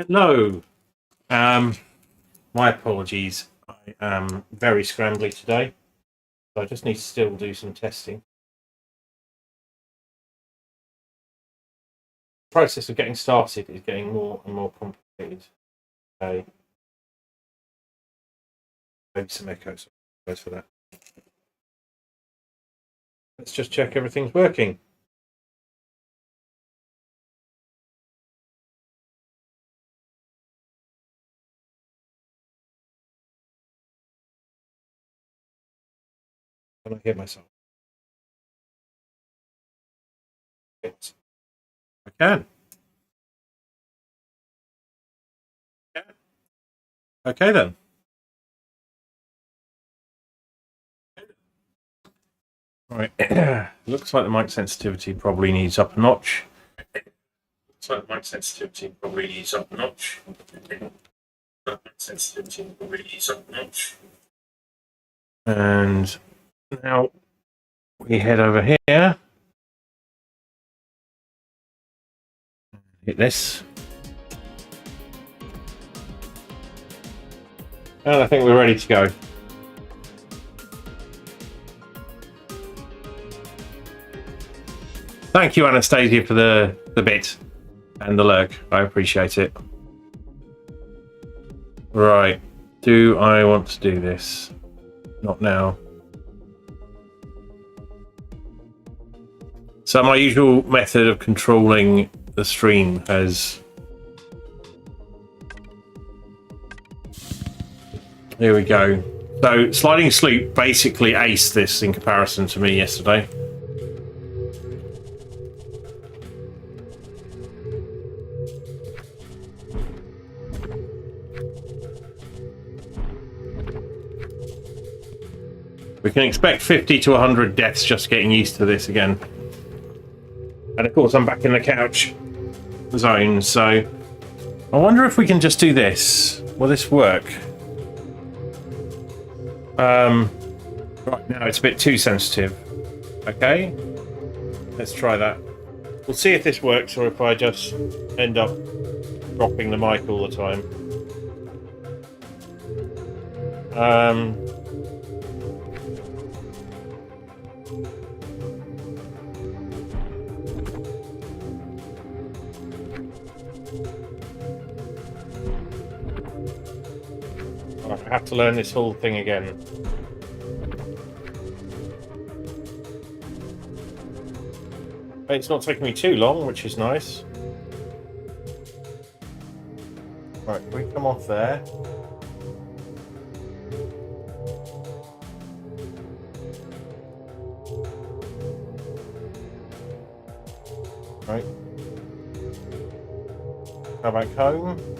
Hello. Um, my apologies. I am very scrambly today. So I just need to still do some testing. The process of getting started is getting more and more complicated. Okay. Maybe some echoes. Thanks for that. Let's just check everything's working. Can I hear myself? Yes. I can. Okay then. Right. Looks like the mic sensitivity probably needs up a notch. And now we head over here. Hit this. And I think we're ready to go. Thank you, Anastasia, for the bit and the lurk. I appreciate it. Right. Do I want to do this? Not now. So my usual method of controlling the stream has... Here we go. So Sliding Sloop basically aced this in comparison to me yesterday. We can expect 50 to 100 deaths just getting used to this again. And of course I'm back in the couch zone, so I wonder if we can just do this. Will this work? Right, now it's a bit too sensitive. Okay, let's try that. We'll see if this works or if I just end up dropping the mic all the time. I have to learn this whole thing again. But it's not taking me too long, which is nice. Right, can we come off there? Right. Go back home.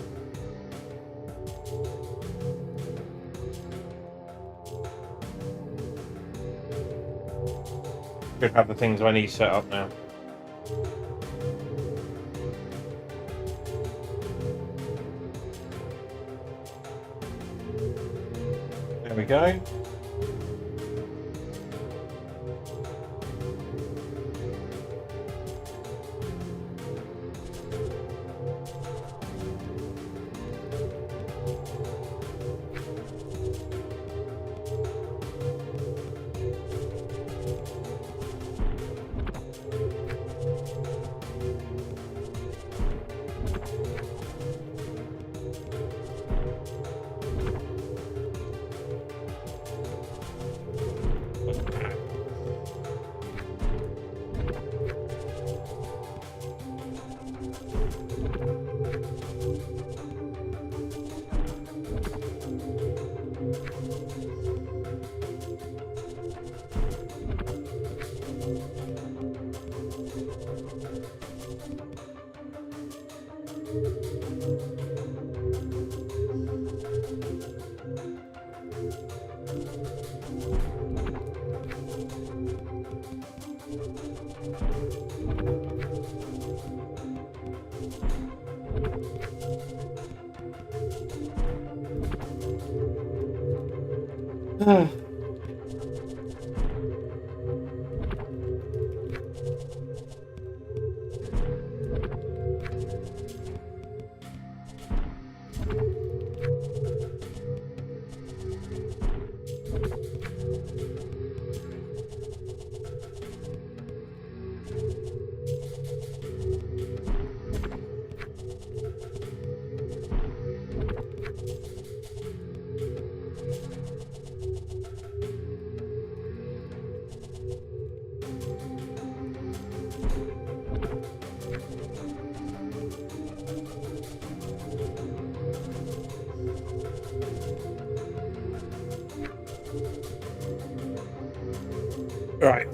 Should have the things I need set up now. There we go. Right.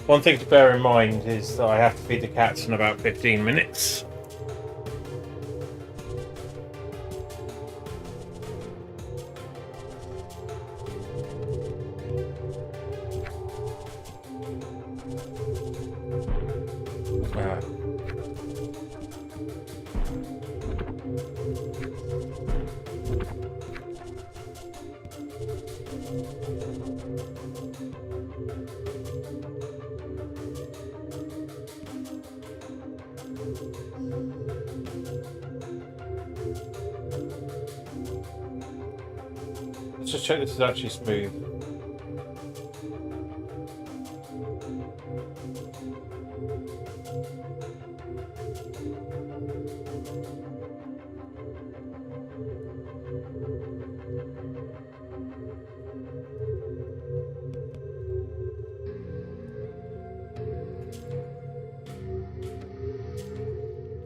One thing to bear in mind is that I have to feed the cats in about 15 minutes. Let's just check this is actually smooth.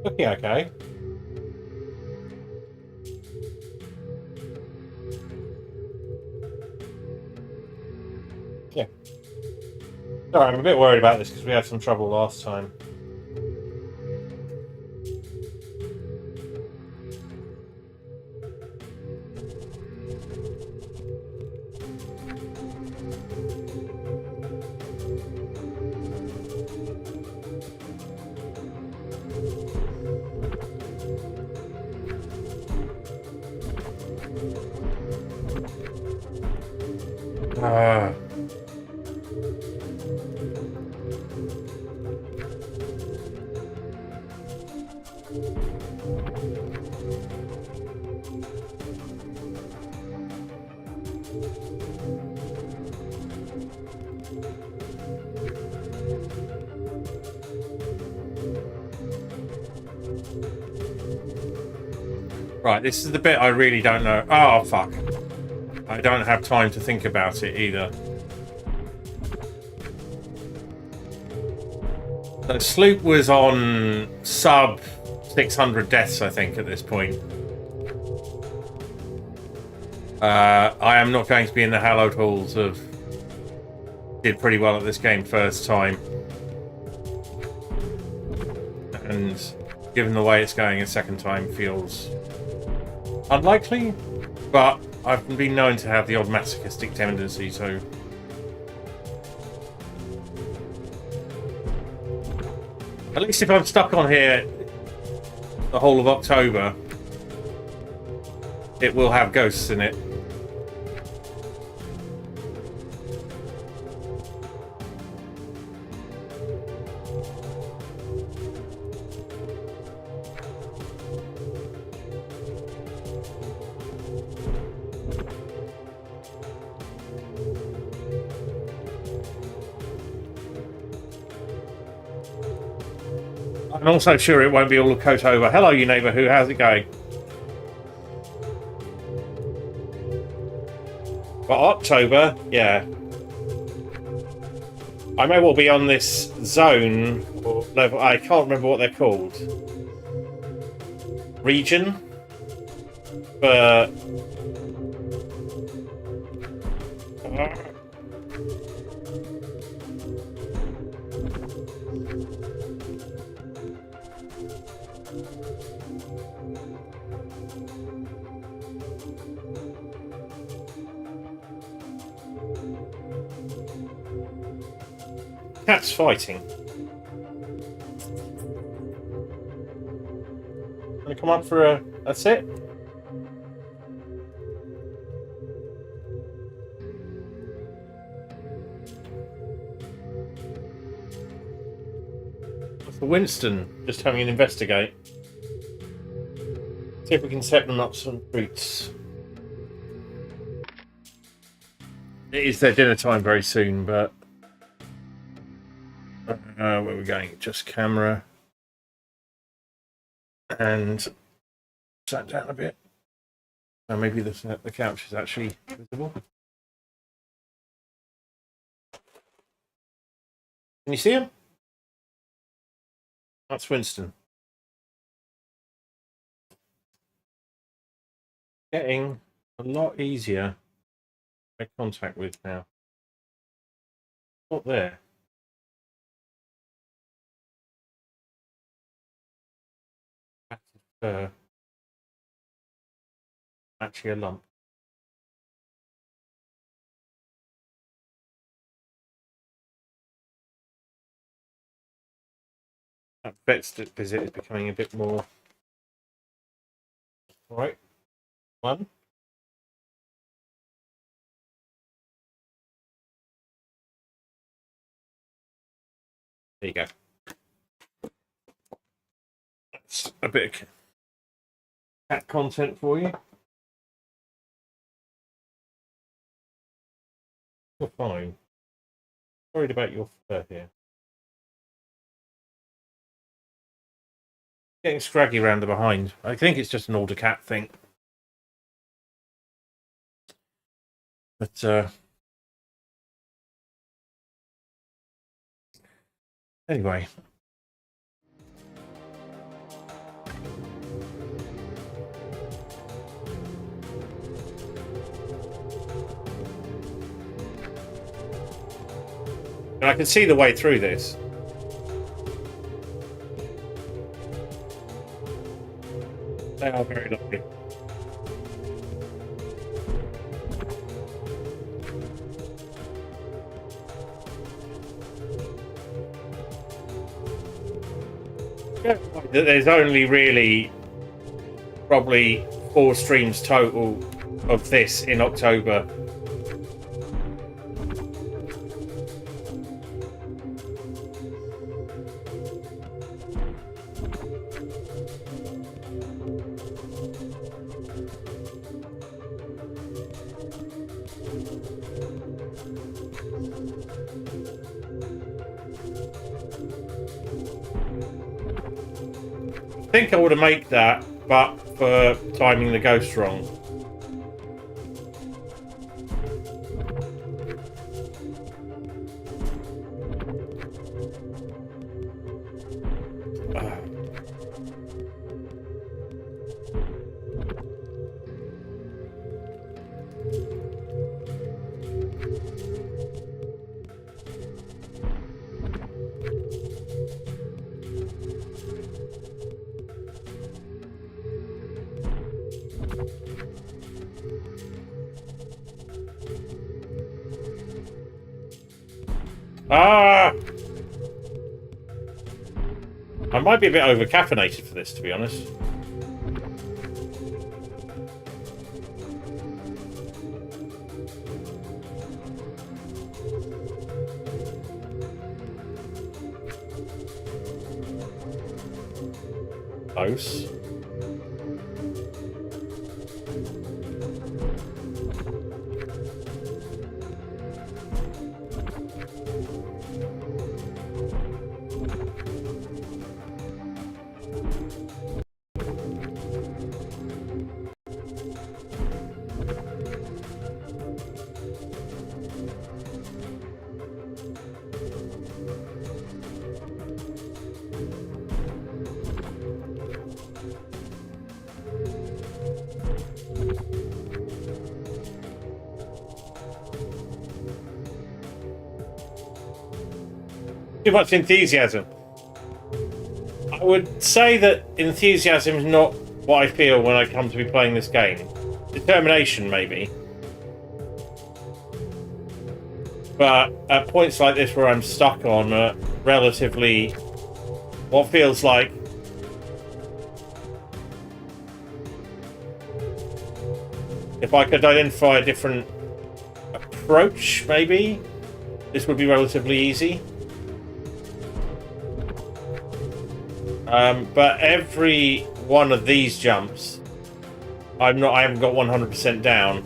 Looking okay. Yeah. Sorry, I'm a bit worried about this because we had some trouble last time. Right, this is the bit I really don't know. Oh, fuck. I don't have time to think about it either. So Sloop was on sub 600 deaths, I think, at this point. I am not going to be in the hallowed halls of... Did pretty well at this game first time. And given the way it's going a second time feels unlikely, but I've been known to have the odd masochistic tendency, so... At least if I'm stuck on here the whole of October, it will have ghosts in it. I'm also sure it won't be all of Kotoba. Hello, you neighbour who. How's it going? But October, yeah. I may well be on this zone or level. I can't remember what they're called. Region, but cats fighting. Gonna come up for a. That's it. For Winston, just having an investigate. See if we can set them up some treats. It is their dinner time very soon, but where are we going? Just camera and sat down a bit. Maybe the couch is actually visible. Can you see him? That's Winston. Getting a lot easier to make contact with now. Not there. Actually a lump. That vet's visit is becoming a bit more. All right. One. There you go. That's a bit of cat content for you. You're fine. Worried about your fur here. Getting scraggy around the behind. I think it's just an older cat thing. But anyway. And I can see the way through this. They are very lovely. Yeah, there's only really probably 4 streams total of this in October. I think I would have made that, but for timing the ghost wrong. I might be a bit over caffeinated for this, to be honest. Close. Too much enthusiasm. I would say that enthusiasm is not what I feel when I come to be playing this game. Determination, maybe. But at points like this where I'm stuck on relatively what feels like if I could identify a different approach, maybe this would be relatively easy. But every one of these jumps, I haven't got 100% down.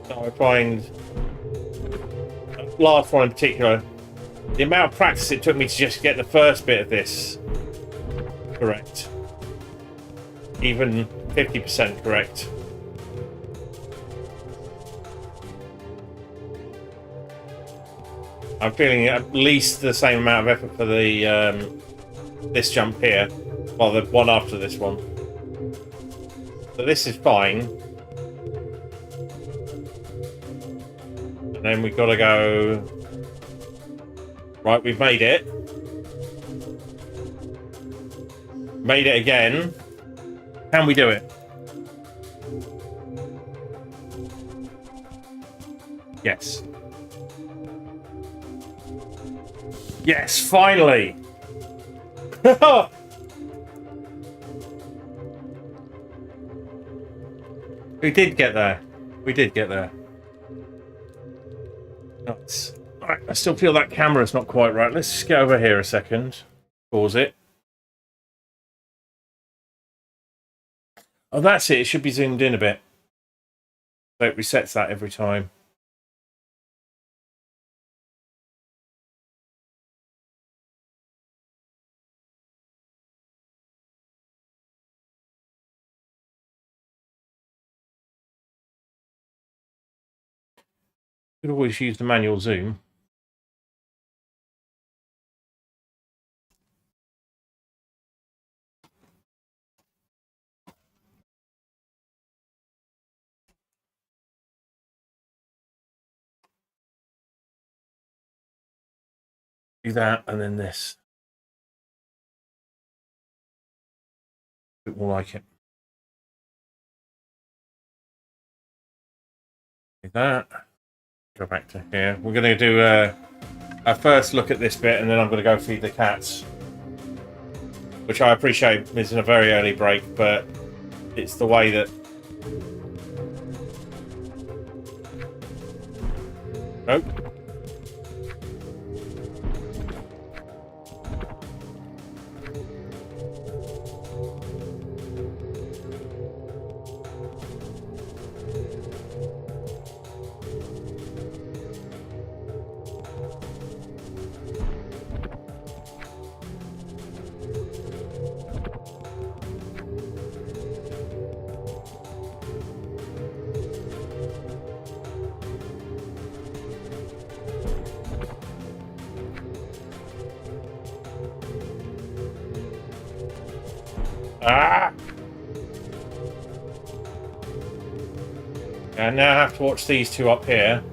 So I find last one in particular, the amount of practice it took me to just get the first bit of this correct, even 50% correct. I'm feeling at least the same amount of effort for the this jump here, well, the one after this one. So this is fine. And then we've got to go. Right, we've made it. Made it again. Can we do it? Yes. Yes, finally! We did get there. We did get there. Nuts. Alright, I still feel that camera's not quite right. Let's just get over here a second. Pause it. Oh, that's it. It should be zoomed in a bit. So it resets that every time. Could always use the manual zoom. Do that and then this. A bit more like it. Do that. Go back to here. We're going to do a first look at this bit, and then I'm going to go feed the cats. Which I appreciate is in a very early break, but it's the way that... Nope. Ah! And now I have to watch these two up here.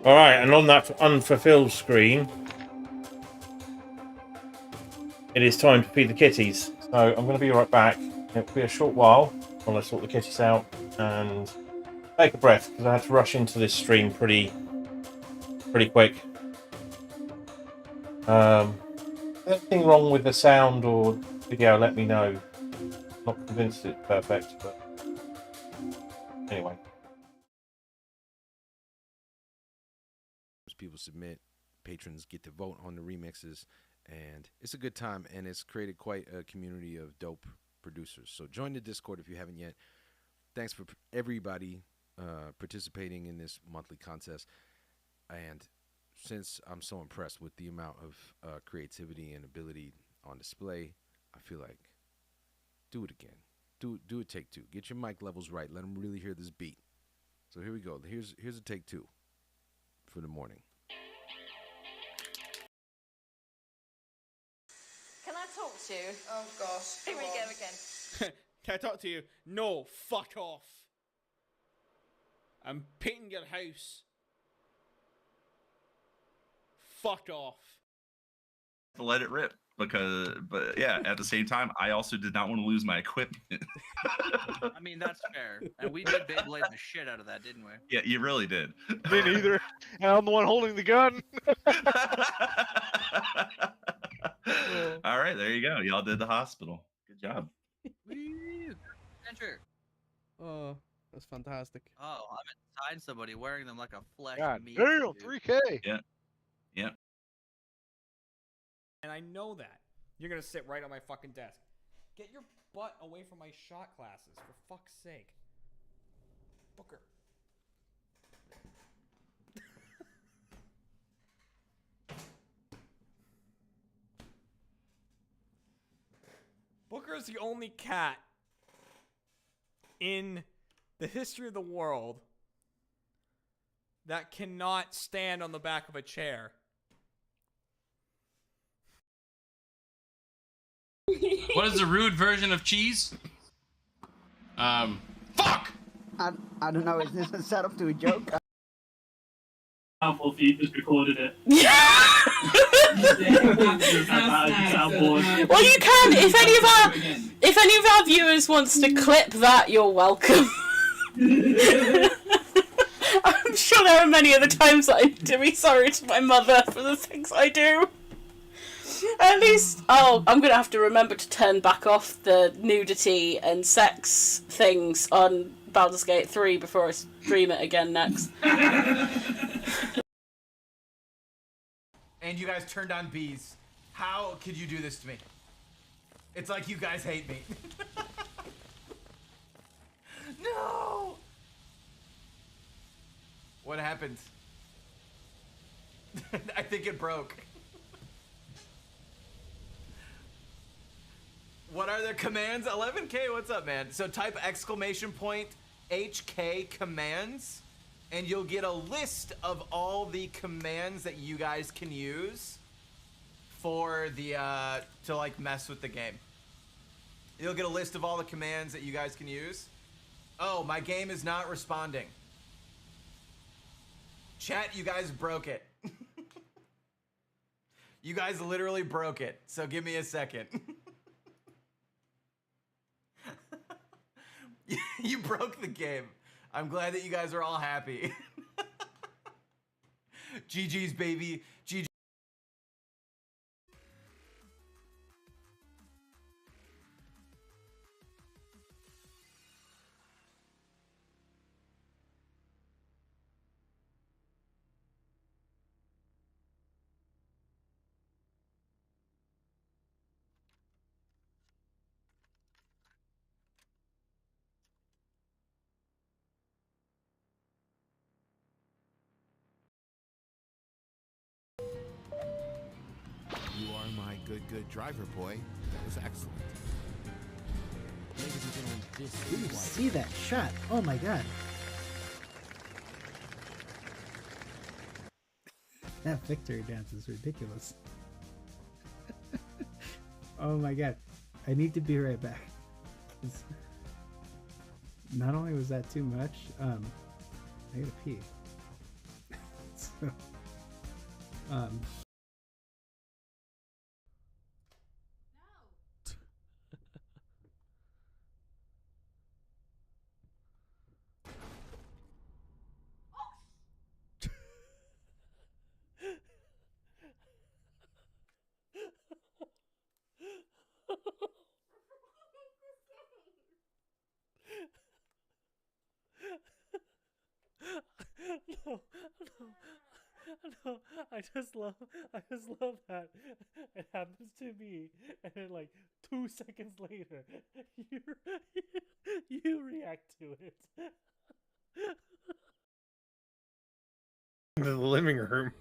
Alright, and on that unfulfilled screen, it is time to feed the kitties. So I'm going to be right back. It'll be a short while while I sort the kitties out and take a breath, because I had to rush into this stream pretty quick. Anything wrong with the sound or video, let me know. Not convinced it's perfect, but anyway. People submit, patrons get to vote on the remixes, and it's a good time, and it's created quite a community of dope producers. So join the Discord if you haven't yet. Thanks for everybody participating in this monthly contest. And since I'm so impressed with the amount of creativity and ability on display, I feel like do it again. Do a take two. Get your mic levels right. Let them really hear this beat. So here we go. Here's a take two for the morning. Can I talk to you? Oh gosh. Here we go again. Can I talk to you? No, fuck off. I'm painting your house. Fuck off. To let it rip but yeah, at the same time, I also did not want to lose my equipment. I mean, that's fair. And we did Beyblade the shit out of that, didn't we? Yeah, you really did. Me neither. And I'm the one holding the gun. All right, there you go. Y'all did the hospital. Good job. Woo! Adventure. Oh, that's fantastic. Oh, I'm inside somebody wearing them like a flesh God meat. damn, dude. 3K. Yeah. And I know that. You're gonna sit right on my fucking desk. Get your butt away from my shot classes, for fuck's sake. Booker. Booker is the only cat in the history of the world that cannot stand on the back of a chair. What is the rude version of cheese? Fuck! I don't know, is this a setup to a joke? Example if you just recorded it. Well, you can. If any of our viewers wants to clip that, you're welcome. I'm sure there are many other times that I need to be sorry to my mother for the things I do. At least, I'm gonna have to remember to turn back off the nudity and sex things on Baldur's Gate 3 before I stream it again next. And you guys turned on bees. How could you do this to me? It's like you guys hate me. No! What happened? I think it broke. What are the commands? 11K, what's up, man? So type exclamation point HK commands, and you'll get a list of all the commands that you guys can use for the, to like mess with the game. You'll get a list of all the commands that you guys can use. Oh, my game is not responding. Chat, you guys broke it. You guys literally broke it, so give me a second. You broke the game. I'm glad that you guys are all happy. GG's, baby. GG. You are my good driver boy. That was excellent. Ladies and gentlemen, this Did you see that shot? Oh my god. That victory dance is ridiculous. Oh my god. I need to be right back. Not only was that too much, I gotta pee. So, No, I just love that it happens to me, and then like 2 seconds later, you react to it. into the living room.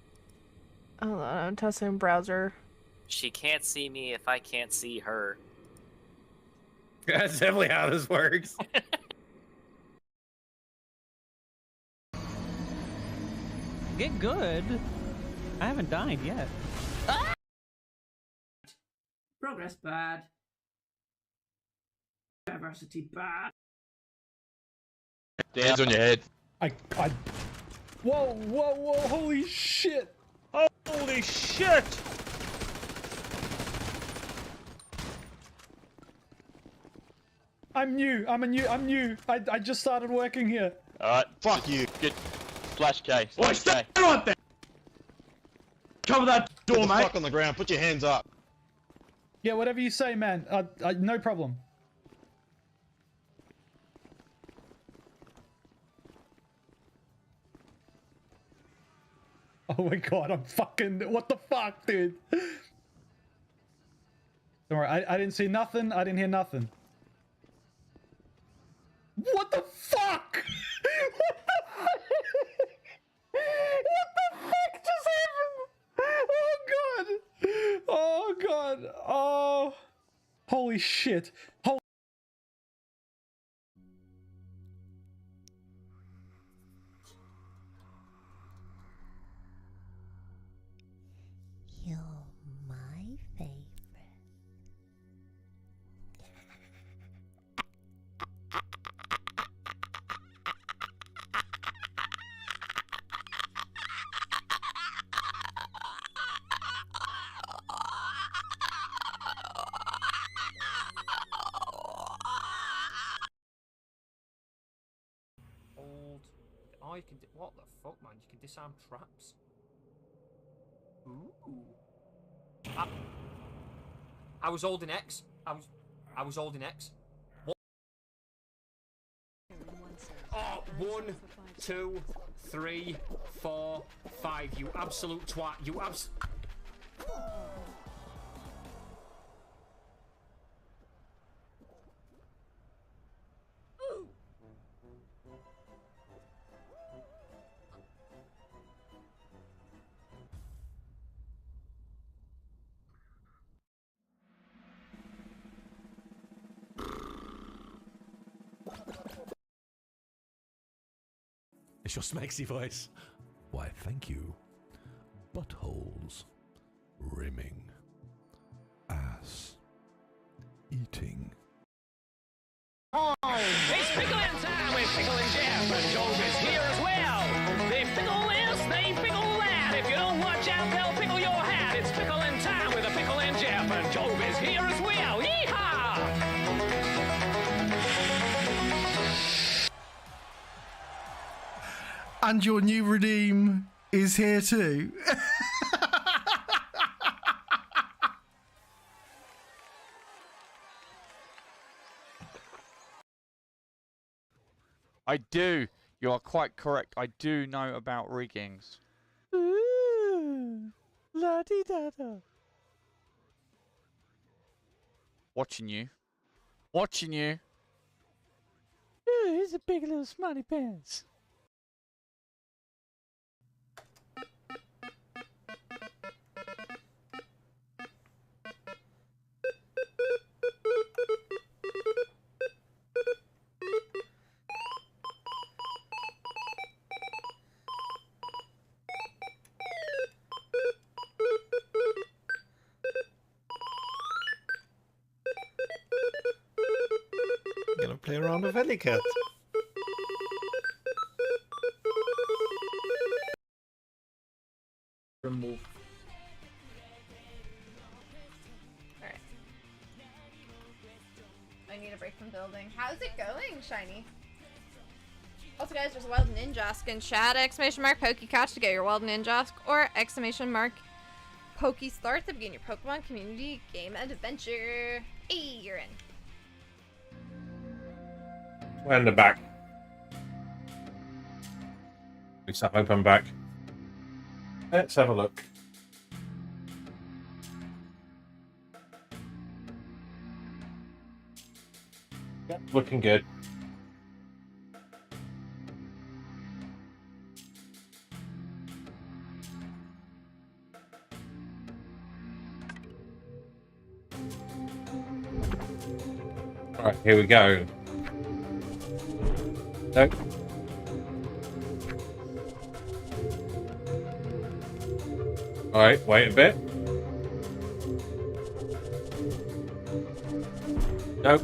Hold on, I'm testing browser. She can't see me if I can't see her. That's definitely how this works. Get good. I haven't died yet. Progress bad. Diversity bad. Hands on your head. Whoa, whoa, whoa, holy shit! Holy shit! I'm new. I'm new. I just started working here. Alright, fuck you. Good. Splash K. Splash K. Right there. Cover that door, Get the mate. fuck on the ground. Put your hands up. Yeah, whatever you say, man. No problem. Oh my god, I'm fucking... What the fuck, dude? Don't worry, I didn't see nothing. I didn't hear nothing. What the fuck? What the fuck? What the fuck just happened? Oh god. Oh god. Oh. Holy shit. Holy... You're my favorite. Oh, you can. What the fuck, man? You can disarm traps. Ooh. I was holding X. I was holding X. What? Oh, 1, 2, 3, 4, 5. You absolute twat. You abs. It's your smexy voice. Why, thank you. Buttholes. Rimming. Ass. Eating. It's pickling time with Pickle and Jeff, and Job is here as well. They pickle this, they pickle that. If you don't watch out, they'll pickle your hat. It's pickling time with a Pickle and Jeff, and Job is here as well. Yeehaw! And your new redeem is here too. I do. You are quite correct. I do know about riggings. La-di-da-da. Watching you. Watching you. Ooh, he's a big little smarty pants. Gonna play around with Ellicat. Remove. Alright. I need a break from building. How's it going, Shiny? Also, guys, there's a Wild Ninjask in chat. Exclamation mark PokeCatch to get your Wild Ninjask, or exclamation mark PokeStart to begin your Pokemon community game adventure. Hey, you're in. We're in the back. At least I hope I'm back. Let's have a look. Yep, looking good. Alright, here we go. Nope. Alright, wait a bit. Nope.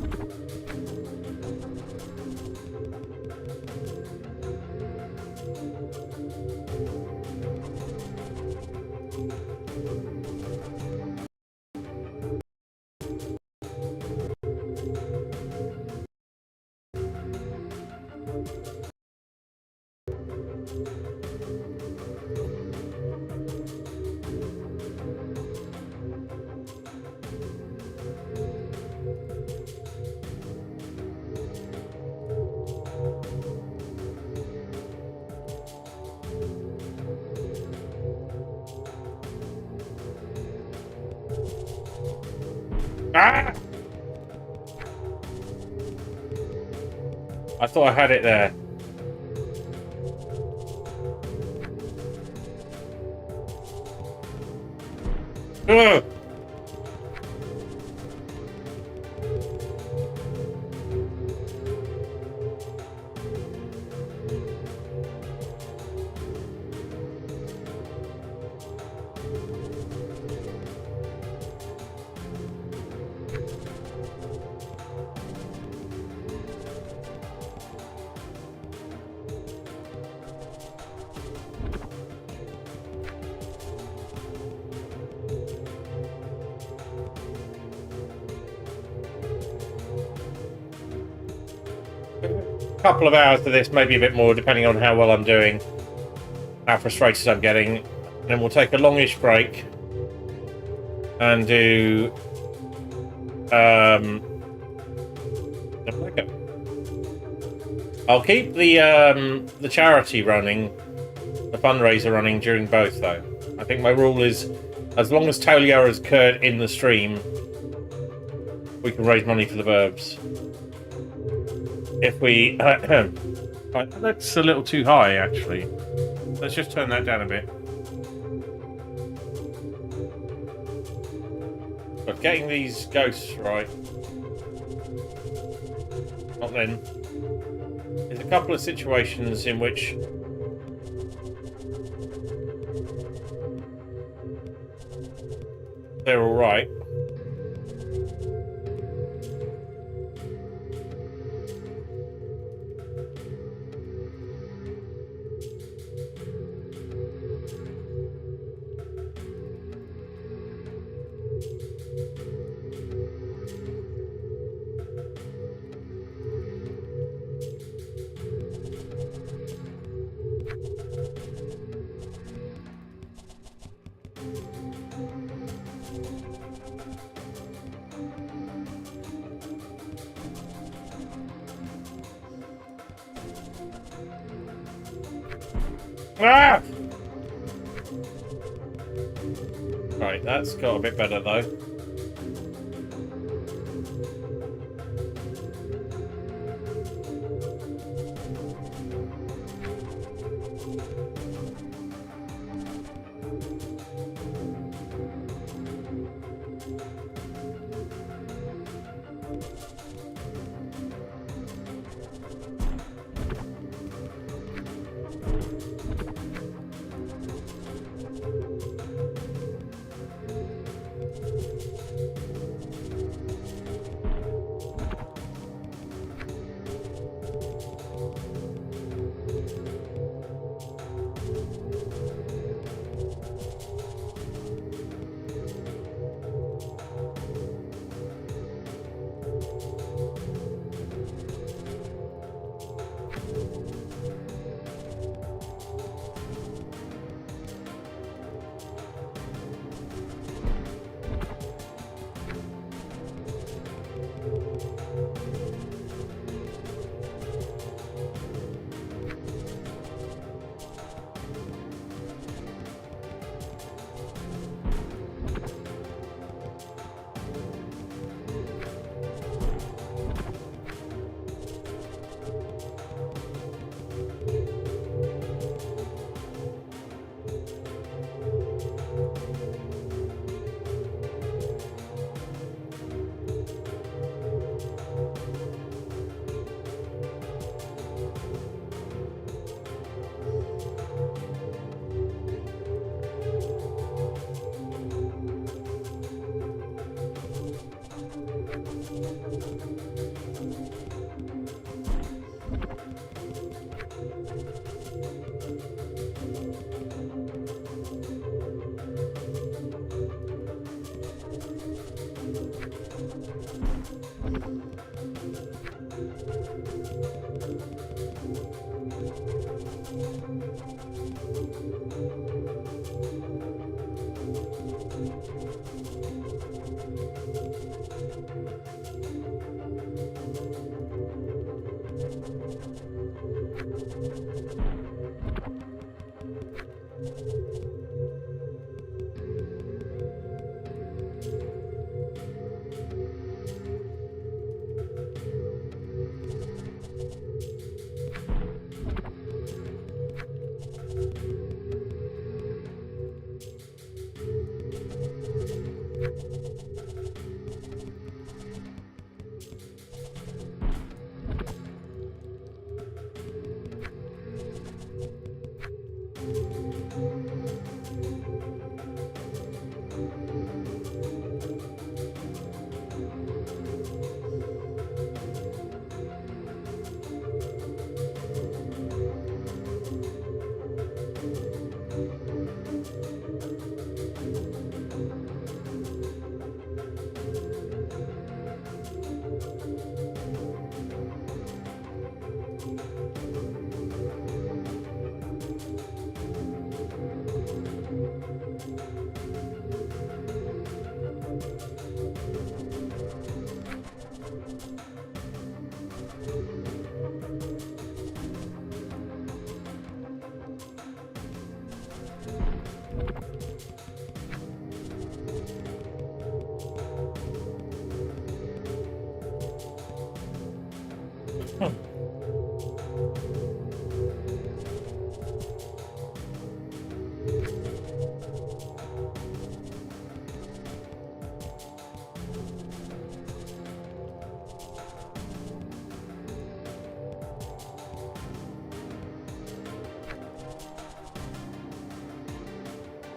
Ah! I thought I had it there. Ugh! Couple of hours to this, maybe a bit more, depending on how well I'm doing, how frustrated I'm getting. And then we'll take a longish break and do Lego. I'll keep the charity running, the fundraiser running during both though. I think my rule is, as long as Toleo has occurred in the stream, we can raise money for the burbs. If we... that's a little too high, actually. Let's just turn that down a bit. But getting these ghosts right... Not then. There's a couple of situations in which... they're alright. Ah! Right, that's got a bit better though.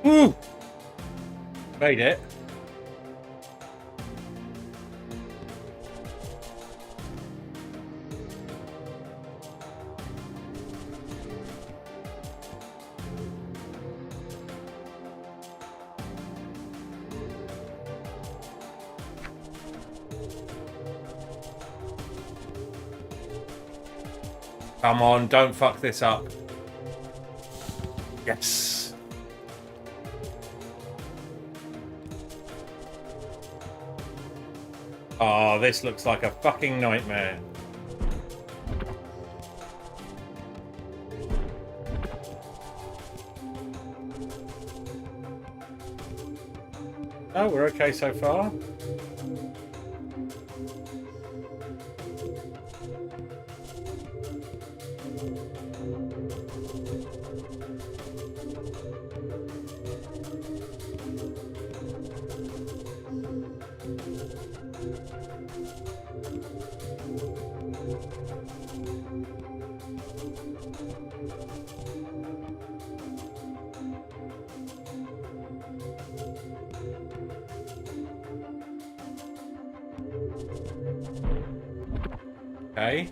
Woo! Made it. Come on, don't fuck this up. Yes. Oh, this looks like a fucking nightmare. Oh, we're okay so far. Okay.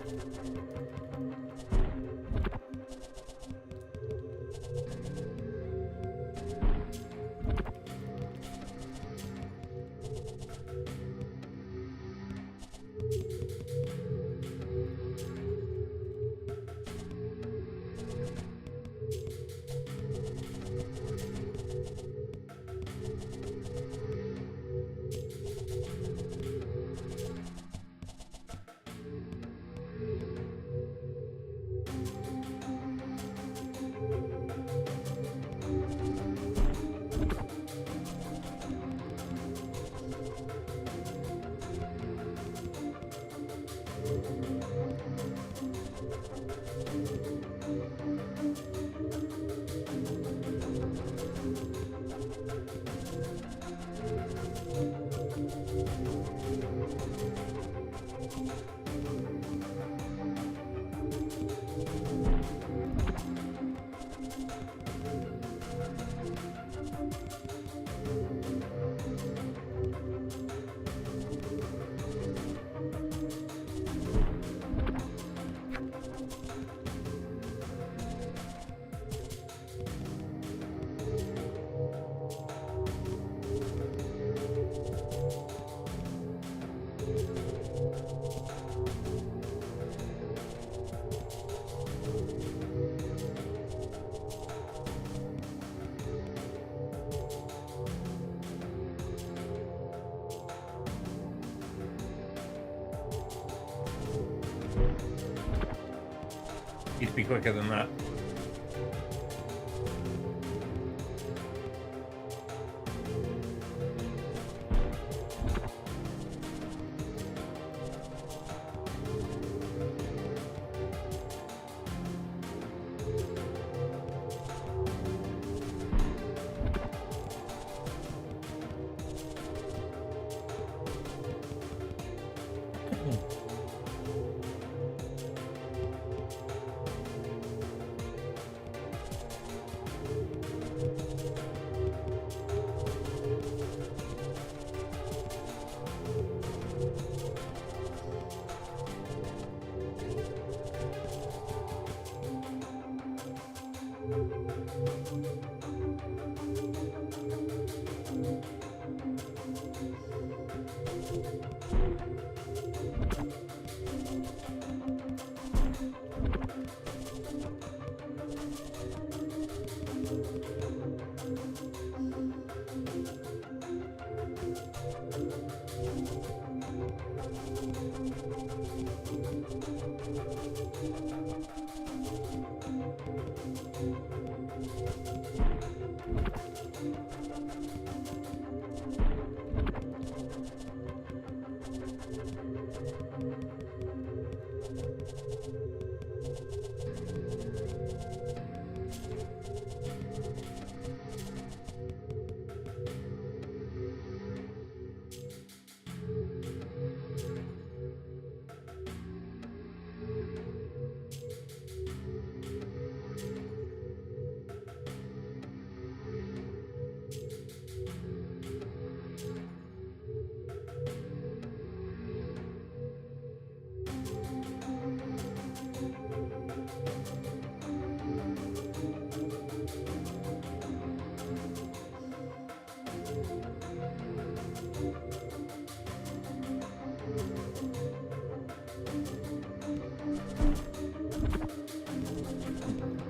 Need to be quicker than that.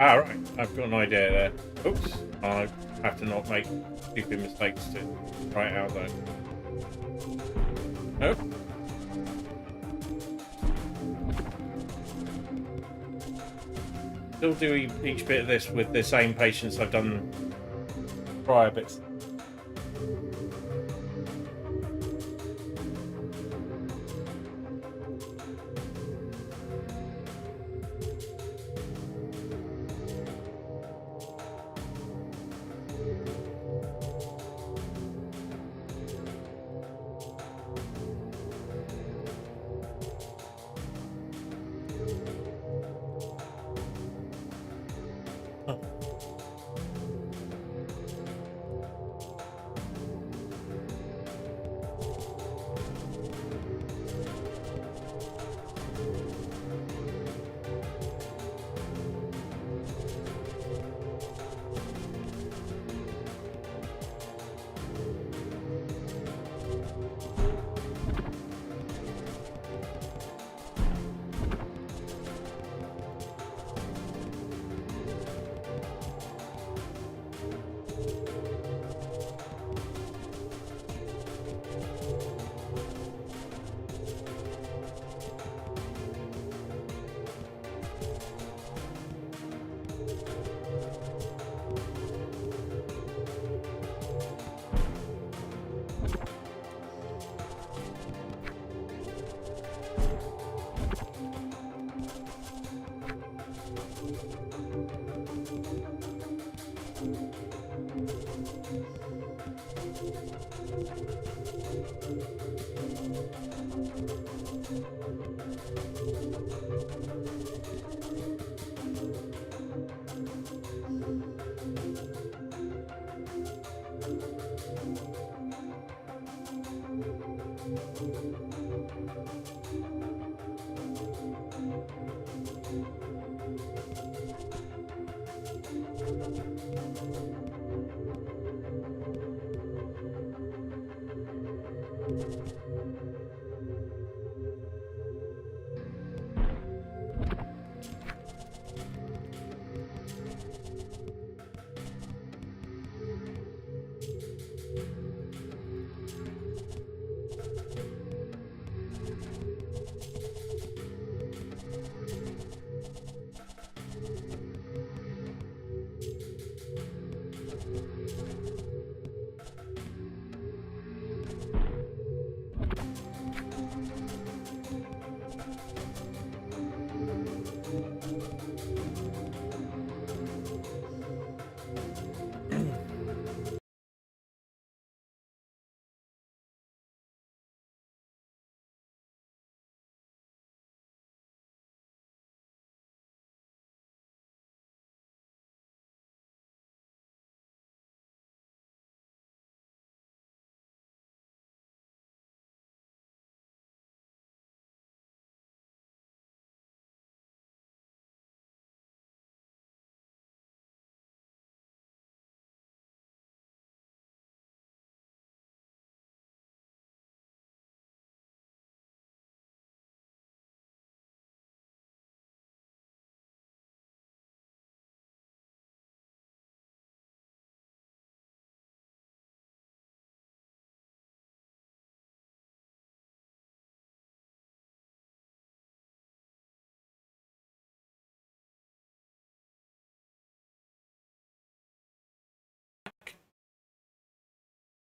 Ah, right. I've got an idea there. Oops. I have to not make stupid mistakes to try it out, though. Nope. Still do each bit of this with the same patience I've done prior bits.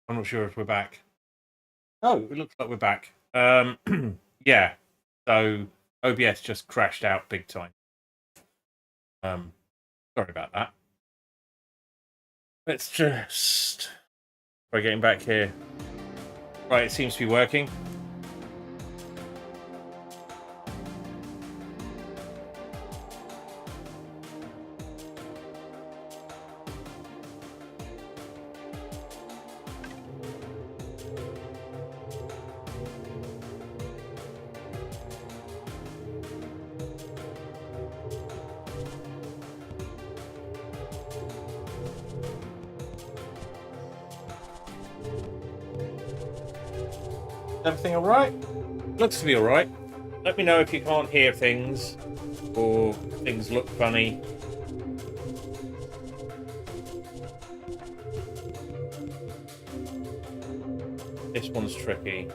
I'm not sure if we're back. Oh, it looks like we're back. Yeah. So OBS just crashed out big time. Sorry about that. Let's just try getting back here. Right, it seems to be working. Everything alright? Looks to be alright. Let me know if you can't hear things or things look funny. This one's tricky.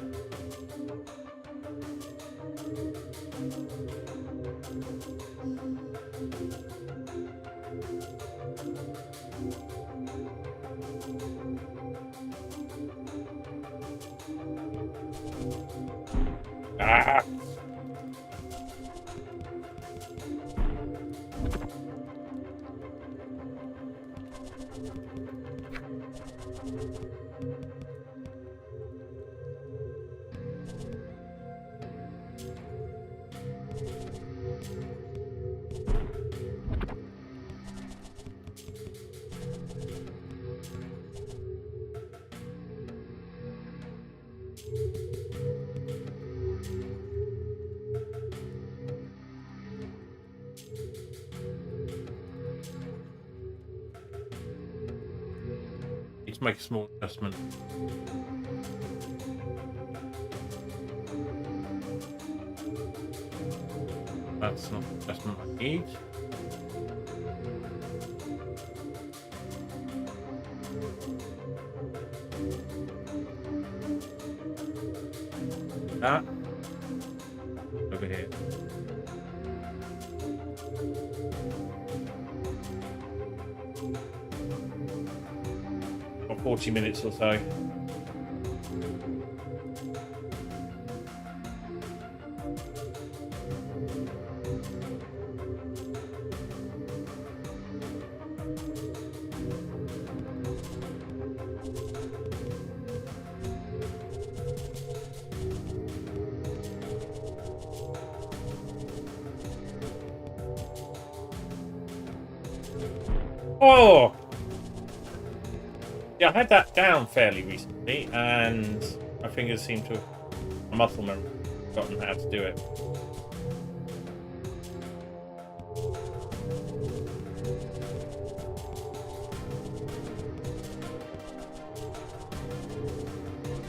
Ah! Let's make a small adjustment. That's not the adjustment I need. That over here. Got 40 minutes or so. Oh! Yeah, I had that down fairly recently, and my fingers seem to have, my muscle memory, forgotten how to do it.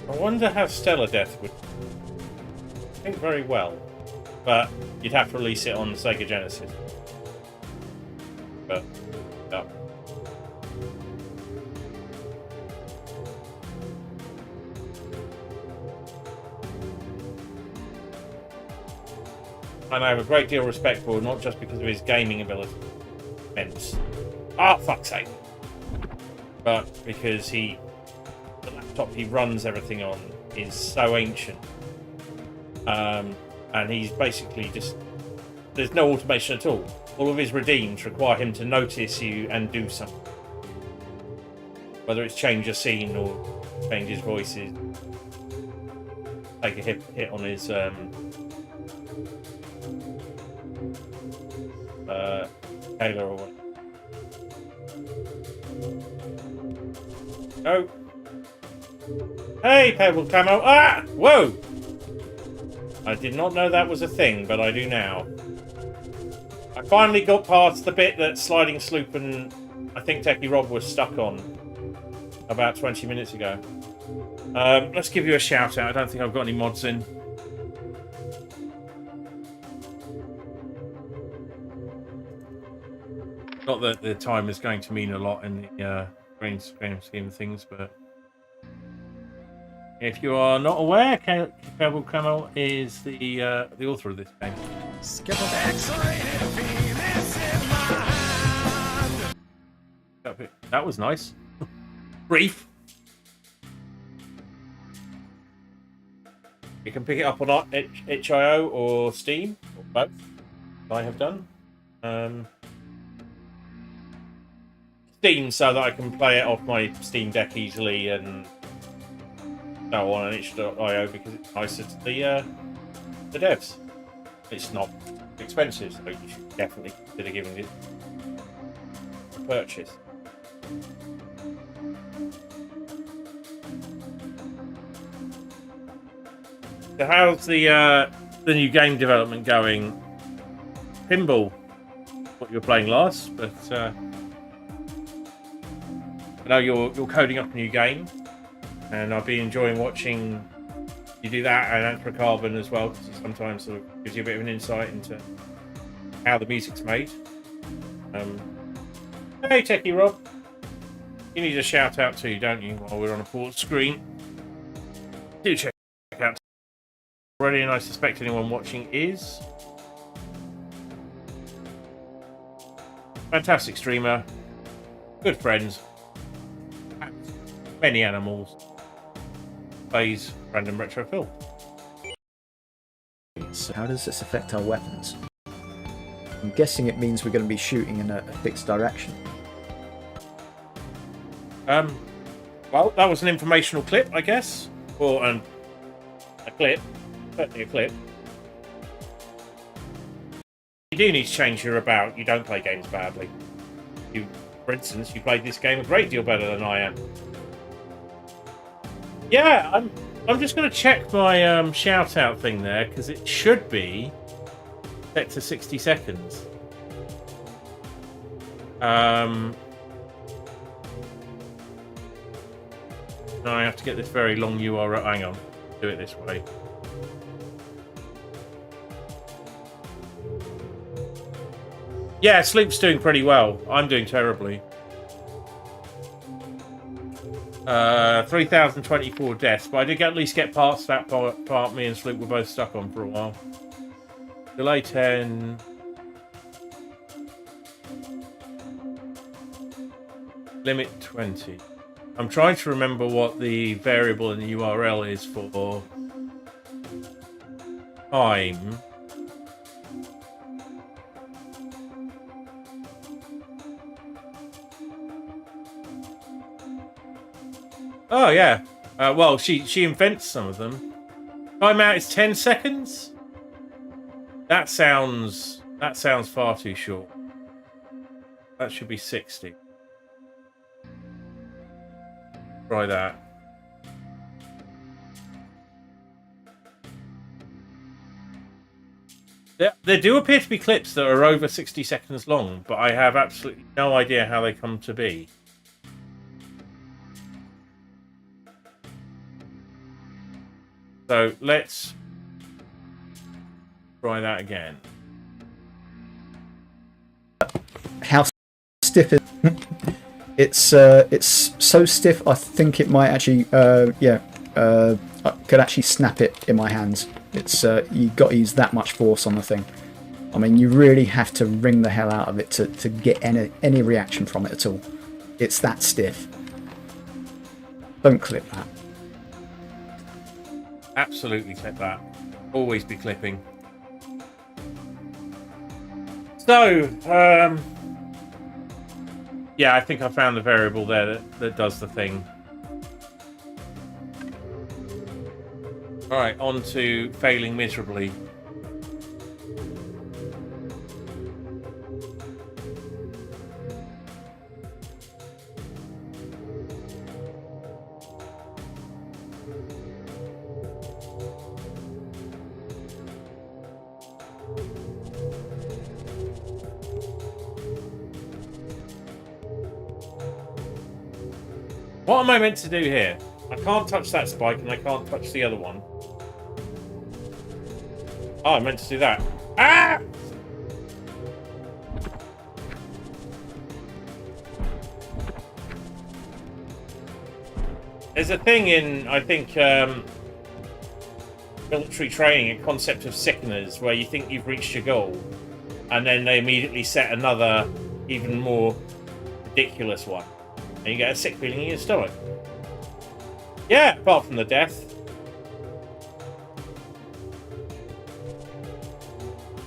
I wonder how Stellar Death would. I think very well, but you'd have to release it on Sega Genesis. But no. And I have a great deal of respect for him, not just because of his gaming ability. Immense. Ah, fuck's sake. But because the laptop he runs everything on is so ancient. And he's basically just, there's no automation at all. All of his redeems require him to notice you and do something. Whether it's change a scene or change his voices. Take a hit on his Taylor or what. No. Hey, Pebble Camo. Ah! Whoa! I did not know that was a thing, but I do now. I finally got past the bit that Sliding Sloop and I think Techie Rob was stuck on about 20 minutes ago. Let's give you a shout out. I don't think I've got any mods in. Not that the time is going to mean a lot in the grand scheme of things, but if you are not aware, Pebble Camo is the author of this game. Skipper. That was nice. Brief. You can pick it up on itch.io or Steam, or both. I have done. Steam, so that I can play it off my Steam Deck easily, and so on itch.io because it's nicer to the devs. It's not expensive, so you should definitely consider giving it a purchase. So how's the new game development going? Pinball, what you were playing last, but I know you're coding up a new game, and I've been enjoying watching you do that and Anthrocarbon Carbon as well, because it sometimes sort of gives you a bit of an insight into how the music's made. Hey, Techie Rob, you need a shout out too, don't you? While we're on a pause screen, do check out already, and I suspect anyone watching is. Fantastic streamer, good friends, many animals, plays random retro film. So how does this affect our weapons? I'm guessing it means we're going to be shooting in a fixed direction. Well, that was an informational clip, I guess, or a clip, certainly a clip. You do need to change your about. You don't play games badly. You, for instance, you played this game a great deal better than I am. Yeah, I'm just going to check my shout out thing there, because it should be set to 60 seconds. Now I have to get this very long URL. Hang on, do it this way. Yeah, Sloop's doing pretty well. I'm doing terribly. 3,024 deaths, but I did at least get past that part me and Sloop were both stuck on for a while. Delay 10. Limit 20. I'm trying to remember what the variable in the URL is for time. Oh yeah. Well, she invents some of them. Timeout is 10 seconds. That sounds far too short. That should be 60. Try that. There do appear to be clips that are over 60 seconds long, but I have absolutely no idea how they come to be. So let's try that again. How stiff is it's so stiff I think it might actually I could actually snap it in my hands. It's you got to use that much force on the thing. I mean, you really have to wring the hell out of it to get any reaction from it at all. It's that stiff. Don't clip that. Absolutely clip that. Always be clipping. So, yeah, I think I found the variable there that does the thing. Alright, on to failing miserably. What am I meant to do here? I can't touch that spike and I can't touch the other one. Oh, I meant to do that. Ah! There's a thing in, I think, military training, a concept of sickeners, where you think you've reached your goal, and then they immediately set another, even more ridiculous one. And you get a sick feeling in your stomach. Yeah, apart from the death.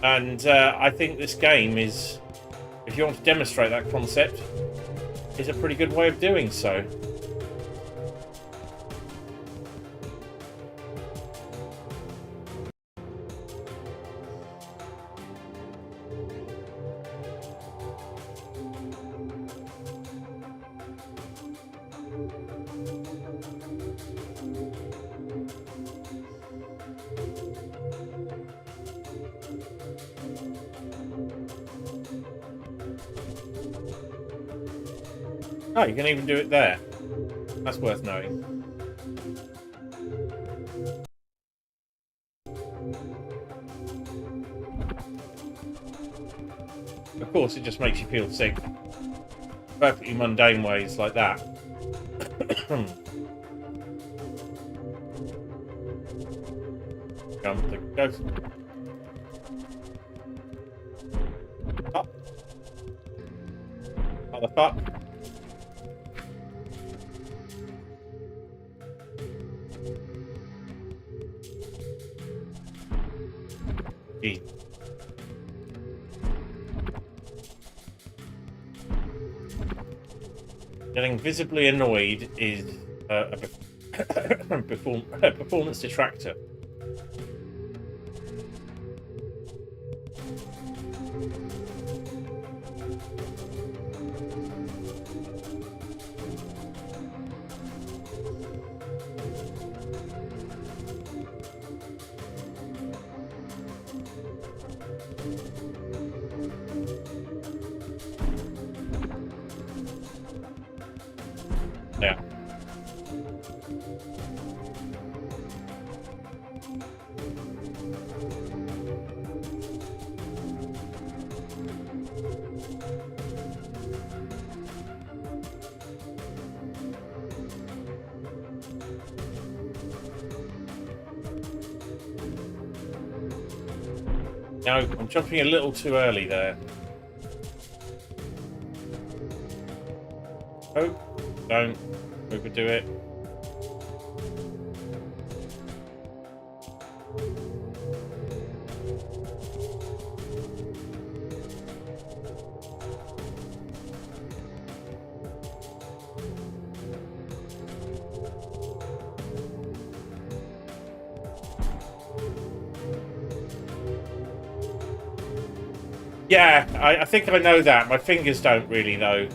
And I think this game is, if you want to demonstrate that concept, is a pretty good way of doing so. Oh, you can even do it there. That's worth knowing. Of course, it just makes you feel sick. Perfectly mundane ways like that. Jump the ghost. Up. What the fuck? Gee. Getting visibly annoyed is a performance detractor. Yeah. No, I'm jumping a little too early there. Oh, don't overdo it. Yeah, I think I know that. My fingers don't really know.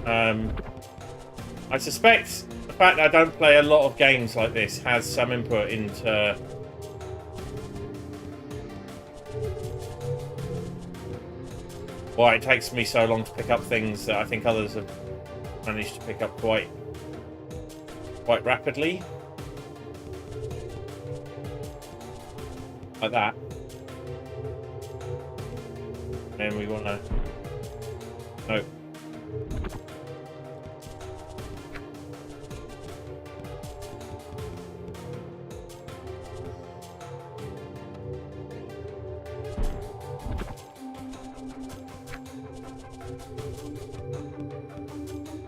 I suspect the fact that I don't play a lot of games like this has some input into why it takes me so long to pick up things that I think others have managed to pick up quite rapidly. Like that. And we want to... No.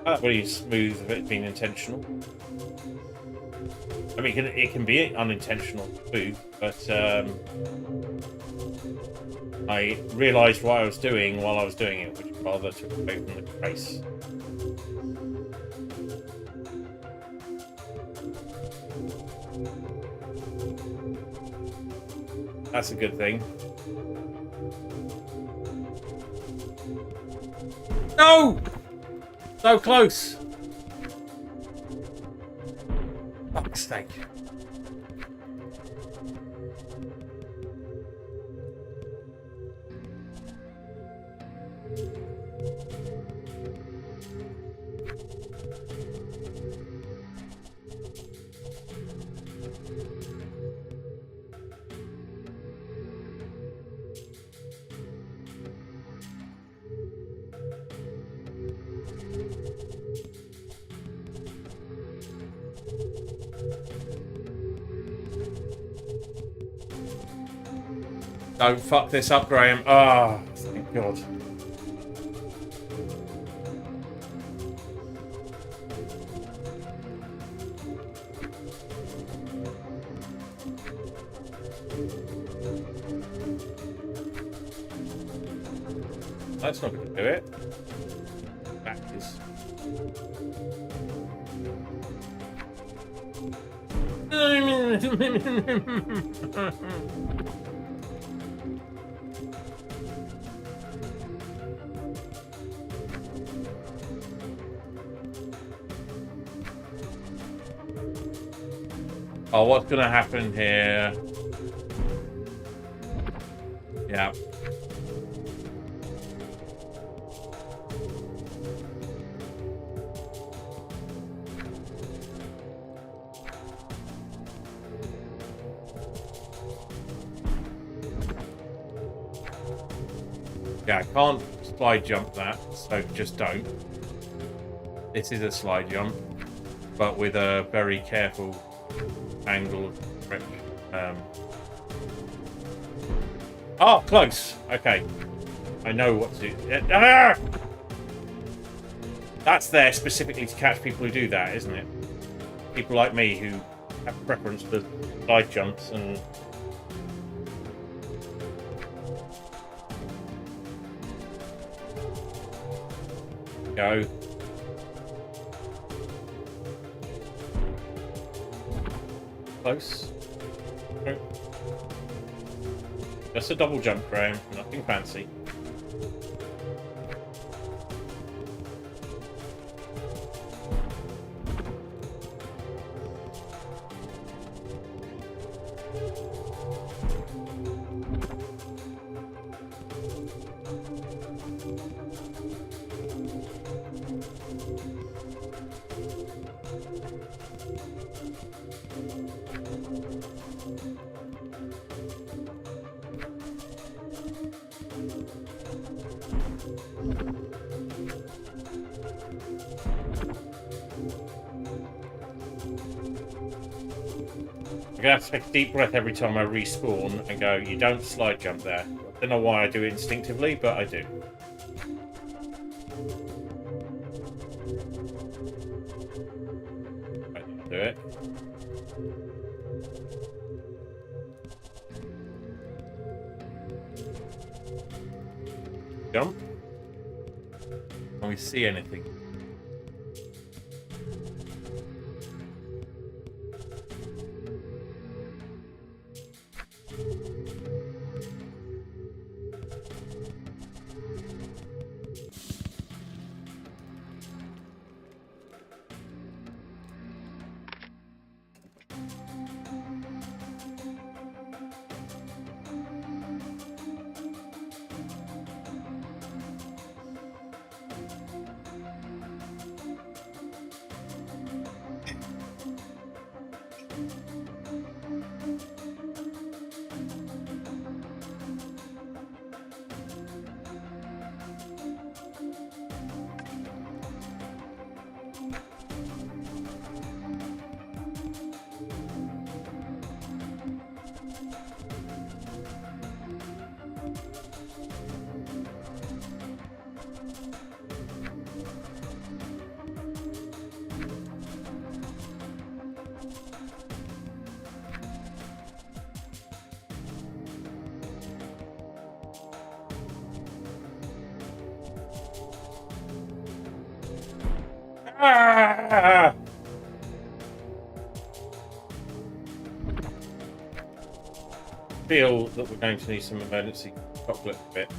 That really smooth of it being intentional. I mean, it can be unintentional too, but I realised what I was doing while I was doing it, which rather took away from the race. That's a good thing. No! So close! Fuck's sake. Don't fuck this up, Graham. Ah, oh, thank God. That's not going to do it. That is. Oh, what's going to happen here? Yeah. Yeah, I can't slide jump that, so just don't. This is a slide jump, but with a very careful angle of grip. Oh, close. Okay. I know what to do. Ah! That's there specifically to catch people who do that, isn't it? People like me who have preference for slide jumps and... Go. Close. Go. Just a double jump, Graham. Nothing fancy. I'm gonna have to take a deep breath every time I respawn and go, you don't slide jump there. I don't know why I do it instinctively, but I do. Right, do it. Jump. Can we see anything? Ah! Feel that we're going to need some emergency chocolate bit.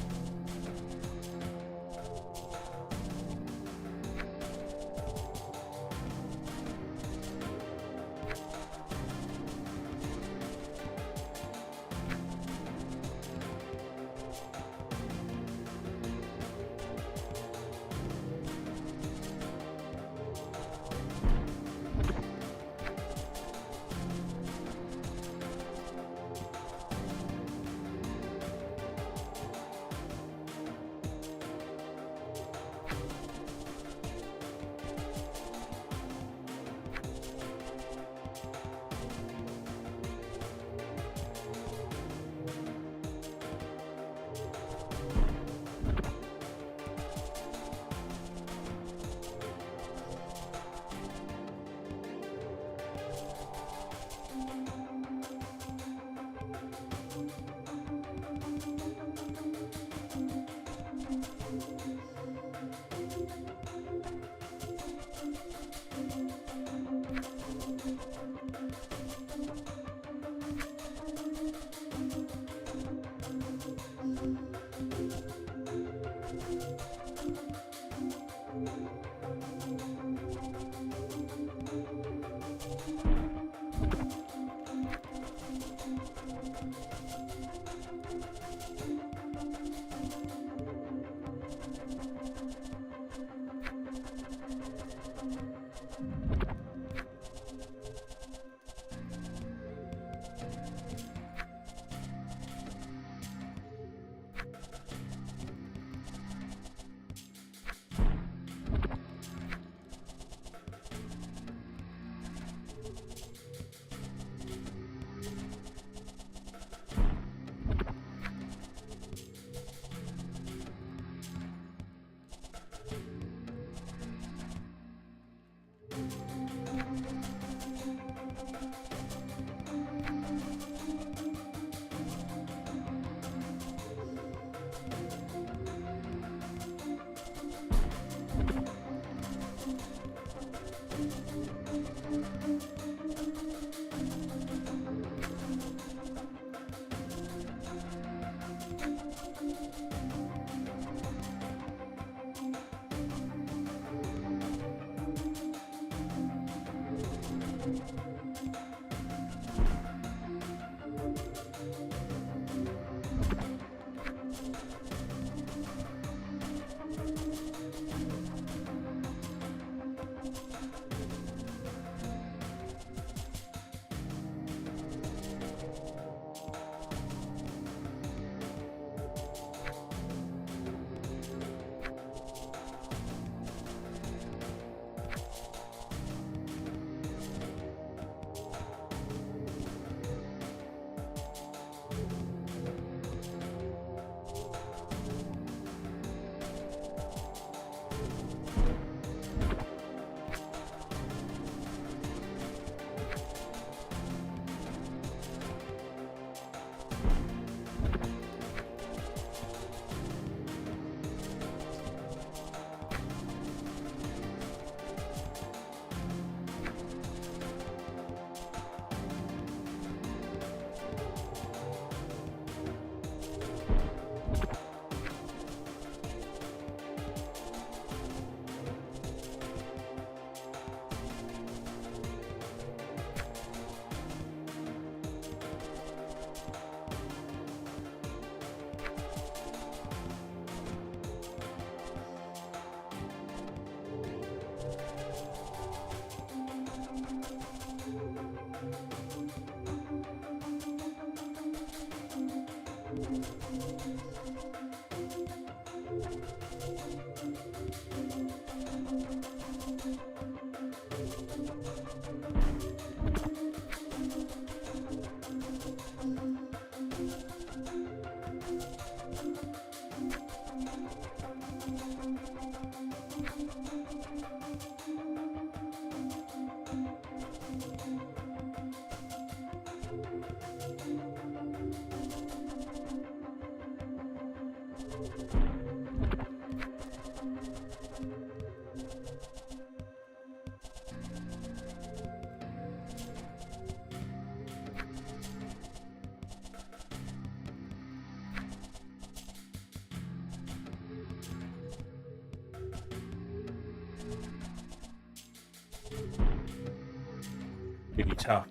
Really tough.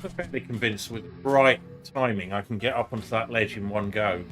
I'm fairly convinced with the right timing I can get up onto that ledge in one go.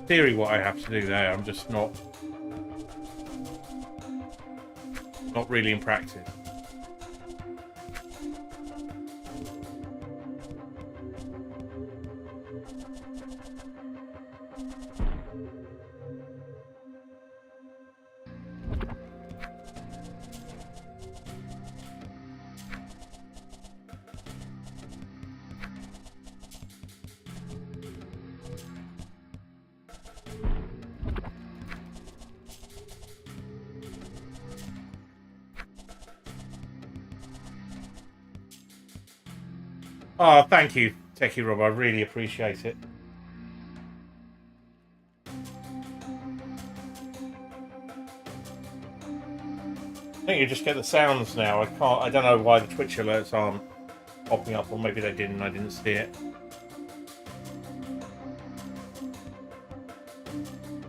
theory what I have to do there. I'm just not really in practice. Oh, thank you, Techie Rob. I really appreciate it. I think you just get the sounds now. I don't know why the Twitch alerts aren't popping up, or maybe they didn't. I didn't see it.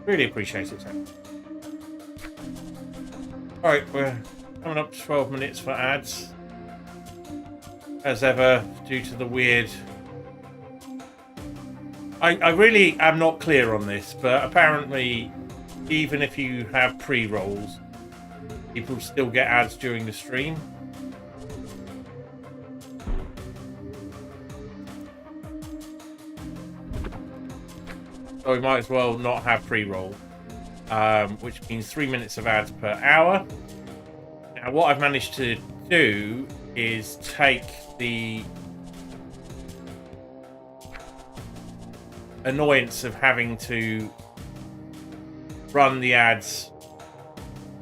Really appreciate it, Tech. All right, we're coming up to 12 minutes for ads. As ever, due to the weird... I really am not clear on this, but apparently, even if you have pre-rolls, people still get ads during the stream. So we might as well not have pre-roll, which means 3 minutes of ads per hour. Now, what I've managed to do is take the annoyance of having to run the ads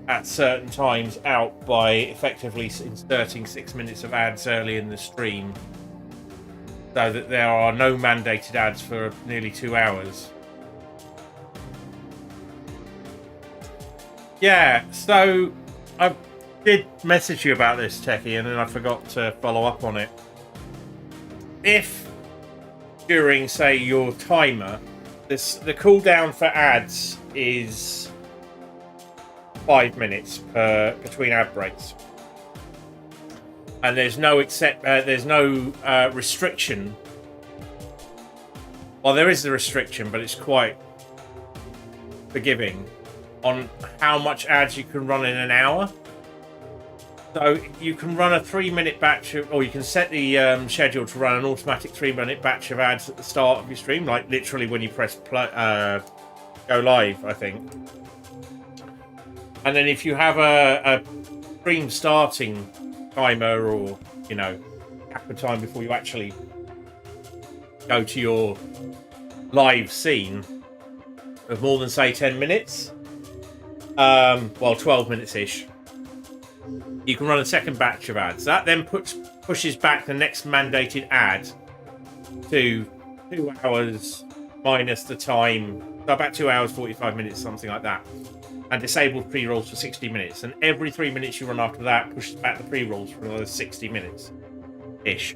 at certain times out by effectively inserting 6 minutes of ads early in the stream, so that there are no mandated ads for nearly 2 hours. Yeah, so I did message you about this, Techie, and then I forgot to follow up on it. If during, say, your timer, the cooldown for ads is 5 minutes between ad breaks, and there's no restriction. Well, there is the restriction, but it's quite forgiving on how much ads you can run in an hour. So you can run a 3-minute batch or you can set the schedule to run an automatic 3-minute batch of ads at the start of your stream, like literally when you press go live, I think. And then if you have a stream starting timer, or gap of time before you actually go to your live scene of more than, say, 10 minutes, 12 minutes ish, you can run a second batch of ads. That then pushes back the next mandated ad to 2 hours minus the time, so about 2 hours 45 minutes, something like that, and disables pre-rolls for 60 minutes. And every 3 minutes you run after that pushes back the pre-rolls for another 60 minutes ish.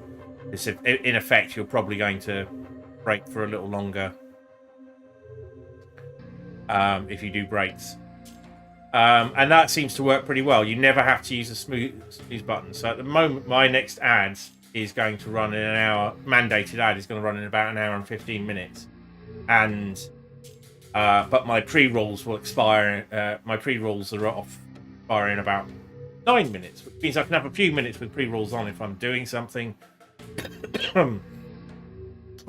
In effect, you're probably going to break for a little longer if you do breaks. And that seems to work pretty well. You never have to use the snooze button. So at the moment, my next ad is going to run in an hour. Mandated ad is going to run in about an hour and 15 minutes. And but my pre-rolls will expire. My pre-rolls are off, expire in about 9 minutes, which means I can have a few minutes with pre-rolls on if I'm doing something or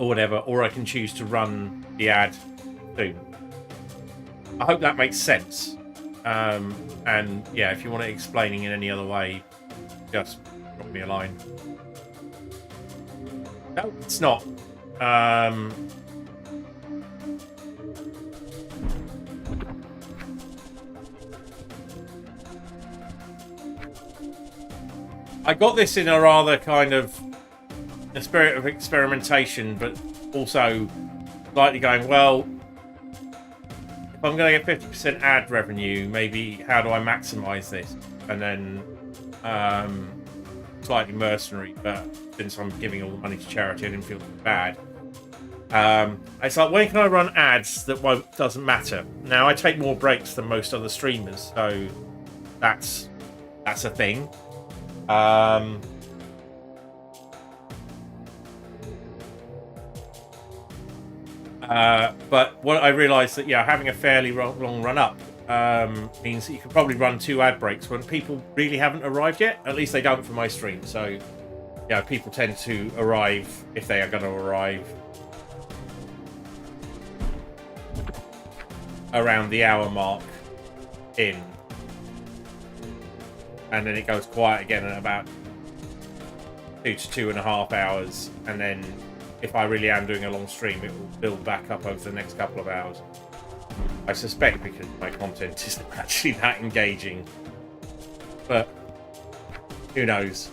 whatever, or I can choose to run the ad soon. I hope that makes sense. And yeah, if you want it explaining in any other way, just drop me a line. No, it's not. I got this in a rather kind of a spirit of experimentation, but also slightly going, well, if I'm going to get 50% ad revenue, maybe how do I maximize this? And then slightly mercenary, but since I'm giving all the money to charity, I didn't feel bad. It's like, when can I run ads that doesn't matter? Now, I take more breaks than most other streamers, so that's a thing. But what I realised that having a fairly long run up means that you can probably run 2 ad breaks when people really haven't arrived yet. At least they don't for my stream. So people tend to arrive if they are going to arrive around the hour mark in, and then it goes quiet again at about 2 to 2.5 hours, and then if I really am doing a long stream, it will build back up over the next couple of hours. I suspect because my content isn't actually that engaging, but who knows.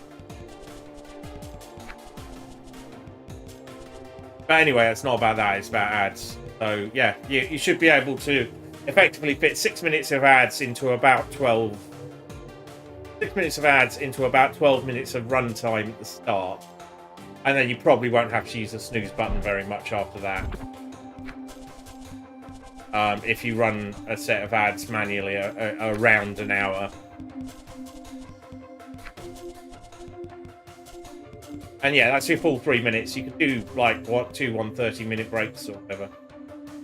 But anyway, it's not about that, it's about ads. So yeah, you should be able to effectively fit 6 minutes of ads into about 12. 6 minutes of ads into about 12 minutes of runtime at the start, and then you probably won't have to use the snooze button very much after that. If you run a set of ads manually around an hour. And yeah, that's your full 3 minutes. You could do like 2 130-minute breaks or whatever.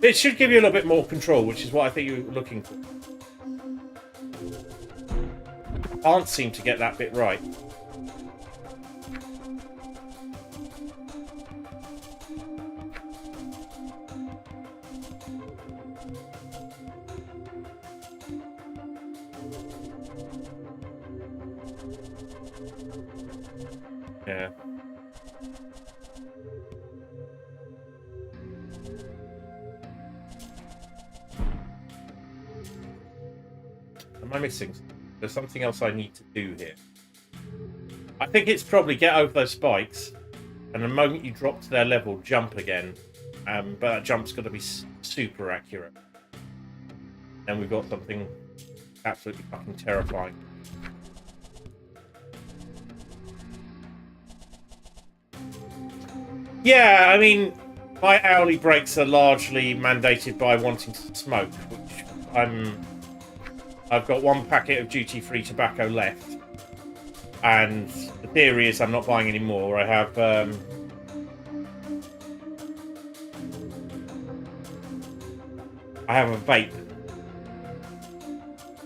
It should give you a little bit more control, which is what I think you were looking for. Can't seem to get that bit right. Yeah. Am I missing? There's something else I need to do here. I think it's probably get over those spikes, and the moment you drop to their level, jump again. But that jump's got to be super accurate. And we've got something absolutely fucking terrifying. Yeah, I mean, my hourly breaks are largely mandated by wanting to smoke, which I've got 1 packet of duty-free tobacco left, and the theory is I'm not buying any more. I have a vape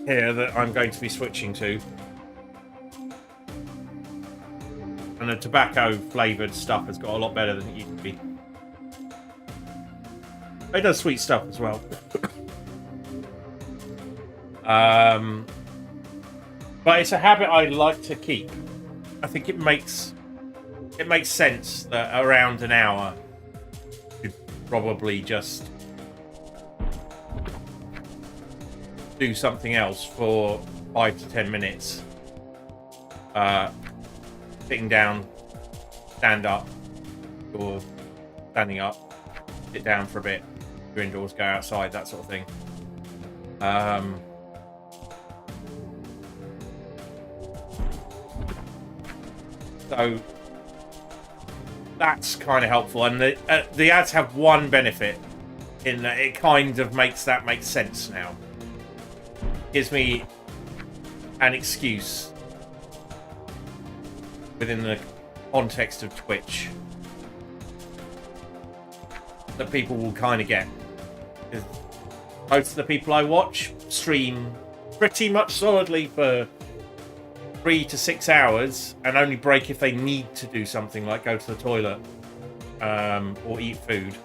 here that I'm going to be switching to, and the tobacco-flavoured stuff has got a lot better than it used to be. It does sweet stuff as well. But it's a habit I like to keep. I think it makes sense that around an hour you'd probably just do something else for 5 to 10 minutes. Sitting down, stand up, or standing up, sit down for a bit, go indoors, go outside, that sort of thing. So that's kind of helpful, and the ads have one benefit in that it kind of makes that make sense now. Gives me an excuse within the context of Twitch that people will kind of get. Because most of the people I watch stream pretty much solidly for 3 to 6 hours and only break if they need to do something like go to the toilet or eat food.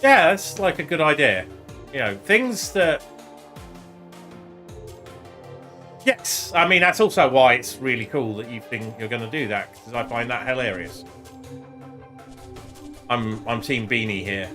Yeah, that's like a good idea. You know, things that... Yes, I mean, that's also why it's really cool that you think you're going to do that, because I find that hilarious. I'm Team Beanie here.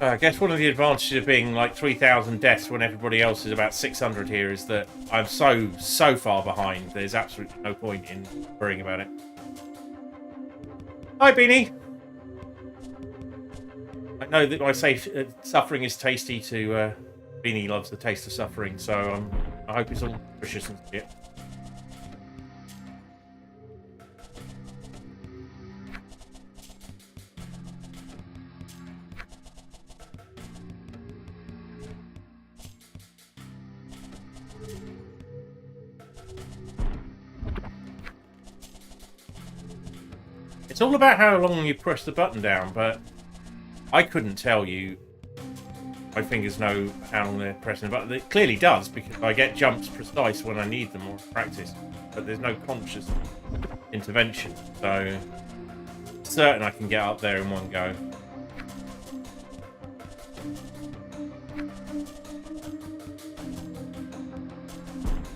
I guess one of the advantages of being like 3,000 deaths when everybody else is about 600 here is that I'm so far behind. There's absolutely no point in worrying about it. Hi, Beanie. I know that I say suffering is tasty to Beanie loves the taste of suffering, so I hope it's all nutritious and shit. It's all about how long you press the button down, but I couldn't tell you. My fingers know how long they're pressing the button. It clearly does, because I get jumps precise when I need them or practice, but there's no conscious intervention, so certain I can get up there in one go.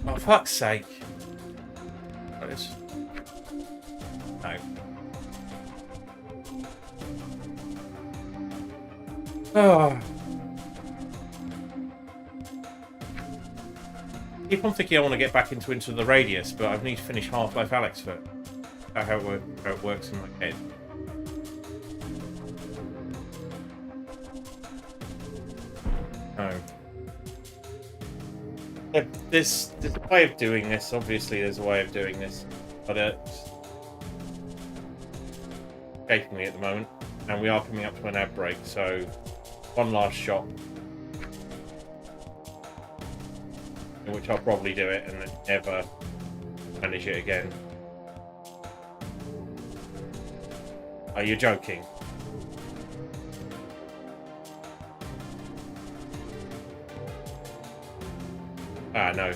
Oh, fuck's sake. What is... No. Oh. Keep on thinking I want to get back into the Radius, but I need to finish Half-Life Alyx first. That's how it works in my head. No. Yeah, there's a way of doing this. Obviously, there's a way of doing this, but it's escaping me at the moment, and we are coming up to an ad break. So, one last shot, in which I'll probably do it and then never finish it again. Are you joking? Ah, no.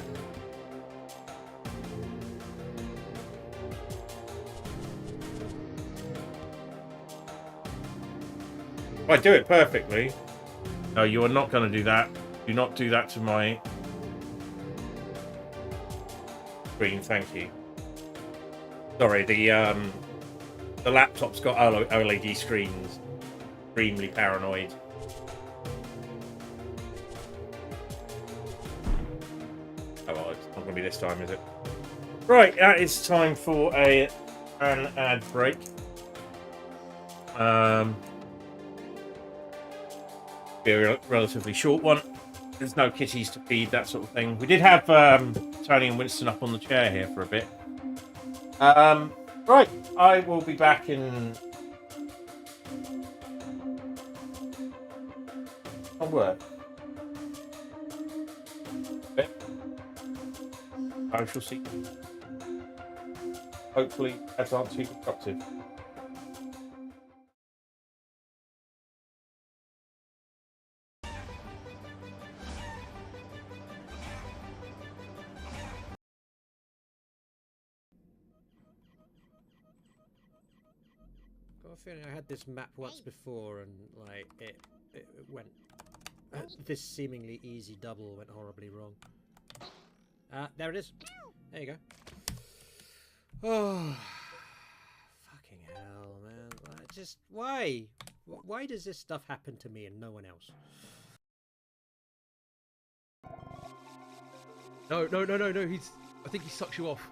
If I do it perfectly... No, you are not going to do that. Do not do that to my screen, thank you. Sorry, the laptop's got OLED screens. Extremely paranoid. Oh well, it's not going to be this time, is it? Right, that is time for an ad break. Be a relatively short one. There's no kitties to feed, that sort of thing. We did have Tony and Winston up on the chair here for a bit. Right, I will be back in... on work. I shall see. Hopefully, ads aren't too disruptive. Got a feeling I had this map once before, and like it went. This seemingly easy double went horribly wrong. There it is. There you go. Oh, fucking hell, man! Just why? Why does this stuff happen to me and no one else? No. I think he sucks you off.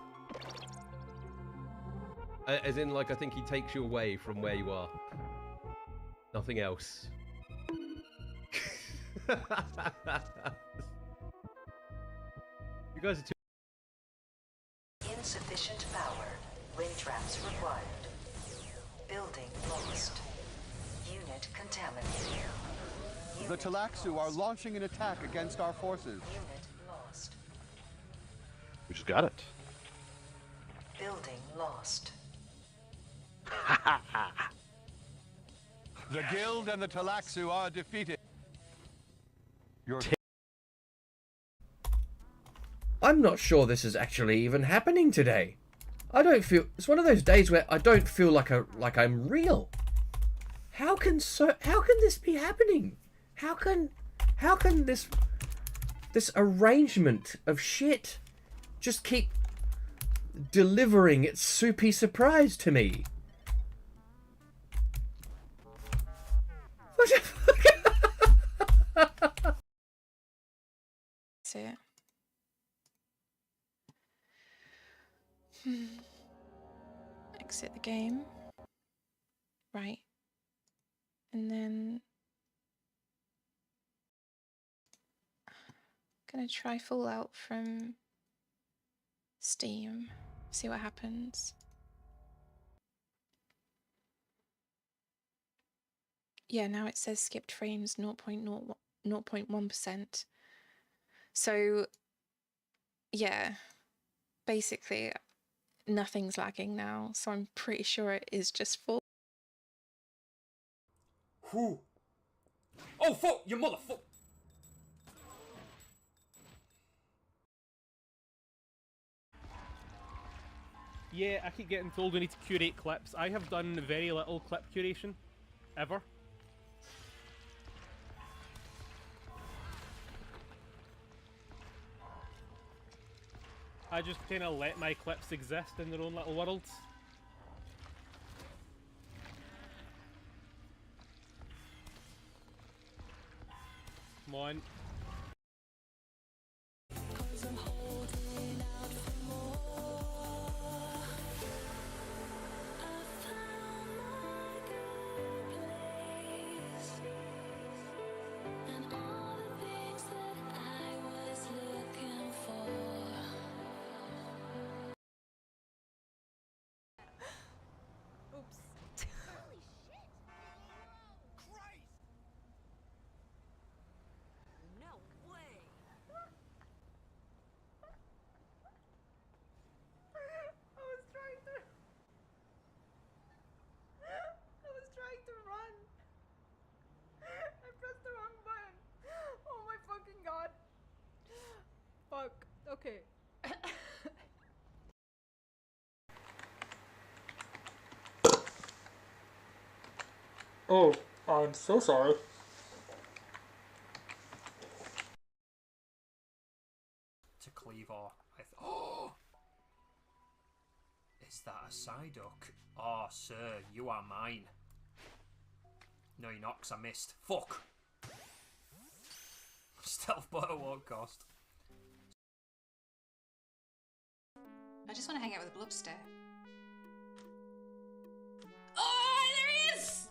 As in, like, I think he takes you away from where you are. Nothing else. You guys are too... Insufficient power. Ring traps required. Building lost. Unit contaminated. The Talaxu are launching an attack against our forces. Unit lost. We just got it. Building lost. The Guild and the Talaxu are defeated. I'm not sure this is actually even happening today. I don't feel... It's one of those days where I don't feel like I'm real. How can this be happening? How can this arrangement of shit just keep delivering its soupy surprise to me? What the fuck? See it. Exit the game. Right. And then gonna try Fallout from Steam. See what happens. Yeah, now it says skipped frames 0.1%. So yeah, basically nothing's lagging now, so I'm pretty sure it is just full. Who? Oh, fuck! You motherfucker! Yeah, I keep getting told we need to curate clips. I have done very little clip curation, ever. I just kind of let my clips exist in their own little worlds. Come on. I was trying to run. I pressed the wrong button. Oh my fucking god. Fuck. Okay. Oh, I'm so sorry. To Cleaver. Oh! Is that a Psyduck? Oh, sir, you are mine. No, you're not, 'cause I missed. Fuck! Stealth but at what cost? I just want to hang out with a Blobster. Oh, there he is!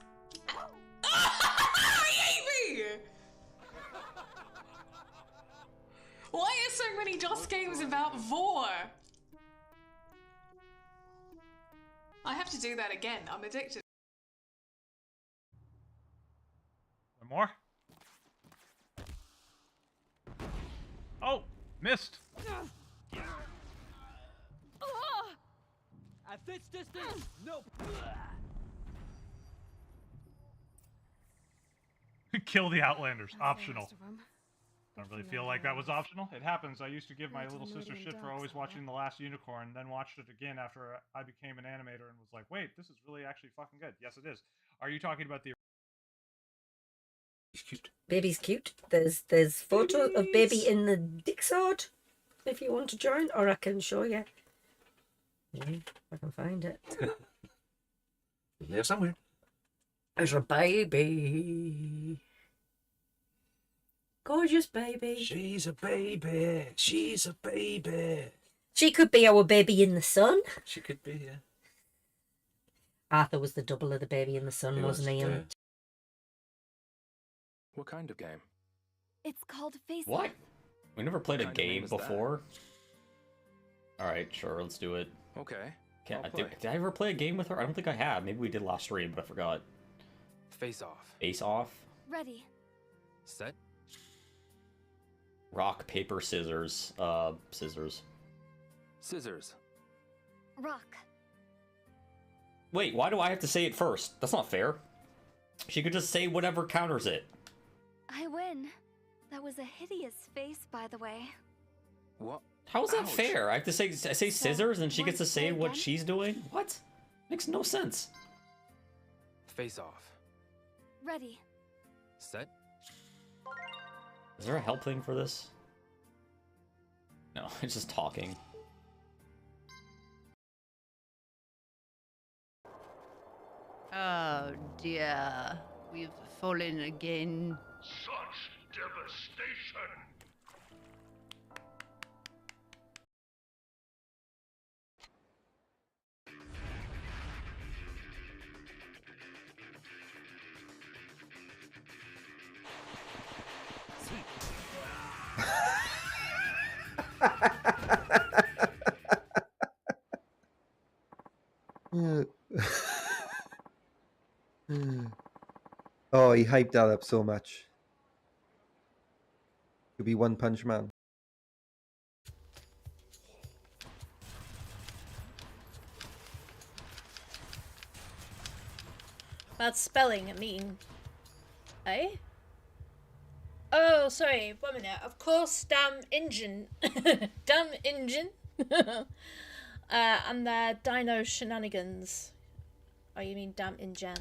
Oh, he ate me! Why are so many DOS games about vor? I have to do that again. I'm addicted. One more. Oh, missed. At this distance, nope. Kill the Outlanders. Optional. Don't really feel like that was optional. It happens. I used to give my little sister shit for always watching The Last Unicorn, then watched it again after I became an animator and was like, wait, this is really actually fucking good. Yes, it is. Are you talking about the... Cute. Baby's cute. There's photo of baby in the Dixod, if you want to join, or I can show you. Yeah, I can find it. There somewhere. There's a baby. Gorgeous baby. She's a baby. She's a baby. She could be our baby in the sun. She could be, yeah. Arthur was the double of the baby in the sun, He wasn't he? was, And What kind of game? It's called Face What? Off. We never played a What kind of game game is that? before. Alright, sure, let's do it. Okay. Can't, I'll did, play. did I ever play a game with her? I don't think I have. Maybe we did last stream, but I forgot. Face off. Face off. Ready. Set. Rock, paper, scissors. Scissors. Scissors. Rock. Wait, why do I have to say it first? That's not fair. She could just say whatever counters it. I win. That was a hideous face, by the way. What? How is that Ouch. fair? I have to say scissors and she gets to say what again? she's doing? What? Makes no sense. Face off. Ready. Set. Is there a help thing for this? No, it's just talking. Oh dear, we've fallen again. Such devastation! Oh, he hyped that up so much. Could be One Punch Man. Bad spelling, I mean. Eh? Oh, sorry, 1 minute. Of course, damn engine. Damn engine. And their dino shenanigans. Oh, you mean damn InGen.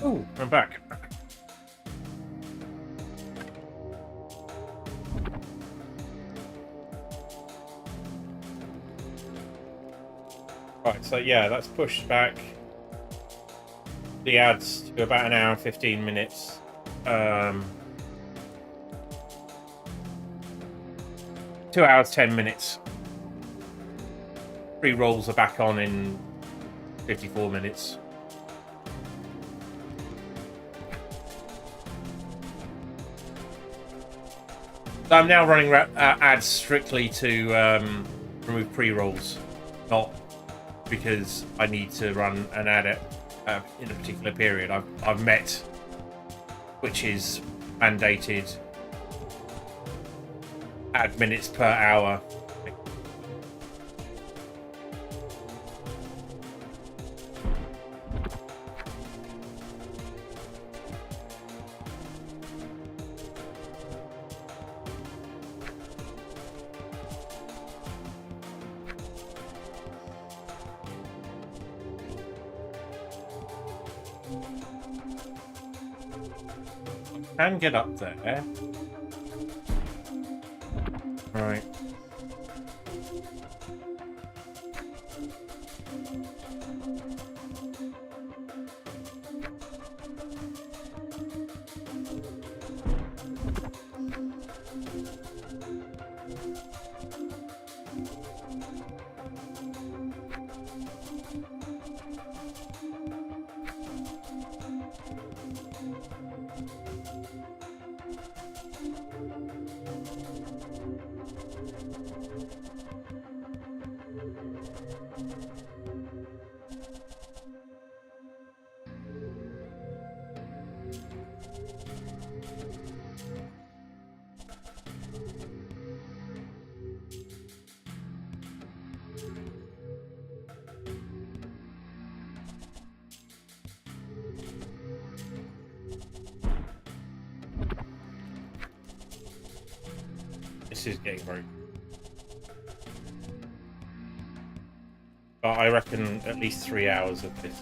Oh, I'm back. Right, so yeah, that's pushed back the ads to about an hour and 15 minutes. 2 hours, 10 minutes. Pre-rolls are back on in 54 minutes. So I'm now running ads strictly to remove pre-rolls, not because I need to run an ad in a particular period. I've met, which is mandated ad minutes per hour. Can get up there. Right. This is getting very... But I reckon at least 3 hours of this.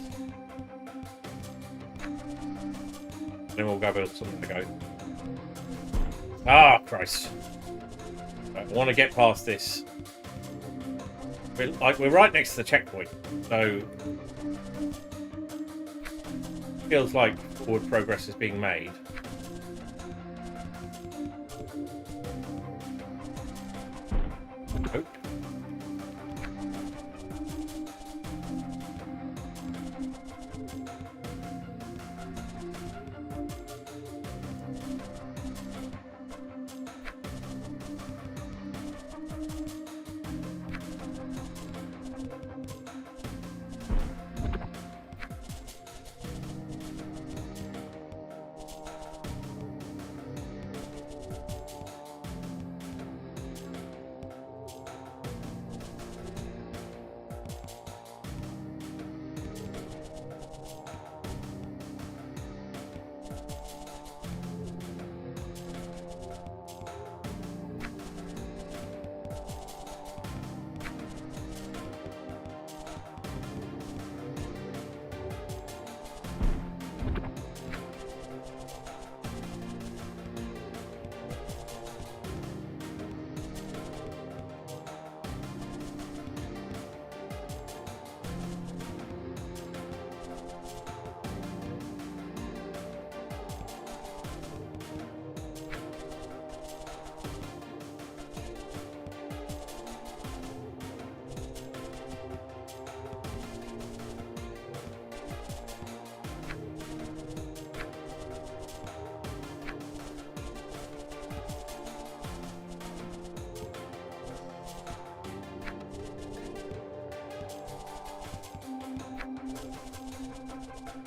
Then we'll go with something to go. Ah, Christ. I want to get past this. We're right next to the checkpoint, so... Feels like forward progress is being made. Nope.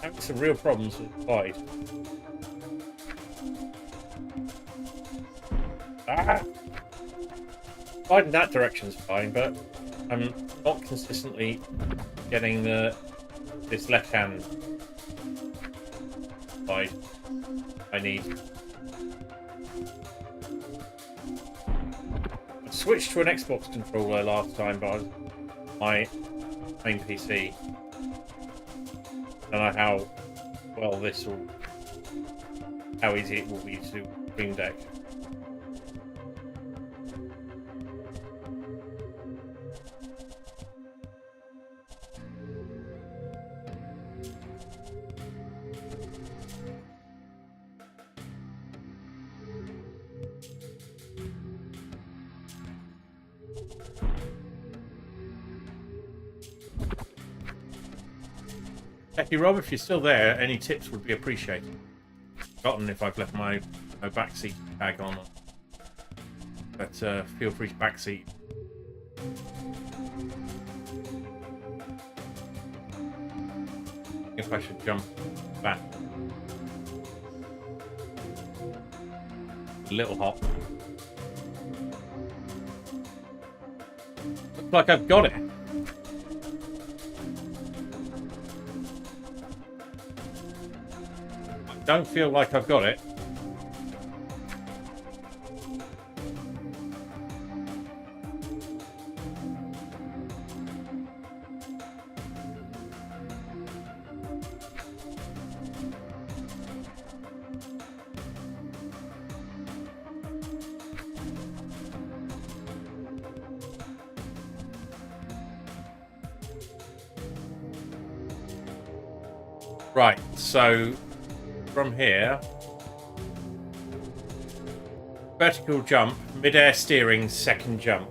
Having some real problems with Clyde. Sliding that direction's fine, but I'm not consistently getting this left hand side I need. I switched to an Xbox controller last time, but my main PC. I don't know how well this will, how easy it will be to Stream Deck. Becky Rob, if you're still there, any tips would be appreciated. Forgotten if I've left my backseat tag on, but feel free to backseat. If I should jump back, a little hop. Looks like I've got it. Don't feel like I've got it. Right, so from here, vertical jump, mid-air steering, second jump.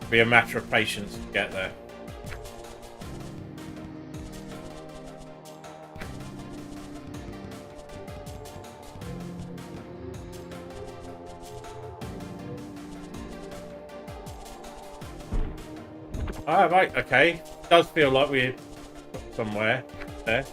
Be a matter of patience to get there. Ah, right, okay. Does feel like we're somewhere there.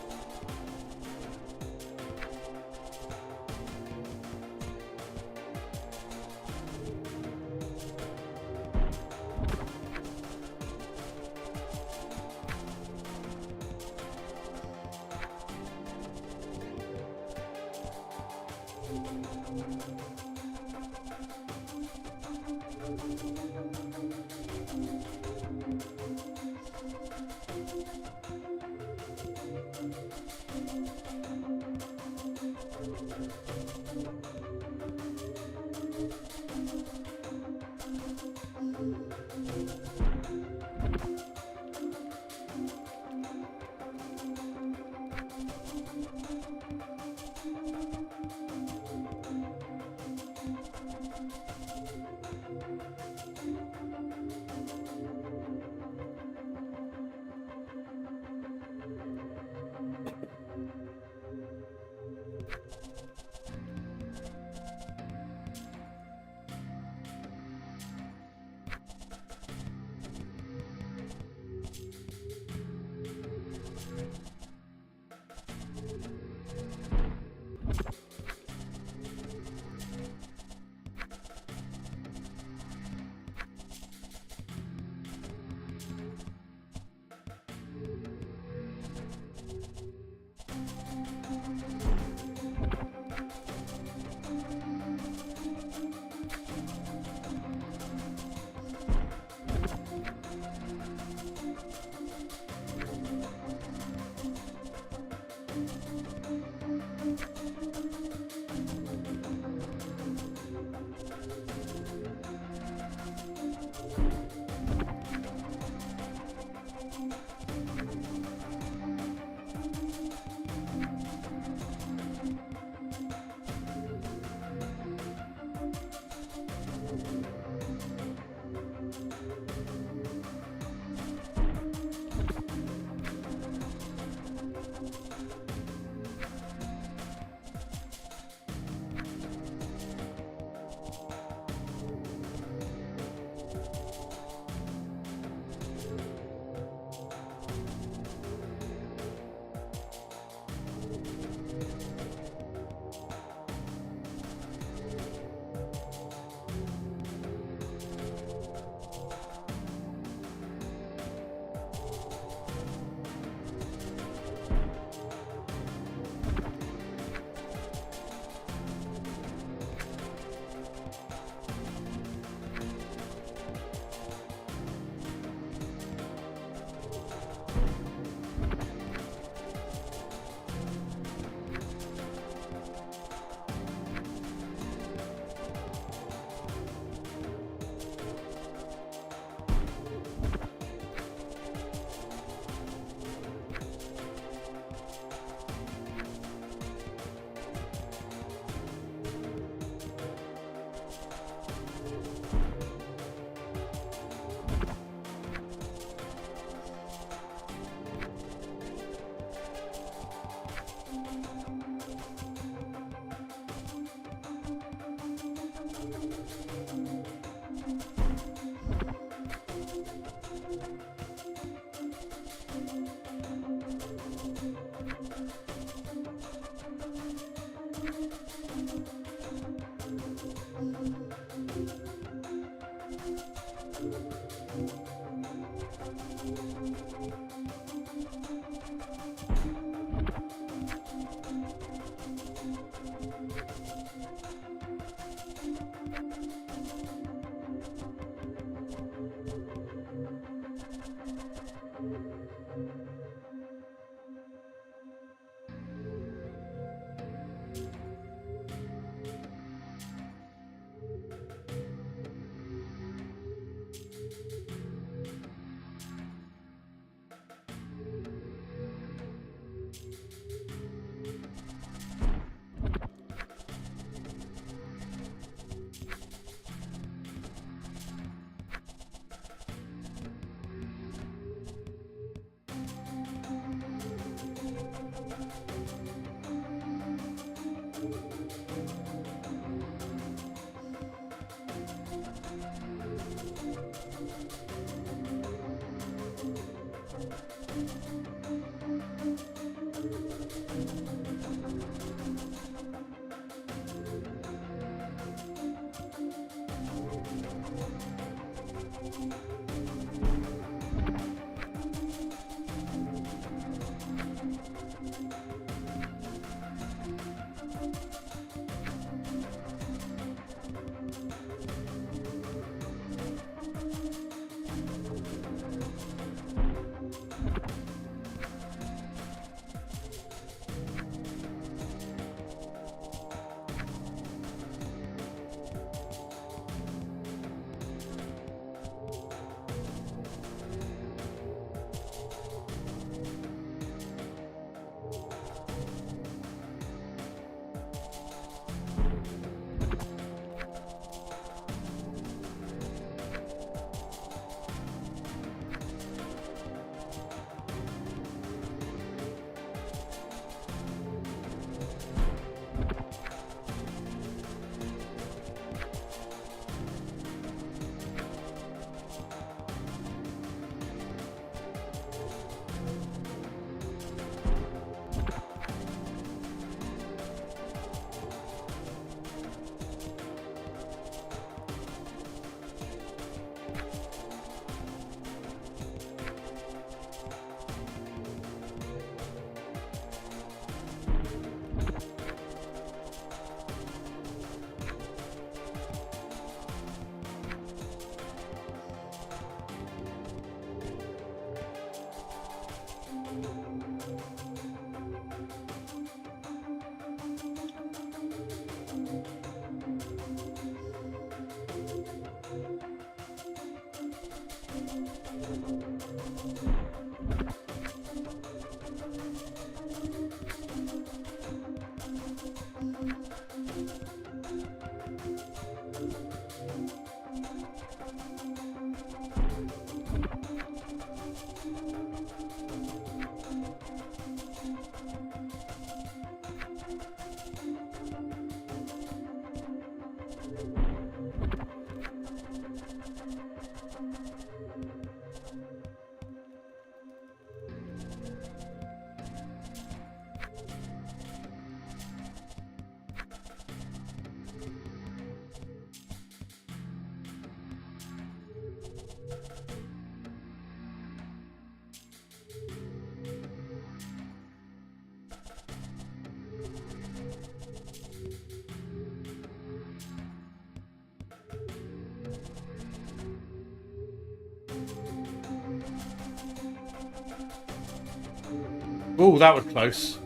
Oh, that was close.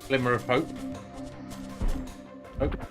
Glimmer of hope. Hope.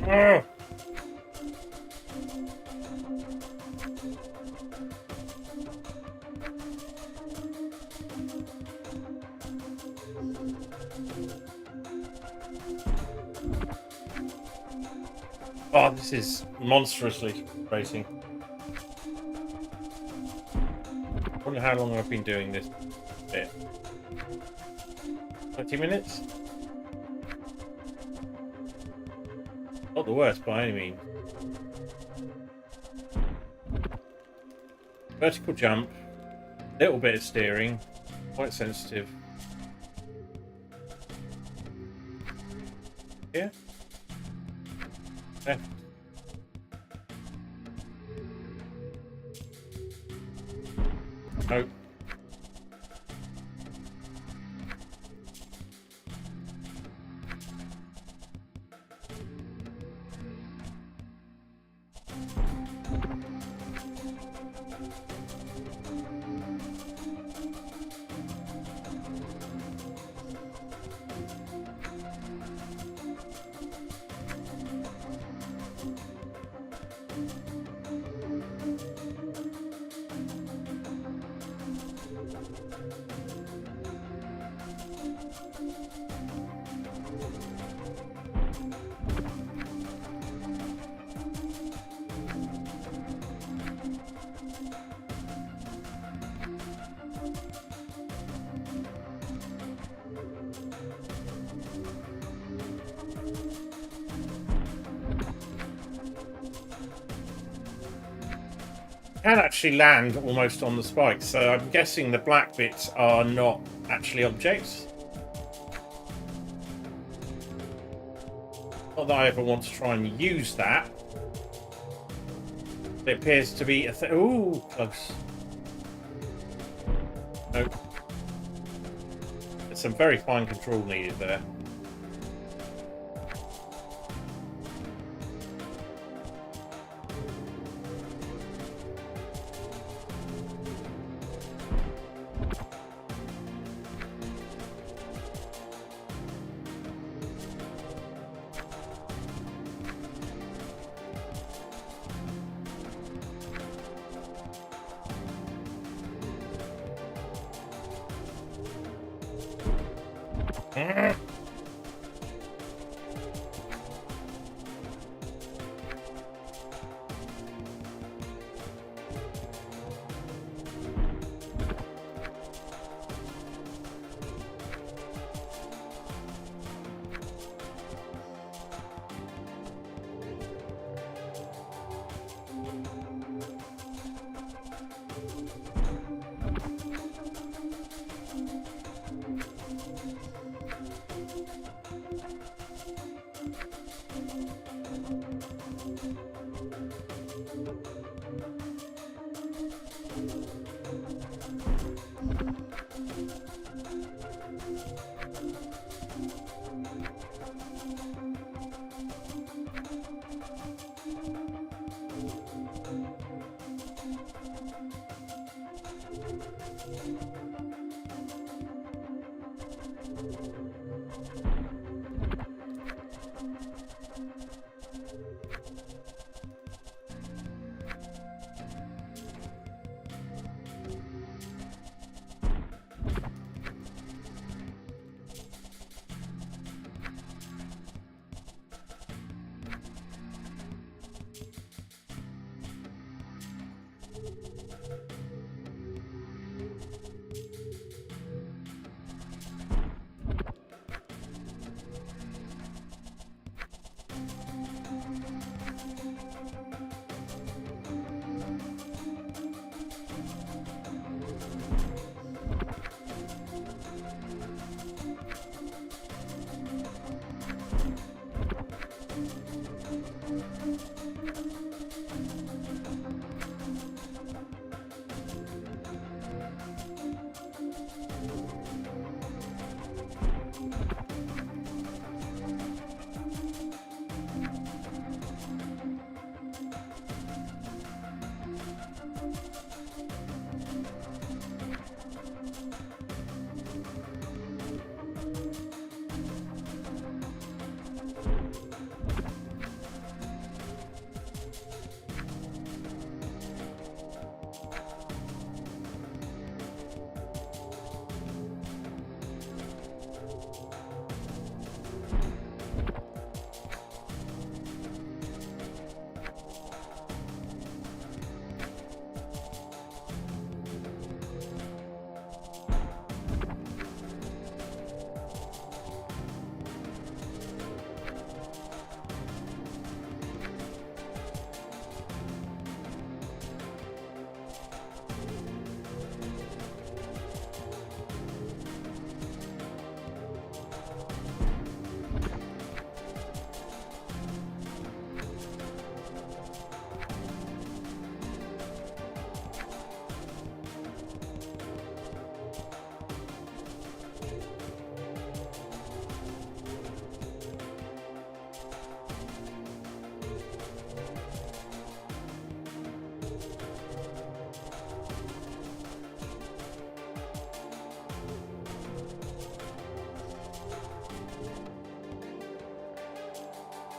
Oh. Oh, this is monstrously racing. I wonder how long I've been doing this bit. 20 minutes? Not the worst by any means. Vertical jump, little bit of steering, quite sensitive. Yeah. Left. Nope. Can actually land almost on the spikes, so I'm guessing the black bits are not actually objects. Not that I ever want to try and use that. It appears to be a ooh, close. Nope. There's some very fine control needed there.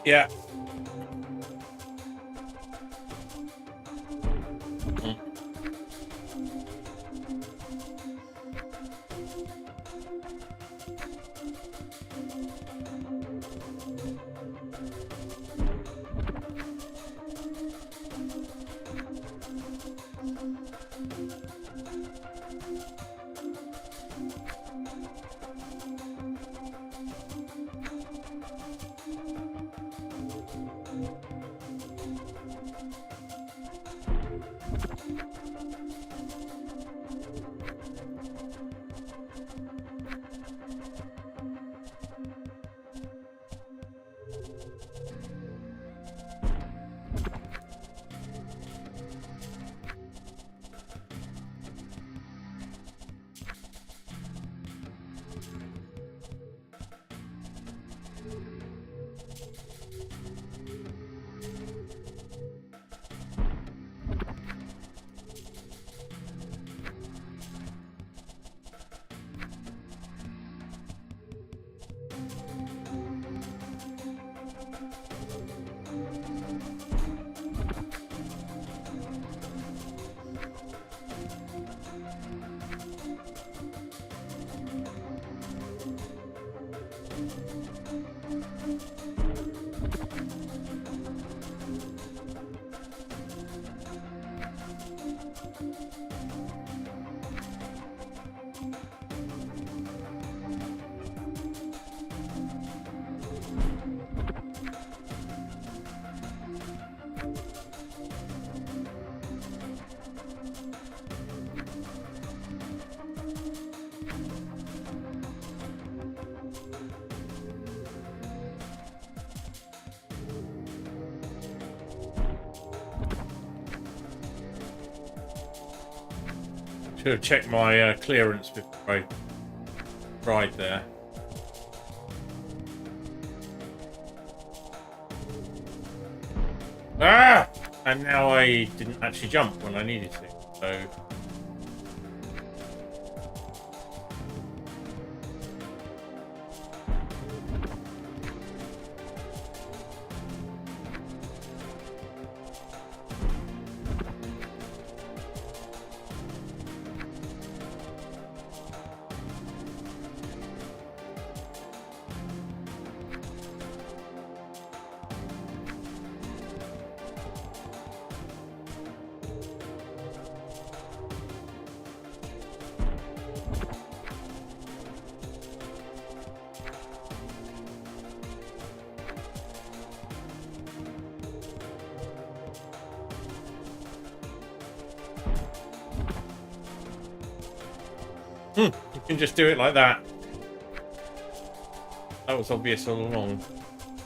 Yeah. Should have checked my clearance before I tried there. Ah! And now I didn't actually jump when I needed to, so... You can just do it like that. That was obvious all along.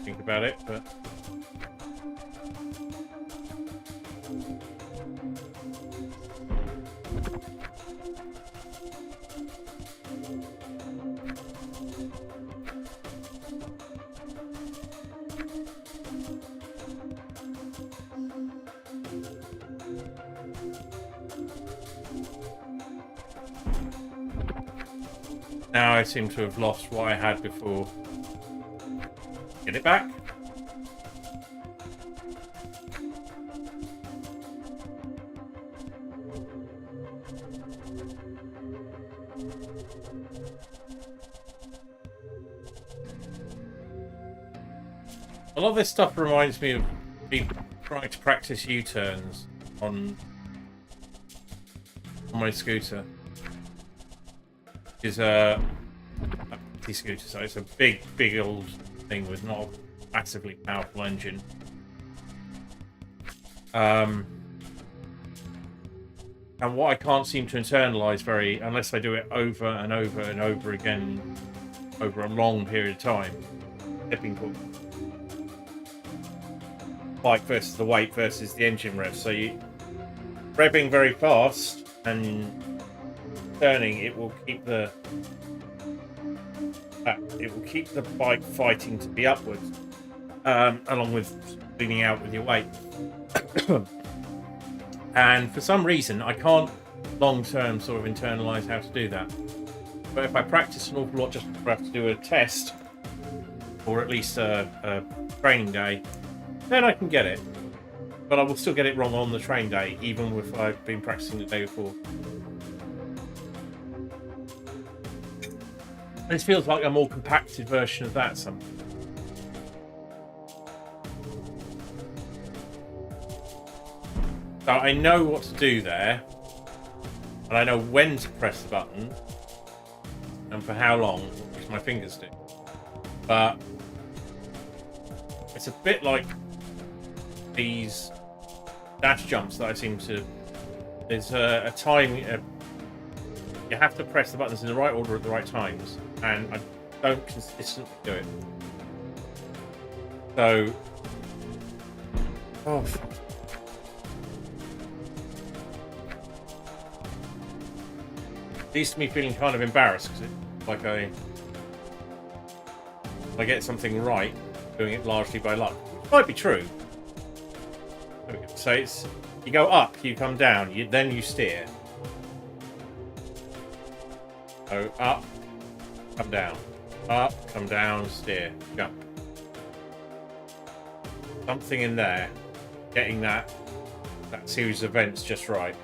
Think about it, but... Now I seem to have lost what I had before. Get it back. A lot of this stuff reminds me of me trying to practice U-turns on my scooter. Is a scooter, so it's a big old thing with not a massively powerful engine. And what I can't seem to internalize unless I do it over and over and over again over a long period of time. Tipping point. Bike versus the weight versus the engine rev. So you revving very fast and turning, it will keep the bike fighting to be upwards, along with leaning out with your weight. And for some reason, I can't long-term sort of internalize how to do that. But if I practice an awful lot just before I have to do a test, or at least a training day, then I can get it. But I will still get it wrong on the train day, even if I've been practicing the day before. This feels like a more compacted version of that somehow. So I know what to do there, and I know when to press the button, and for how long, which my fingers do. But it's a bit like these dash jumps that I seem to... There's a time... you have to press the buttons in the right order at the right times, and I don't consistently do it. So... Oh, fuck. Leads to me feeling kind of embarrassed, because it's like I get something right, doing it largely by luck. Which might be true. So it's... You go up, you come down, then you steer. So up, come down, steer, jump. Something in there, getting that series of events just right.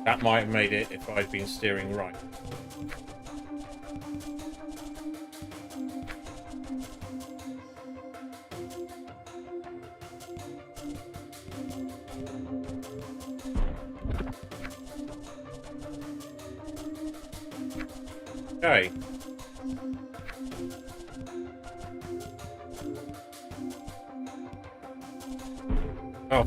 That might have made it if I'd been steering right. Okay. Oh.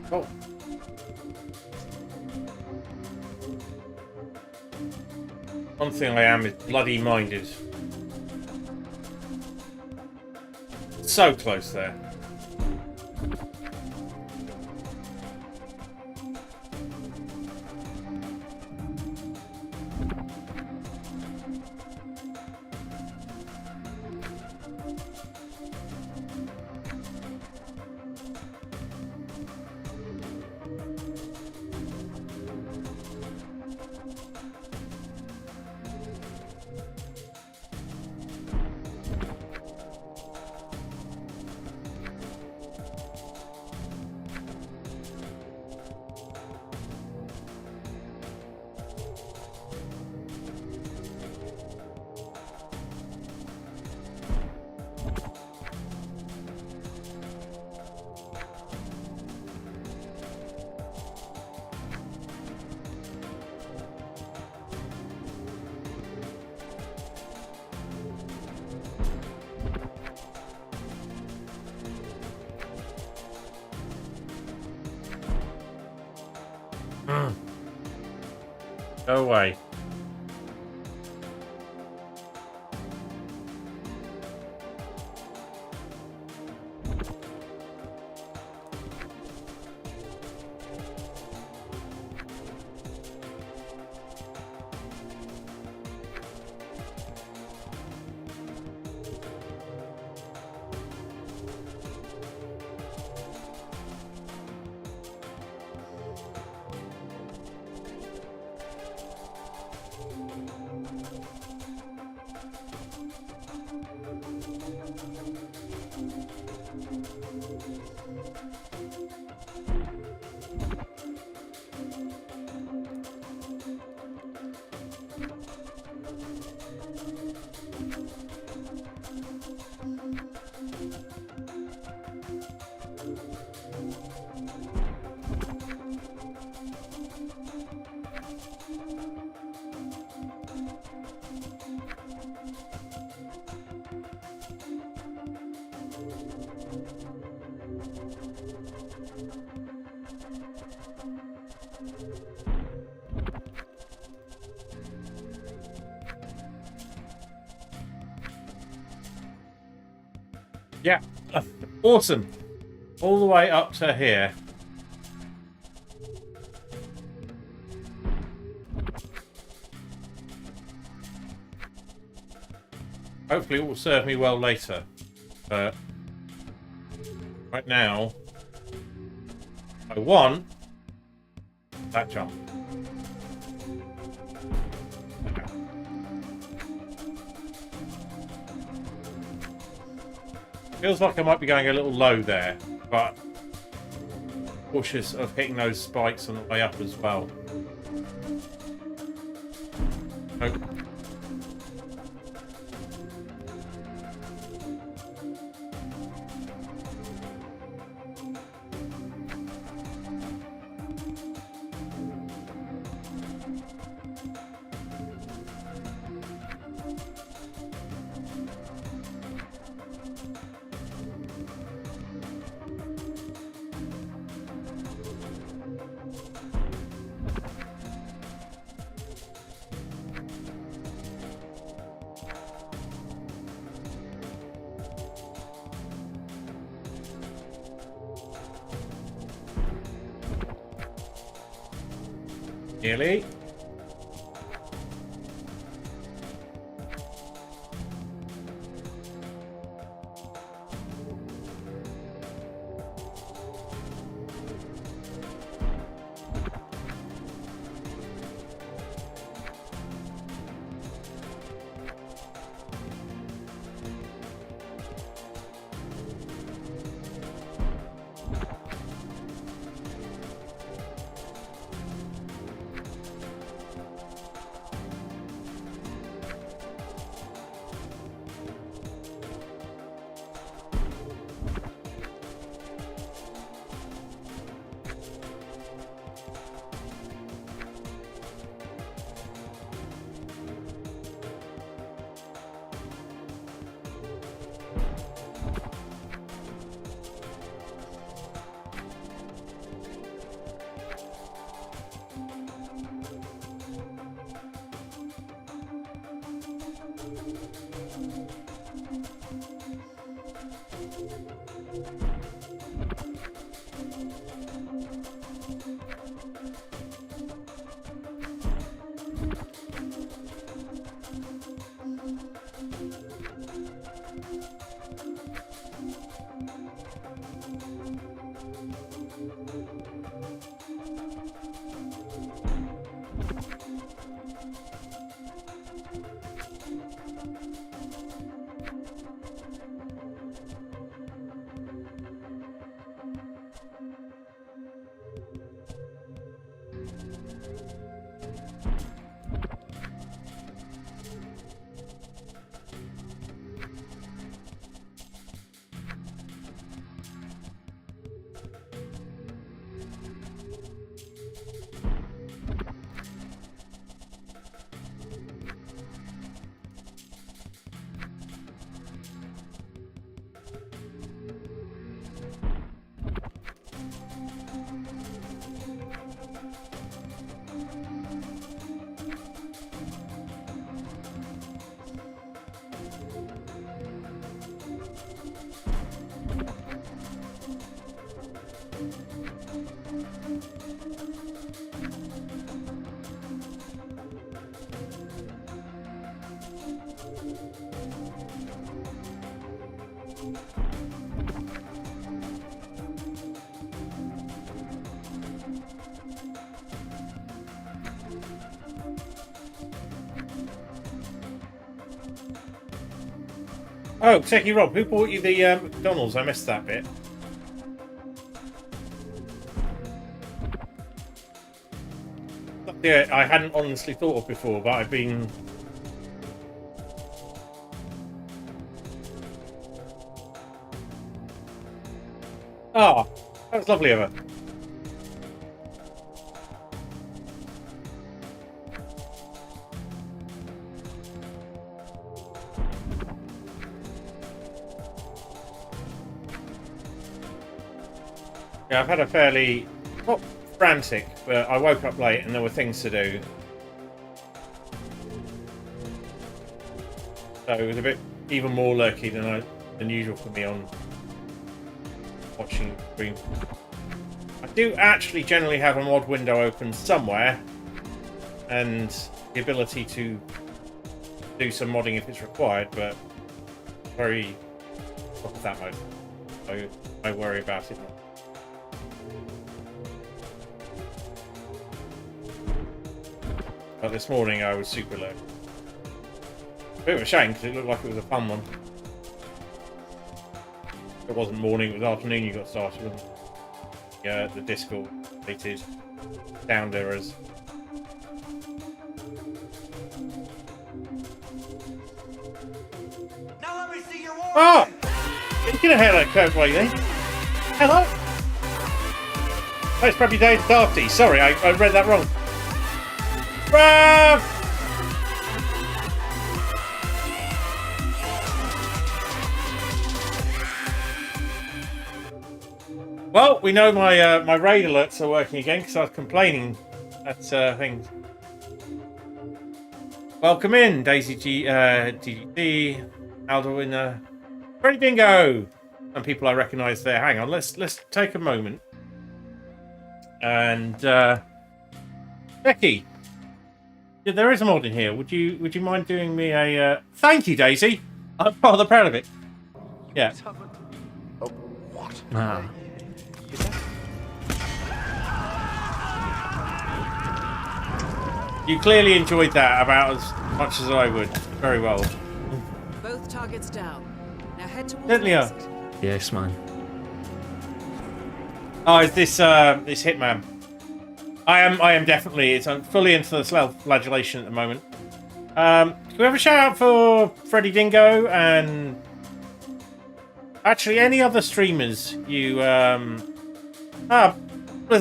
Oh. One thing I am is bloody minded. So close there. Go away. Yeah, awesome. All the way up to here. Hopefully it will serve me well later. But right now, I want that jump. Feels like I might be going a little low there, but cautious of hitting those spikes on the way up as well. Nope. Nearly. Oh, Techie Rob, who bought you the McDonald's? I missed that bit. Yeah, I hadn't honestly thought of before, but I've been... Oh, that was lovely of her. Yeah, I've had a fairly, not frantic, but I woke up late and there were things to do. So it was a bit even more lurky than usual for me on watching stream. I do actually generally have a mod window open somewhere and the ability to do some modding if it's required, but very top of that mode. So I worry about it. But this morning I was super low. Bit of a shame because it looked like it was a fun one. It wasn't morning, it was afternoon you got started with. Yeah, the Discord updated sound errors. Now let me see your war. Oh! Get a hair like Kirk lady. Hello? Oh, it's probably Dave Darty. Sorry, I read that wrong. Bruh! Well, we know my raid alerts are working again because I was complaining at things. Welcome in, Daisy G, DGD, Aldo Winner, Freddy Bingo. Some people I recognise there. Hang on, let's take a moment and Becky, yeah, there is a mod in here. Would you mind doing me a? Thank you, Daisy. I'm rather proud of it. Yeah. Oh, what? Ah. You clearly enjoyed that about as much as I would. Very well. Both targets down. Now head towards Certainly the are. exit. Yes, man. Oh, is this this Hitman? I am definitely. I'm fully into the self-flagellation at the moment. Can we have a shout out for Freddy Dingo and actually any other streamers you there's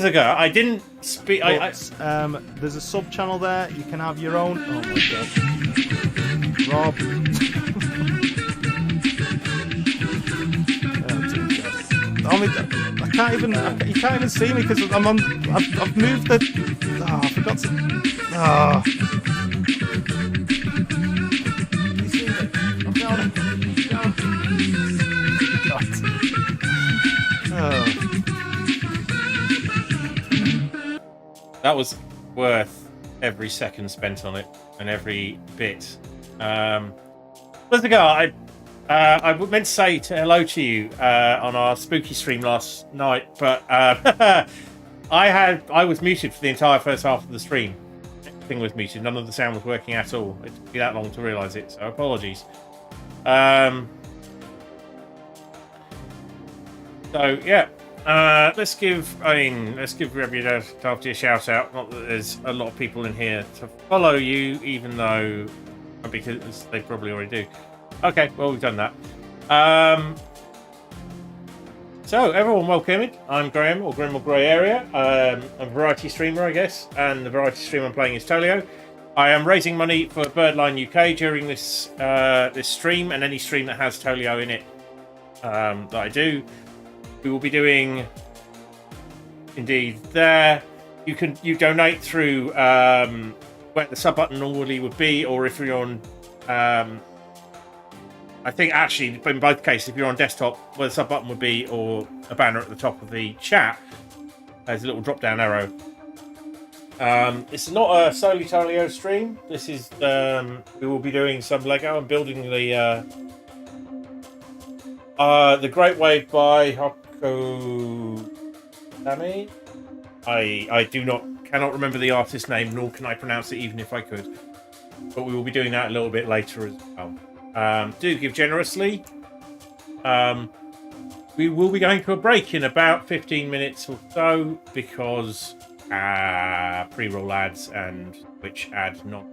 a guy. I didn't speak. There's a sub channel there. You can have your own. Oh my god, Rob. I mean, I can't even. You can't even see me because I'm on. I've moved the. Oh, I forgot to. Oh. You see me? I'm down. God. Oh. That was worth every second spent on it and every bit. There's a guy. I meant to say hello to you on our spooky stream last night, but I was muted for the entire first half of the stream. Everything was muted. None of the sound was working at all. It took me that long to realise it, so apologies. So yeah, let's give Rebuda a shout out. Not that there's a lot of people in here to follow you, even though because they probably already do. Okay, well, we've done that. So, everyone, welcome. I'm Graham, or Grim or Grey Area. I'm a variety streamer, I guess, and the variety stream I'm playing is Toleo. I am raising money for Birdline UK during this this stream, and any stream that has Toleo in it that I do. We will be doing, indeed, there. You donate through where the sub button normally would be, or if you're on... I think actually, in both cases, if you're on desktop, where the sub button would be, or a banner at the top of the chat, there's a little drop down arrow. It's not a solely Toleo stream. This is we will be doing some Lego and building the Great Wave by Hoko Nami. I cannot remember the artist's name, nor can I pronounce it even if I could. But we will be doing that a little bit later as well. Do give generously. We will be going to a break in about 15 minutes or so because pre-roll ads and which ad not.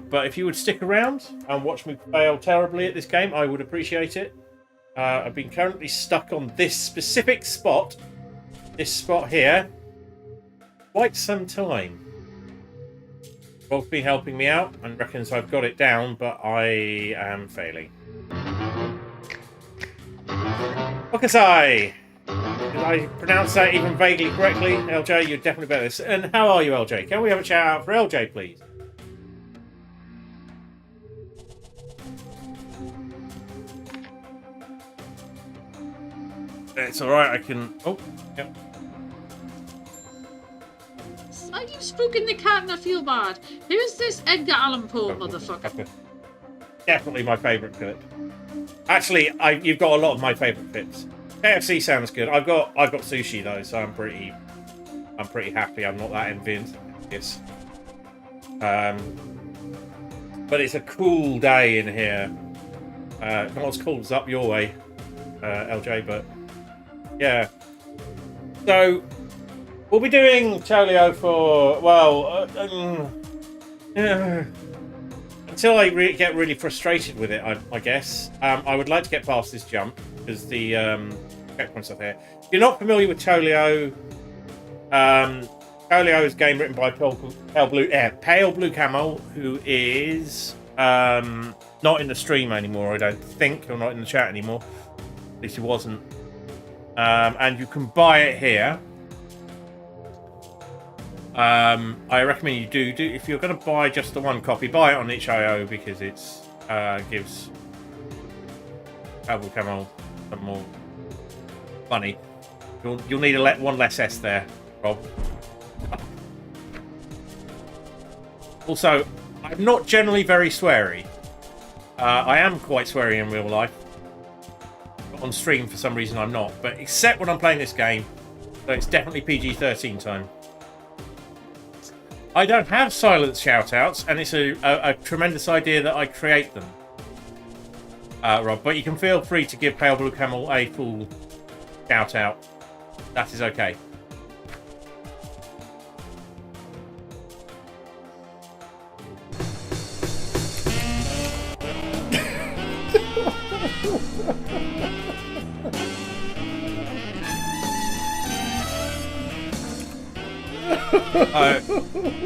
But if you would stick around and watch me fail terribly at this game, I would appreciate it. I've been currently stuck on this specific spot, this spot here, quite some time. Bob's been helping me out and reckons I've got it down, but I am failing. Okasai! Did I pronounce that even vaguely correctly? LJ, you're definitely better. And how are you, LJ? Can we have a shout out for LJ, please? It's alright, I can... Oh, yep. I keep spooking the cat and I feel bad. Who's this Edgar Allan Poe motherfucker? Definitely my favourite Philip. Actually, you've got a lot of my favourite bits. KFC sounds good. I've got sushi though, so I'm pretty happy. I'm not that envious. But it's a cool day in here. Not as cool as up your way, LJ, but yeah. So we'll be doing Toleo for until I get really frustrated with it. I guess I would like to get past this jump because the checkpoints up here. If you're not familiar with Toleo, Toleo is a game written by Pale Blue Camel, who is not in the stream anymore, I don't think, or not in the chat anymore. At least he wasn't. And you can buy it here. I recommend you do if you're going to buy just the one copy, buy it on itch.io because it's gives Pale Blue Camel some more money. You'll need one less S there, Rob. Also, I'm not generally very sweary. I am quite sweary in real life. But on stream, for some reason, I'm not. But except when I'm playing this game, so it's definitely PG-13 time. I don't have silent shout-outs, and it's a tremendous idea that I create them. Rob, but you can feel free to give Pale Blue Camel a full shout-out. That is okay.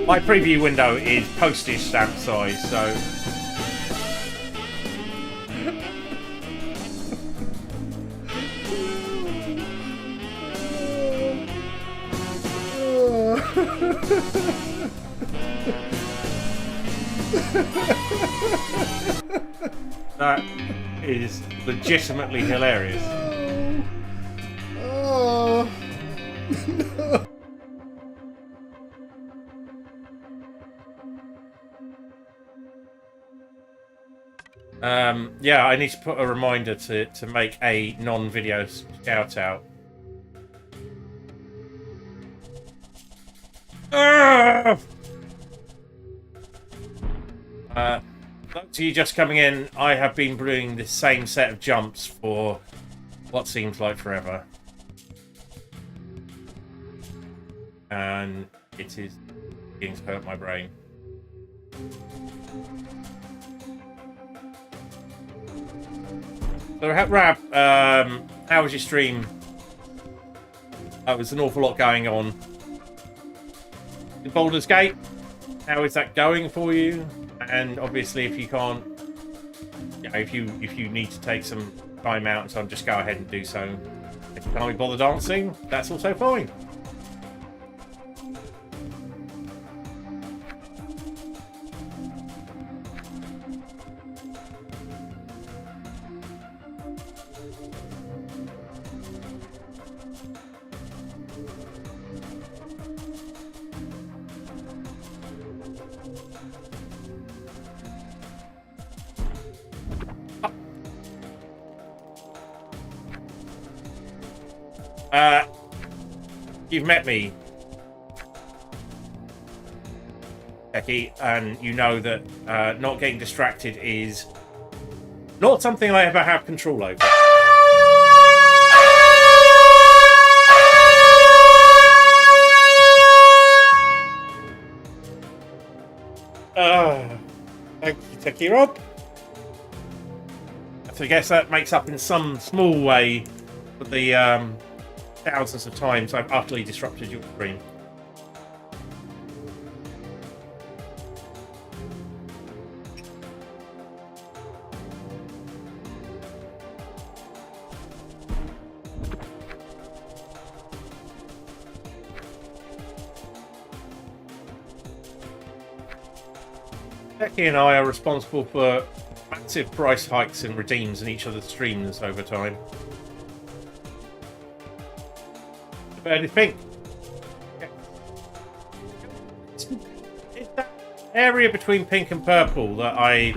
My preview window is postage stamp size, so... That is legitimately hilarious. Oh. No. Yeah, I need to put a reminder to make a non-video shout out. To you just coming in, I have been brewing this same set of jumps for what seems like forever. And it is beginning to hurt my brain. So, Rab, how was your stream? There was an awful lot going on. In Baldur's Gate, how is that going for you? And obviously, if you can't, you know, if you need to take some time out and so on, just go ahead and do so. If you can't be bothered dancing, that's also fine. You've met me, Becky, and you know that not getting distracted is not something I ever have control over. Thank you, Techie Rob. So I guess that makes up in some small way for the thousands of times I've utterly disrupted your stream. Becky and I are responsible for massive price hikes and redeems in each other's streams over time. The bird is pink. It's that area between pink and purple that I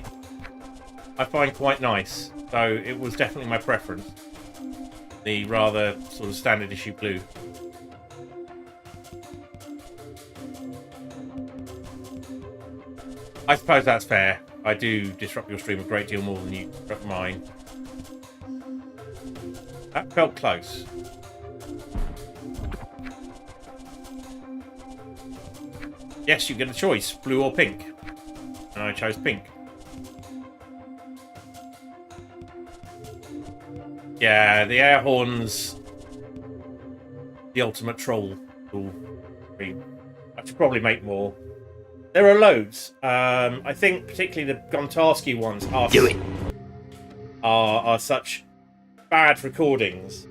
find quite nice. So it was definitely my preference. The rather sort of standard issue blue. I suppose that's fair. I do disrupt your stream a great deal more than you disrupt mine. That felt close. Yes, you get a choice, blue or pink. And I chose pink. Yeah, the air horns, the ultimate troll. I should probably make more. There are loads. I think particularly the Gontarski ones are such bad recordings.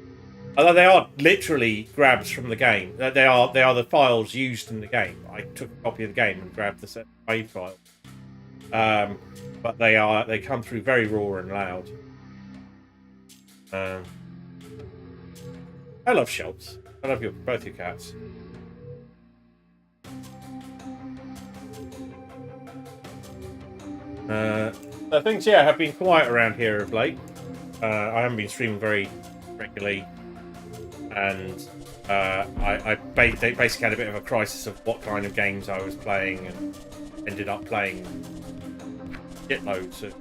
Although they are literally grabs from the game. They are the files used in the game. I took a copy of the game and grabbed the set WAV file. But they come through very raw and loud. I love Schultz. I love both your cats. So things, yeah, have been quiet around here of late. I haven't been streaming very regularly, and I basically had a bit of a crisis of what kind of games I was playing, and ended up playing shitloads of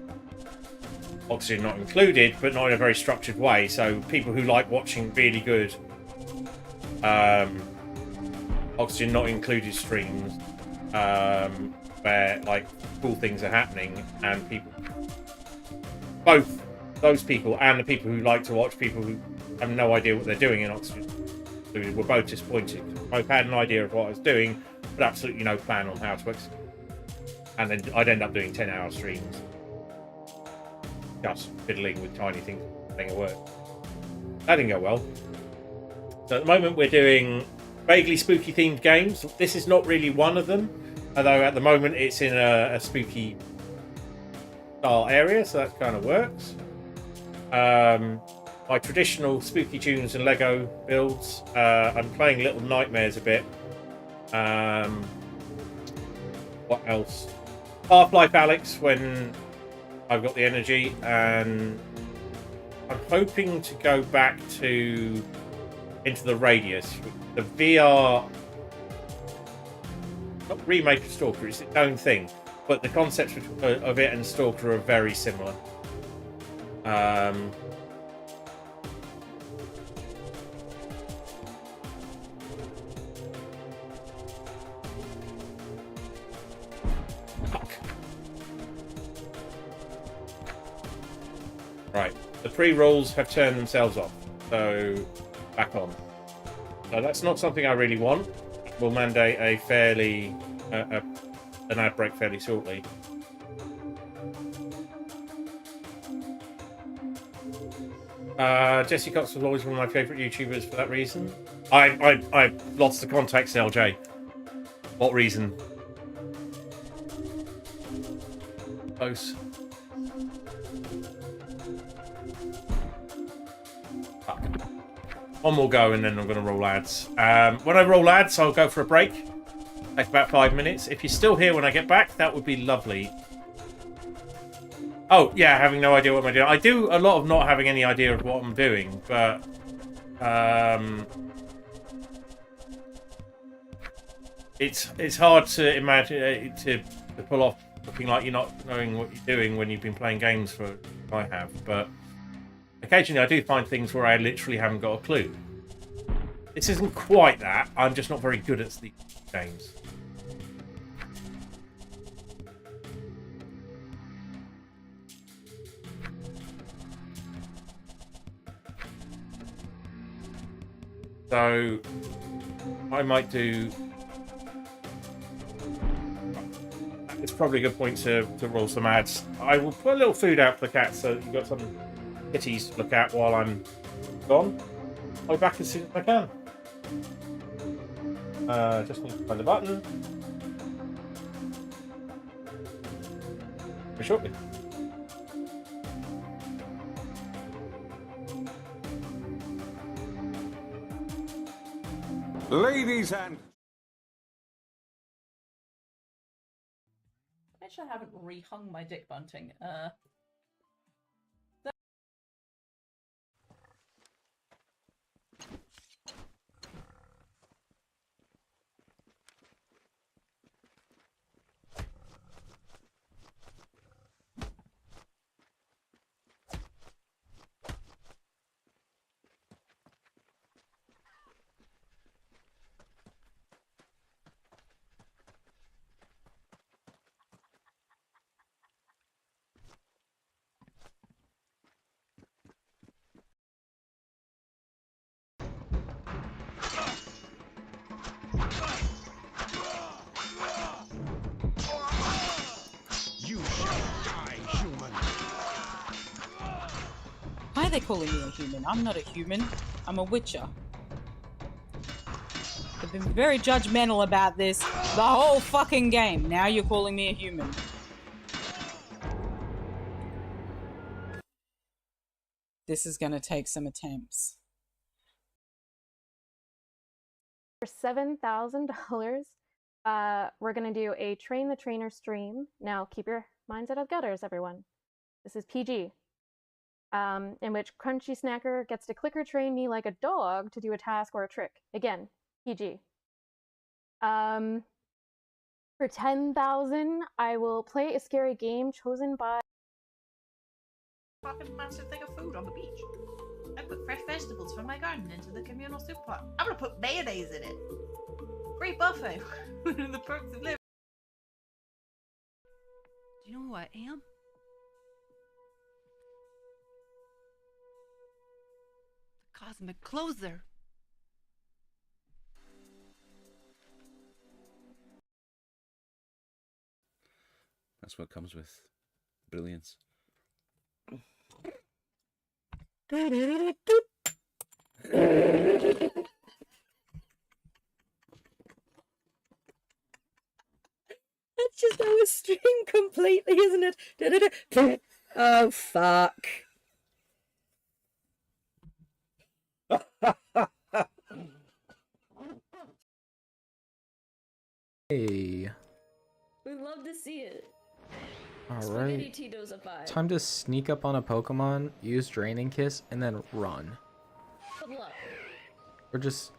Oxygen not included, but not in a very structured way. So people who like watching really good Oxygen not included streams, where like cool things are happening, and people, both those people and the people who like to watch people who have no idea what they're doing in Oxygen, were both disappointed. Both had an idea of what I was doing, but absolutely no plan on how to execute. And then I'd end up doing 10-hour streams, just fiddling with tiny things, thing at work. That didn't go well. So at the moment we're doing vaguely spooky themed games. This is not really one of them, although at the moment it's in a spooky style area, so that kind of works. My traditional spooky tunes and Lego builds. I'm playing Little Nightmares a bit. What else? Half-Life Alyx when I've got the energy, and I'm hoping to go back to Into the Radius. The VR, not remake of Stalker, it's its own thing, but the concepts of it and Stalker are very similar. Right, the pre-rolls have turned themselves off, so back on. So that's not something I really want. We'll mandate a fairly an ad break fairly shortly. Jesse Cox was always one of my favourite YouTubers for that reason. I lost the context, LJ. What reason? Close. Fuck. One more go and then I'm going to roll ads. When I roll ads, I'll go for a break. Take about 5 minutes. If you're still here when I get back, that would be lovely. Oh, yeah, having no idea what I'm doing. I do a lot of not having any idea of what I'm doing, but... It's hard to imagine, to pull off looking like you're not knowing what you're doing when you've been playing games for... I have, but... Occasionally I do find things where I literally haven't got a clue. This isn't quite that. I'm just not very good at these games. So, I might do... It's probably a good point to roll some ads. I will put a little food out for the cats so that you've got some kitties to look at while I'm gone. I'll be back as soon as I can. Just need to find the button. Very shortly. Ladies and... Actually, I haven't rehung my dick bunting. You shall die, human. Why are they calling me a human? I'm not a human. I'm a witcher. They've been very judgmental about this the whole fucking game. Now you're calling me a human. This is gonna take some attempts. For $7,000, we're going to do a Train the Trainer stream. Now, keep your minds out of gutters, everyone. This is PG. In which Crunchy Snacker gets to clicker train me like a dog to do a task or a trick. Again, PG. For 10,000, I will play a scary game chosen by... Fucking massive thing of food on the beach. I put fresh vegetables from my garden into the communal soup pot. I'm gonna put mayonnaise in it. Great buffet. One of the perks of living. Do you know who I am? The Cosmic Closer. That's what comes with brilliance. That's just our stream completely, isn't it? Oh, fuck. Hey. We'd love to see it. Alright. Tito's a vibe. Time to sneak up on a Pokemon, use Draining Kiss, and then run. Good luck. Or just...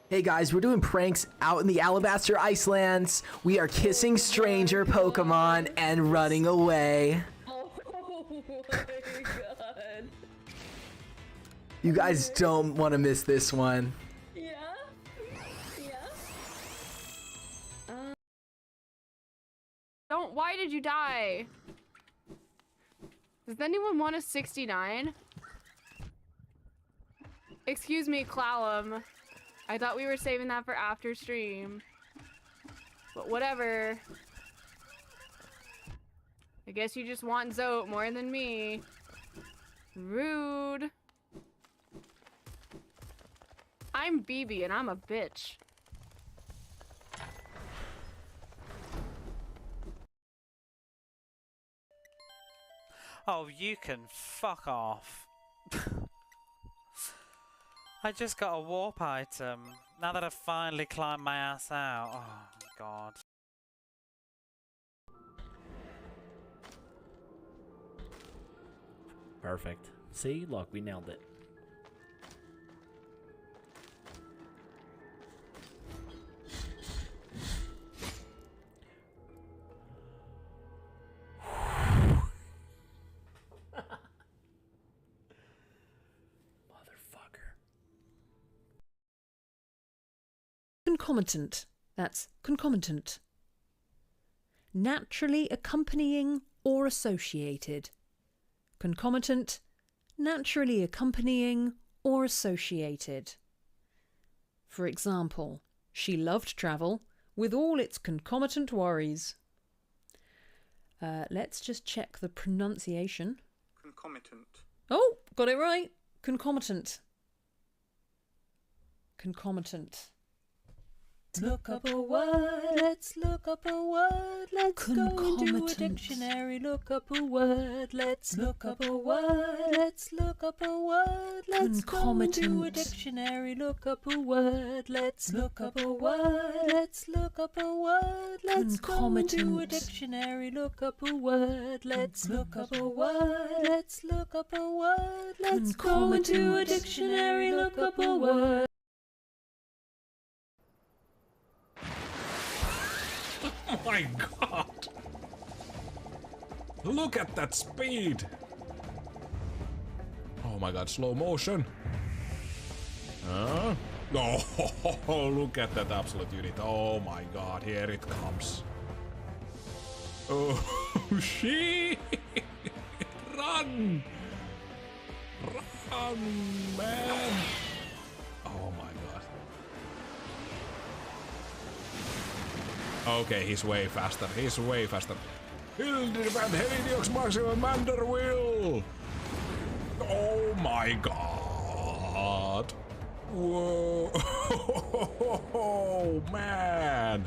Hey guys, we're doing pranks out in the Alabaster Icelands. We are kissing stranger Pokemon and running away. Oh my god. You guys don't want to miss this one. Yeah? Yeah? Don't. Why did you die? Does anyone want a 69? Excuse me, Clallam. I thought we were saving that for after stream. But whatever. I guess you just want Zote more than me. Rude. I'm BB and I'm a bitch. Oh, you can fuck off. I just got a warp item. Now that I've finally climbed my ass out. Oh, God. Perfect. See? Look, we nailed it. Concomitant. That's concomitant. Naturally accompanying or associated. Concomitant, naturally accompanying or associated. For example, she loved travel with all its concomitant worries. Let's just check the pronunciation. Concomitant. Oh, got it right. Concomitant. Concomitant. Look up a word, let's look up a word, let's go into a dictionary, look up a word, let's look up a word, let's look up a word, let's go into a dictionary, look up a word, let's look up a word, let's look up a word, let's go into a dictionary, look up a word, let's look up a word, let's look up a word, let's go into a dictionary, look up a word. Oh my god! Look at that speed! Oh my god, slow motion! Oh, look at that absolute unit. Oh my god, here it comes. Oh, shit! Run! Run, man! Oh my god. Okay, he's way faster. He's way faster. Hildebrand Helidiox Maximum Mander Will! Oh my god! Whoa! Oh man!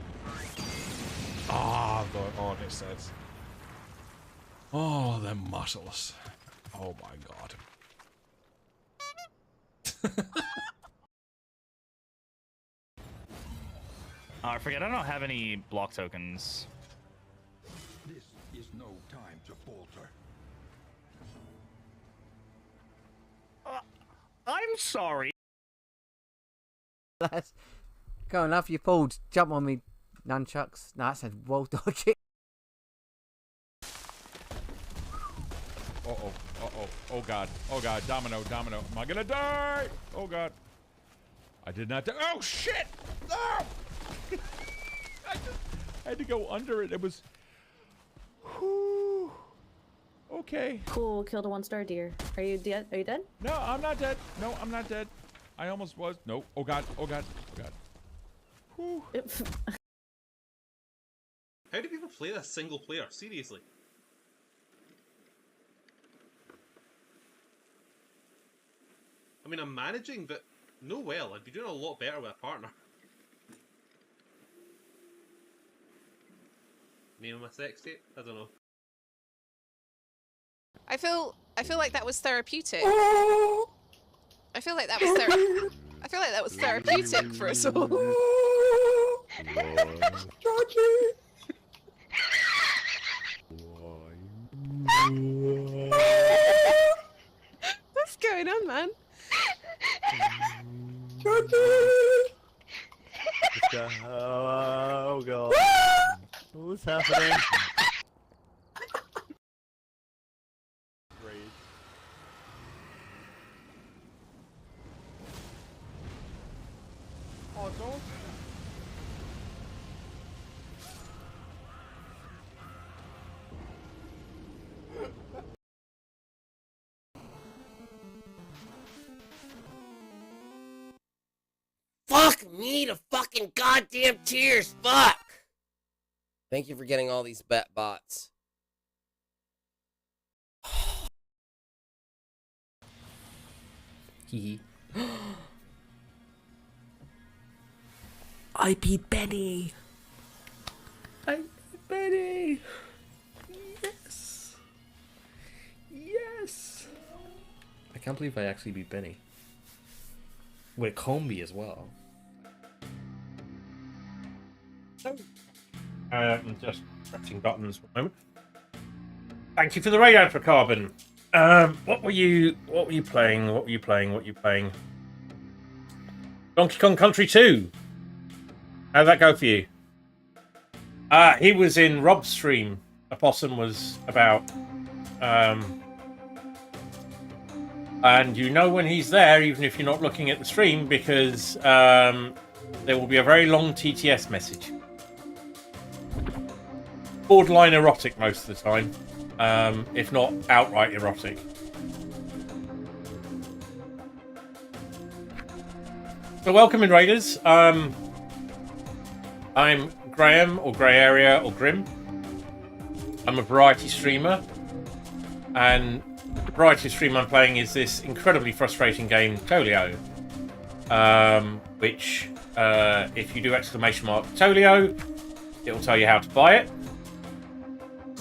Ah, the Odysseys. Oh, the muscles. Oh my god. Oh, I forget. I don't have any block tokens. This is no time to falter. I'm sorry. That's go enough. You pulled. Jump on me, nunchucks. No, that said wall dodging. Uh-oh. Uh-oh. Oh, God. Oh, God. Domino. Domino. Am I gonna die? Oh, God. I did not die. Oh, shit! No! I had to go under it. It was... Whew. Okay. Cool, killed a 1-star deer. Are you dead? Are you dead? No, I'm not dead. No, I'm not dead. I almost was. No. Oh, God. Oh, God. Oh, God. Whew. How do people play this single player? Seriously. I mean, I'm managing, but no well. I'd be doing a lot better with a partner. Me and my sex tape? I don't know. I feel like that was therapeutic. I feel like that was therapeutic for us all. What's going on, man? Oh god. What's happening? Oh, don't. Fuck me to fucking goddamn tears. Fuck. Thank you for getting all these bet bots. Hee I beat Benny. I beat Benny. Yes. Yes. I can't believe I actually beat Benny. With Combi as well. I'm just pressing buttons for a moment. Thank you for the raid out for Carbon. What were you playing? What were you playing? Donkey Kong Country 2. How'd that go for you? He was in Rob's stream. Opossum was about. And you know when he's there, even if you're not looking at the stream, because there will be a very long TTS message. Borderline erotic most of the time, if not outright erotic. So welcome in, Raiders. I'm Graham, or Grey Area, or Grim. I'm a variety streamer, and the variety stream I'm playing is this incredibly frustrating game, Toleo, which, if you do !Toleo, it will tell you how to buy it.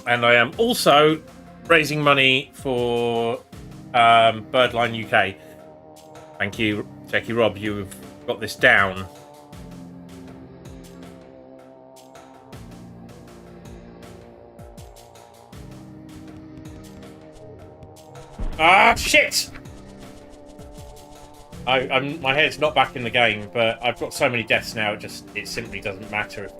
And I am also raising money for Birdline UK. Thank you, Jackie Rob, you've got this down. Ah, shit! My head's not back in the game, but I've got so many deaths now, it simply doesn't matter if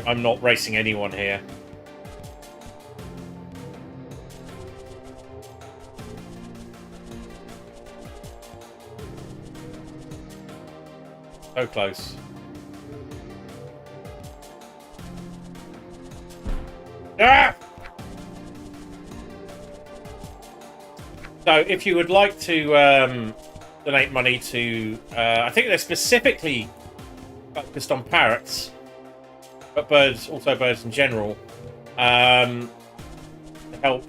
I'm not racing anyone here. So close. Ah! So, if you would like to donate money to, I think they're specifically focused on parrots, but birds, also birds in general, to help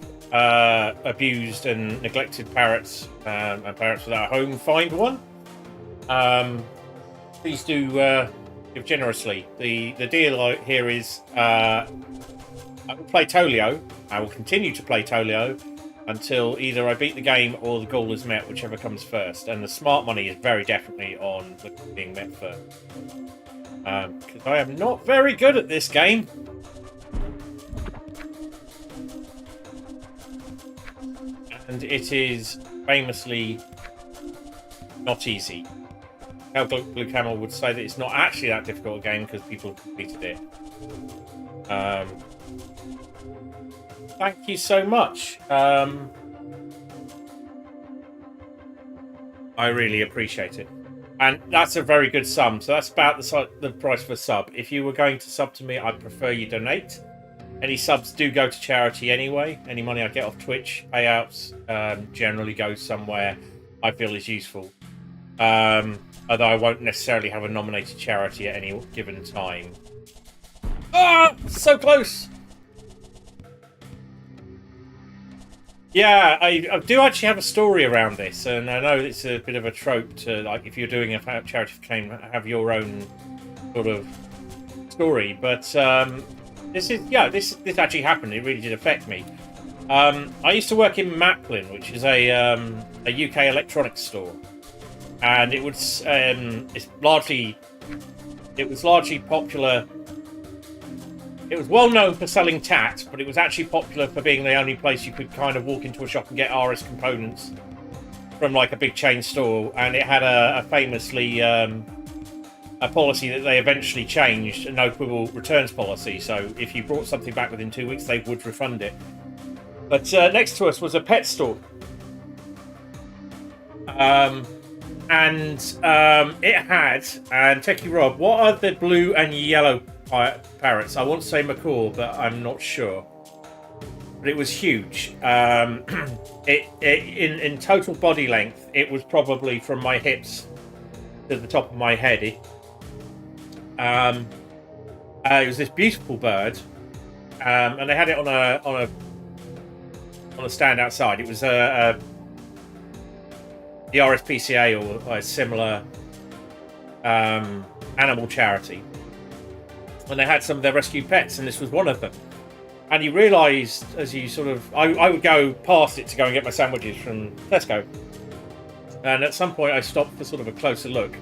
abused and neglected parrots and parrots without a home find one. Please do give generously. The deal here is I will play Toleo. I will continue to play Toleo until either I beat the game or the goal is met, whichever comes first. And the smart money is very definitely on the being met first. Because I am not very good at this game. And it is famously not easy. How Blue Camel would say that it's not actually that difficult a game because people completed it. Thank you so much. I really appreciate it. And that's a very good sum. So that's about the price of a sub. If you were going to sub to me, I'd prefer you donate. Any subs do go to charity anyway. Any money I get off Twitch payouts generally goes somewhere I feel is useful. Although I won't necessarily have a nominated charity at any given time. Ah! So close! Yeah, I do actually have a story around this, and I know it's a bit of a trope to, like, if you're doing a charity claim, have your own sort of story, but this actually happened. It really did affect me. I used to work in Maplin, which is a UK electronics store, and it was largely popular. It was well known for selling tat, but it was actually popular for being the only place you could kind of walk into a shop and get RS components from like a big chain store. And it had a famously a policy that they eventually changed, a no quibble returns policy. So if you brought something back within 2 weeks, they would refund it. But next to us was a pet store. And it had, and Techie Rob, what are the blue and yellow parrots? I want to say macaw, but I'm not sure. But it was huge. In total body length, it was probably from my hips to the top of my head. It was this beautiful bird, and they had it on a stand outside. It was the RSPCA or a similar animal charity. And they had some of their rescued pets, and this was one of them. And you realised as you sort of... I would go past it to go and get my sandwiches from Tesco. And at some point I stopped for sort of a closer look.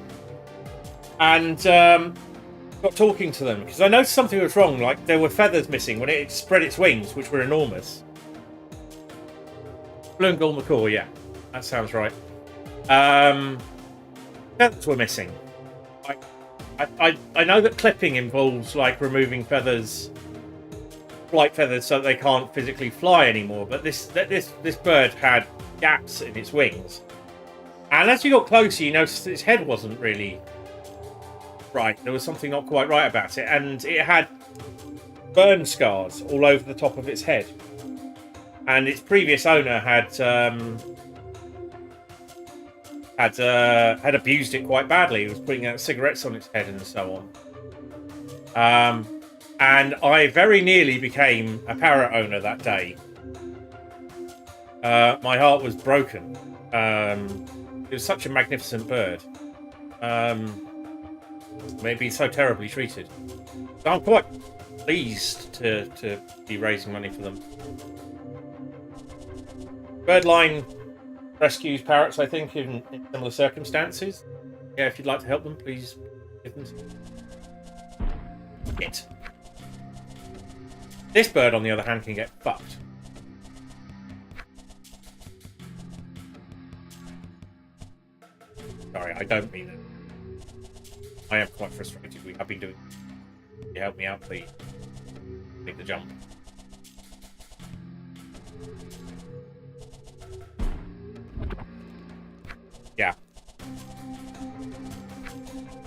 And got talking to them, because I noticed something was wrong. Like, there were feathers missing when it spread its wings, which were enormous. Blue and gold macaw, yeah. That sounds right. Feathers were missing. I know that clipping involves like removing feathers, flight feathers, so that they can't physically fly anymore. But this bird had gaps in its wings, and as you got closer, you noticed that its head wasn't really right. There was something not quite right about it, and it had burn scars all over the top of its head. And its previous owner had abused it quite badly. He was putting out cigarettes on its head and so on. And I very nearly became a parrot owner that day. My heart was broken. It was such a magnificent bird. Maybe so terribly treated. So I'm quite pleased to be raising money for them. Birdline rescues parrots, I think, in similar circumstances. Yeah, if you'd like to help them, please give them some. It. This bird, on the other hand, can get fucked. Sorry, I don't mean it. I am quite frustrated. We have been doing... Can you help me out, please? Make the jump. Yeah.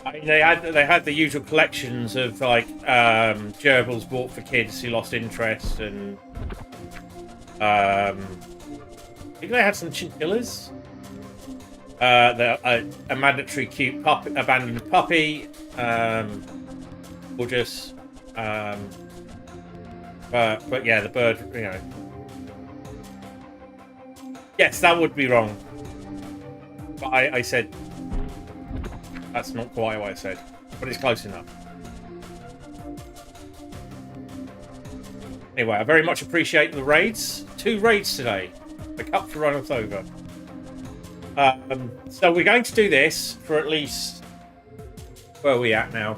I mean, they had the usual collections of like gerbils bought for kids who lost interest, and I think they had some chinchillas. A mandatory cute abandoned puppy, gorgeous. But yeah, the bird, you know. Yes, that would be wrong. But I said that's not quite what I said, but it's close enough. Anyway, I very much appreciate the raids. 2 raids today. The cups run us over. So we're going to do this for at least... Where are we at now?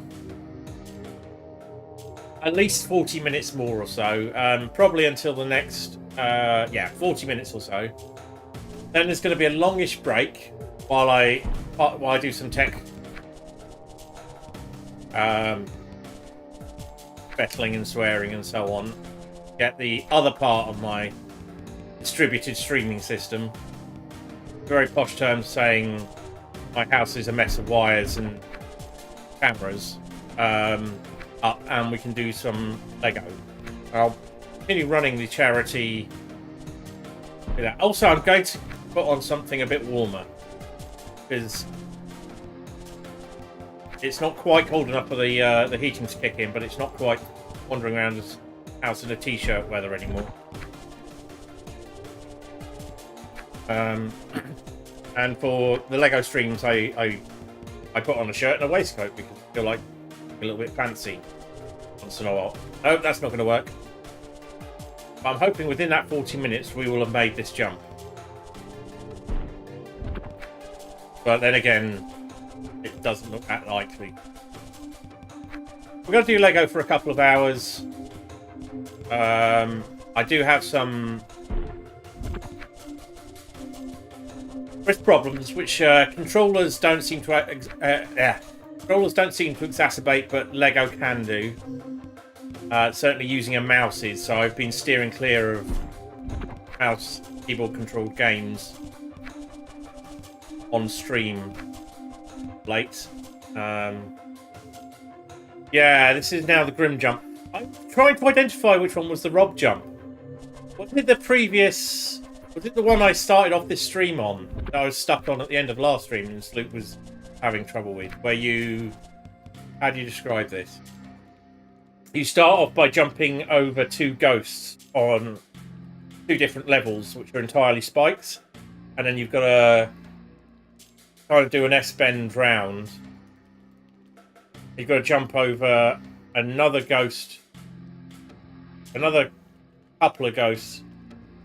At least 40 minutes more or so. Probably until the next... 40 minutes or so. Then there's going to be a longish break while I do some tech battling and swearing and so on. Get the other part of my distributed streaming system. Very posh terms saying my house is a mess of wires and cameras up, and we can do some Lego. I'll continue running the charity. Also, I'm going to put on something a bit warmer because it's not quite cold enough for the heating to kick in, but it's not quite wandering around this house in a t-shirt weather anymore. And for the Lego streams, I put on a shirt and a waistcoat because I feel like a little bit fancy once in a while. No, that's not going to work. But I'm hoping within that 40 minutes we will have made this jump. But then again, it doesn't look that likely. We're going to do Lego for a couple of hours. I do have some wrist problems, which controllers don't seem to exacerbate, but Lego can do. Certainly using a mouse is, so I've been steering clear of mouse keyboard controlled games on stream late. Yeah, this is now the Grim jump. I'm trying to identify which one was the Rob jump. What did the previous... Was it the one I started off this stream on that I was stuck on at the end of last stream and Sloop was having trouble with? Where you... How do you describe this? You start off by jumping over two ghosts on two different levels, which are entirely spikes. And then you've got to kind of do an S-bend round. You've got to jump over another ghost, another couple of ghosts.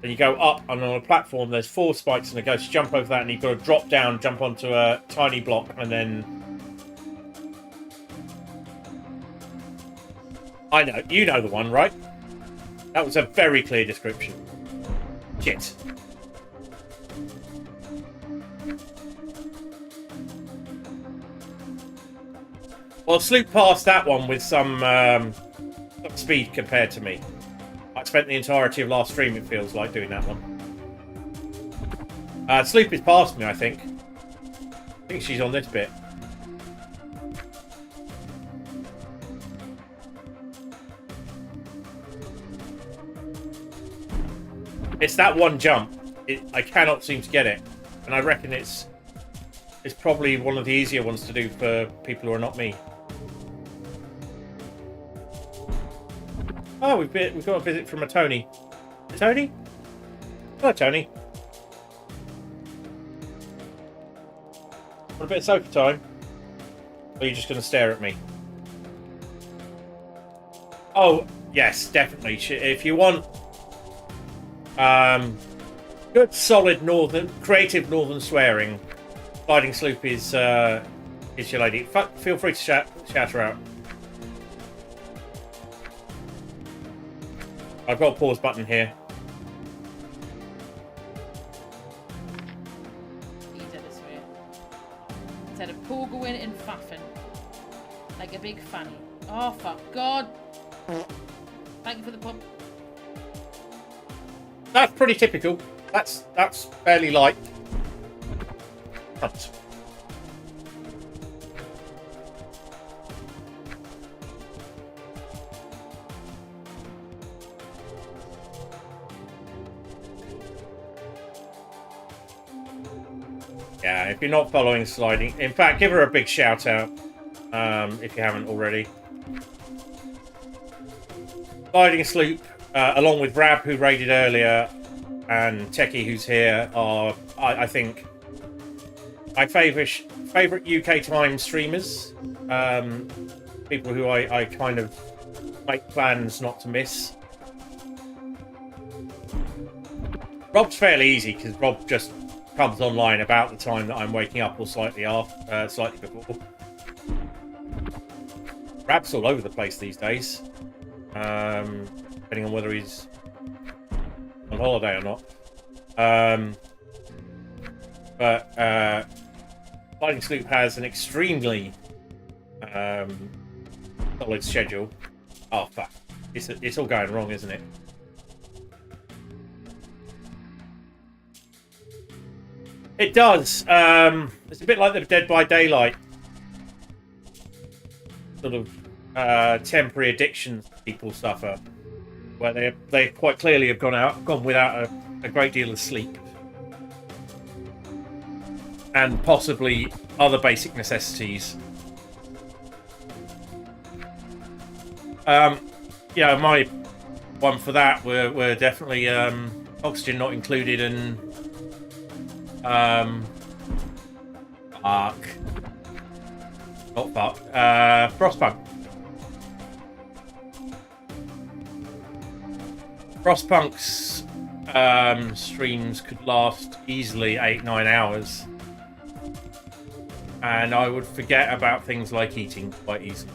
Then you go up, and on a platform there's 4 spikes and a ghost. You jump over that, and you've got to drop down, jump onto a tiny block, and then... I know, you know the one, right? That was a very clear description. Shit. Well, Sloop passed that one with some speed compared to me. I spent the entirety of last stream, it feels like, doing that one. Sloop is past me, I think. I think she's on this bit. It's that one jump. I cannot seem to get it. And I reckon it's probably one of the easier ones to do for people who are not me. Oh, we've got a visit from a Tony. Tony? Hello, Tony. Want a bit of sofa time? Or are you just going to stare at me? Oh, yes, definitely. If you want good, solid creative northern swearing, Sliding Sloop is your lady. Feel free to shout her out. I've got a pause button here. Instead of pogoing and faffing like a big fanny. Oh, for God! Thank you for the pump. That's pretty typical. That's fairly light. Right. Yeah, if you're not following Sliding... In fact, give her a big shout out, if you haven't already. Sliding Sloop, along with Rab, who raided earlier, and Techie, who's here, are, I think, my favourite UK time streamers. People who I kind of make plans not to miss. Rob's fairly easy because Rob just comes online about the time that I'm waking up or slightly after, slightly before. Rab's all over the place these days, depending on whether he's on holiday or not. But Fighting Sloop has an extremely solid schedule. Oh fuck! It's all going wrong, isn't it? It does. It's a bit like the Dead by Daylight sort of temporary addictions people suffer, where they quite clearly have gone without a great deal of sleep and possibly other basic necessities. Yeah, my one for that were definitely oxygen not included and Frostpunk. Frostpunk's streams could last easily 8-9 hours, and I would forget about things like eating quite easily.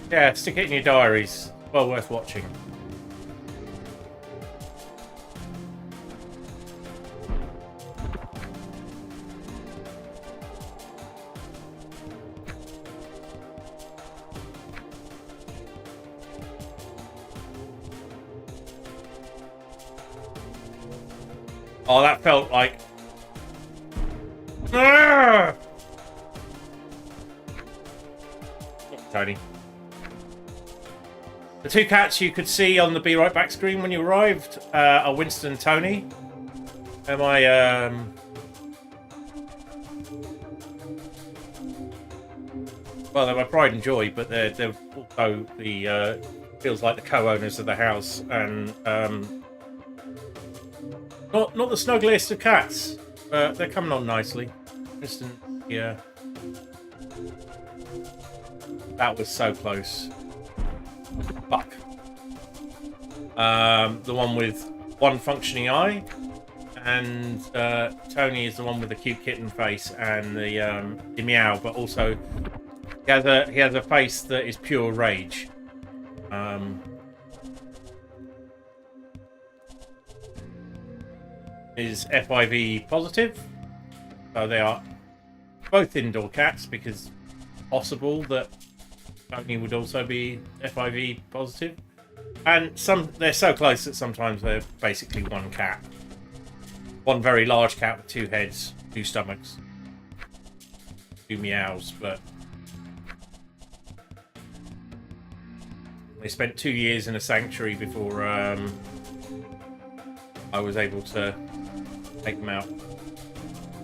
Yeah, stick it in your diaries. Well worth watching. Oh, that felt like... Ah! Tony. The two cats you could see on the Be Right Back screen when you arrived are Winston and Tony. They're my... Well, they're my pride and joy, but they're also the... feels like the co-owners of the house, and... Not the snuggliest of cats, but they're coming on nicely. Winston, yeah. That was so close. Fuck. The one with one functioning eye, and Tony is the one with the cute kitten face and the meow, but also he has a face that is pure rage. Is FIV positive, so they are both indoor cats because possible that Tony would also be FIV positive, and they're so close that sometimes they're basically one cat, one very large cat with two heads, two stomachs, two meows. But they spent 2 years in a sanctuary before I was able to take them out.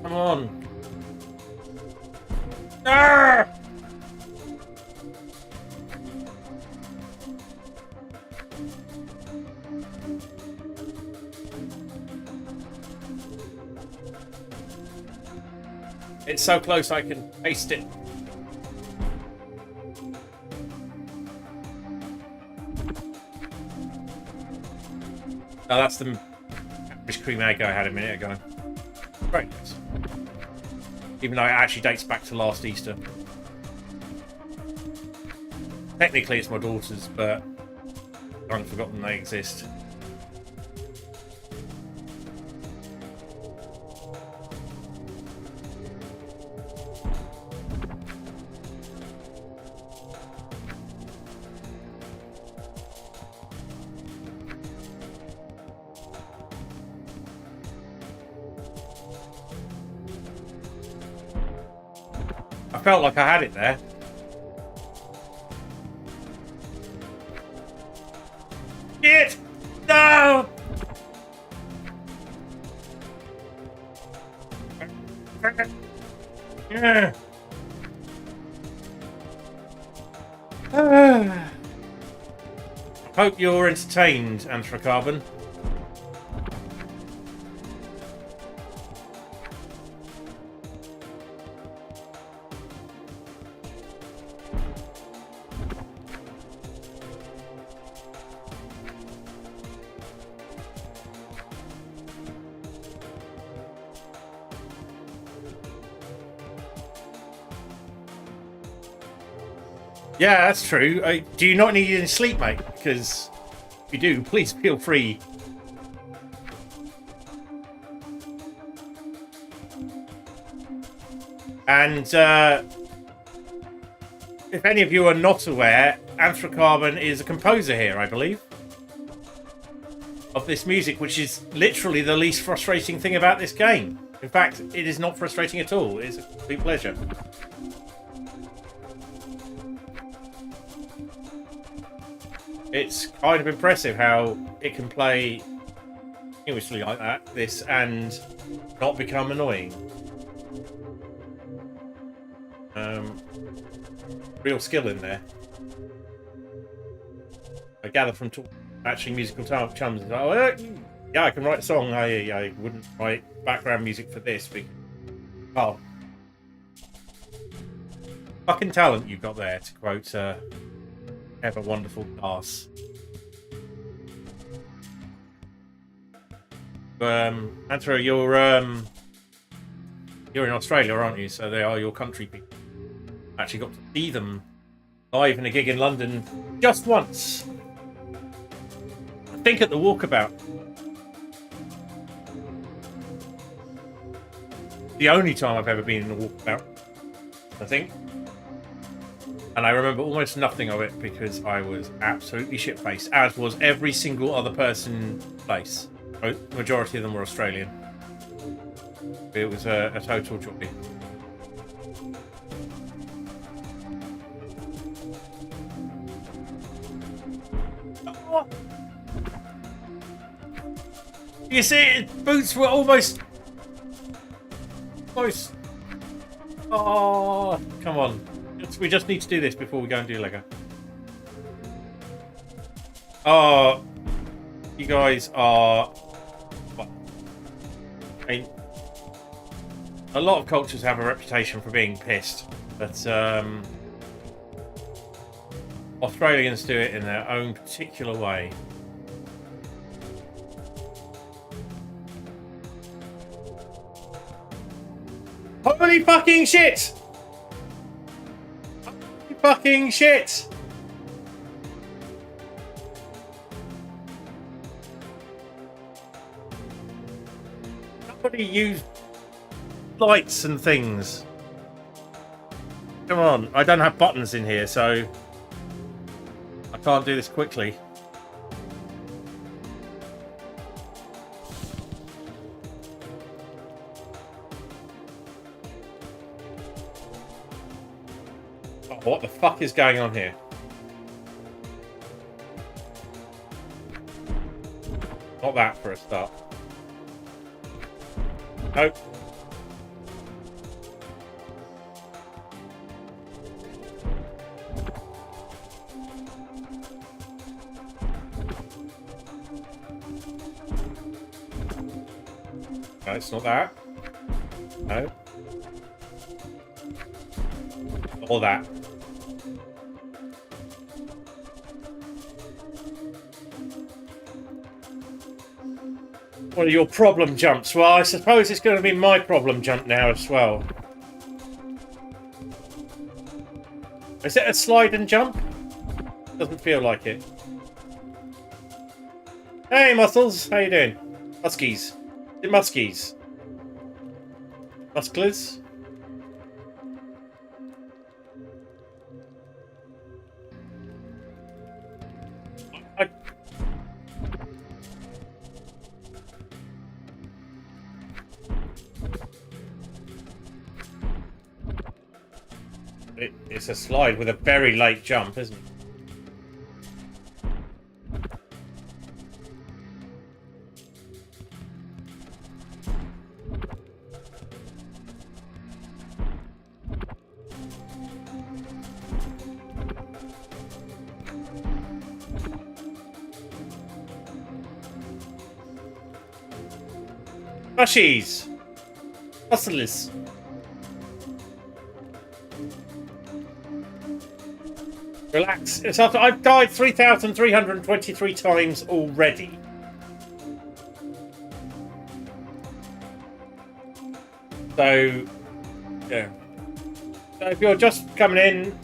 Come on! Ah! It's so close I can taste it. Oh, that's the Irish cream egg I had a minute ago. Great. Even though it actually dates back to last Easter. Technically it's my daughter's, but I've forgotten they exist. I felt like I had it there. Shit! No! Yeah. Hope you're entertained, Anthrocarbon. Yeah, that's true. Do you not need any sleep, mate? Because if you do, please feel free. And if any of you are not aware, Anthrocarbon is a composer here, I believe, of this music, which is literally the least frustrating thing about this game. In fact, it is not frustrating at all. It's a complete pleasure. It's kind of impressive how it can play continuously like that, this, and not become annoying. Real skill in there. I gather from matching musical chums. Oh, yeah, I can write a song. I wouldn't write background music for this. Because, oh, fucking talent you've got there, to quote ever wonderful Glass. Anthro, you're in Australia, aren't you? So they are your country people. Actually got to see them live in a gig in London just once. I think at the Walkabout. The only time I've ever been in a Walkabout, I think. And I remember almost nothing of it because I was absolutely shit-faced, as was every single other person in the place. Majority of them were Australian. It was a total joy. Oh. You see, boots were almost... Oh, come on. We just need to do this before we go and do Lego. Oh, you guys are... I mean, a lot of cultures have a reputation for being pissed, but Australians do it in their own particular way. Holy fucking shit! Holy fucking shit! Somebody use lights and things. Come on, I don't have buttons in here, so I can't do this quickly. Oh, what the fuck is going on here? Not that for a start. Nope. No, it's not that. No. All that. What are your problem jumps? Well, I suppose it's going to be my problem jump now as well. Is it a slide and jump? Doesn't feel like it. Hey, Muscles! How you doing? Muskies. Is it Muskies? Musclers? It's a slide with a very late jump, isn't it? Mushies! Hustlers! Relax. It's after I've died 3,323 times already. So, yeah. So if you're just coming in,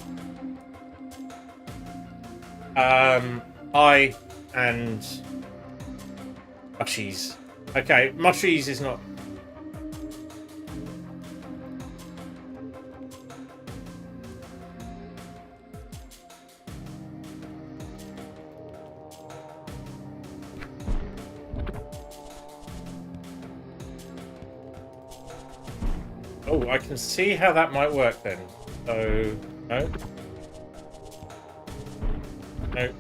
I and Mushies. Okay, Mushies is not. Oh, I can see how that might work then. So, no. No.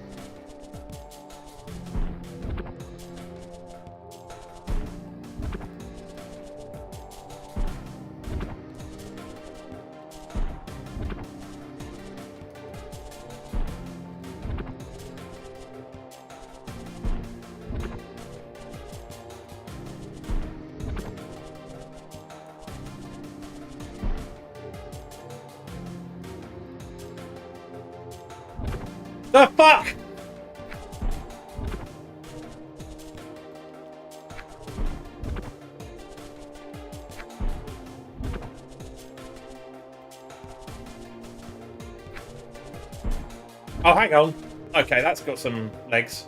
The fuck? Oh, hang on. Okay, that's got some legs.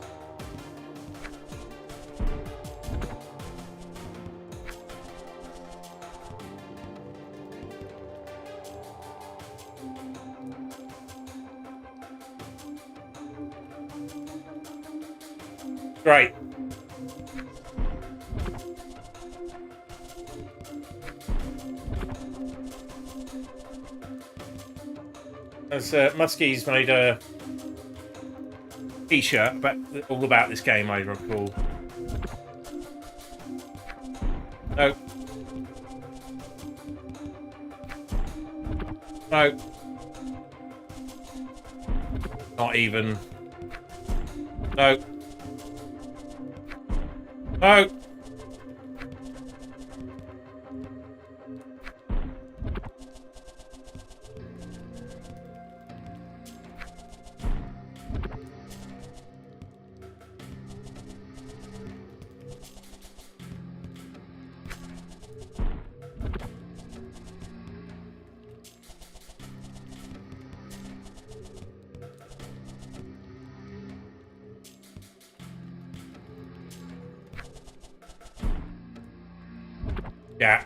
Great. As Muskie's made a t-shirt all about this game, I recall. No. No. Not even. No. No. Yeah.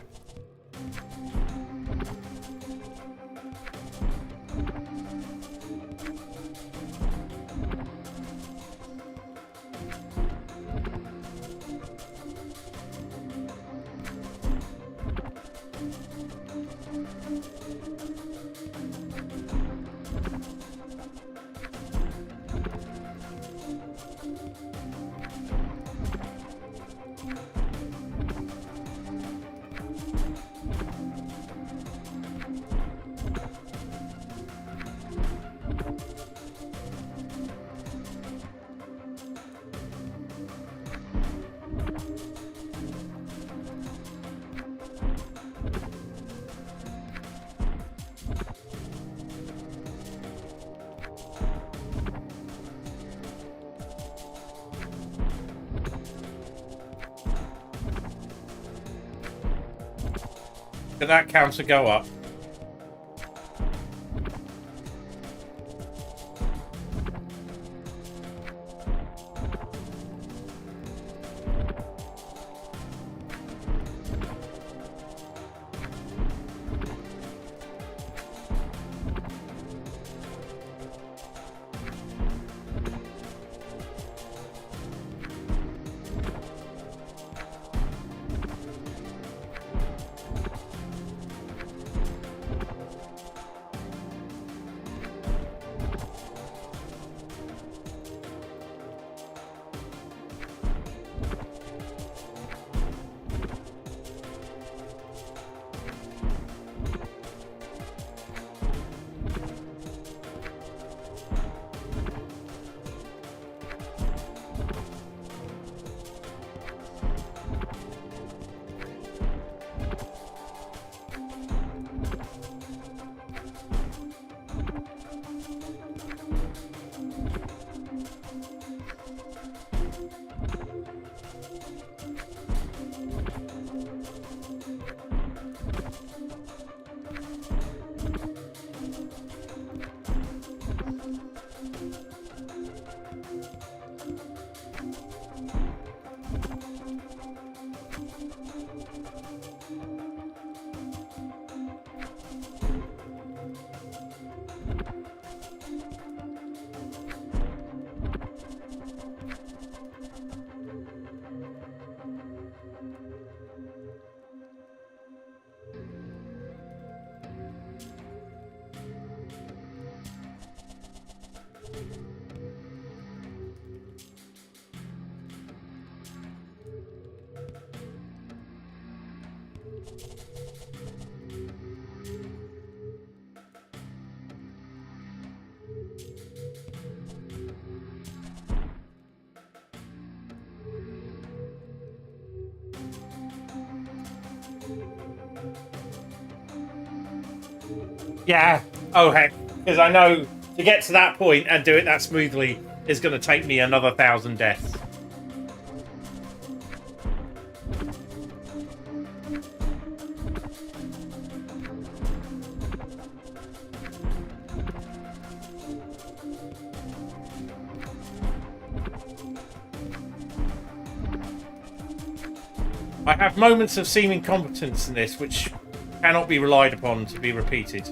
Did that counter go up? Yeah. Oh, heck. Because I know to get to that point and do it that smoothly is going to take me another 1,000 deaths. I have moments of seeming competence in this, which cannot be relied upon to be repeated.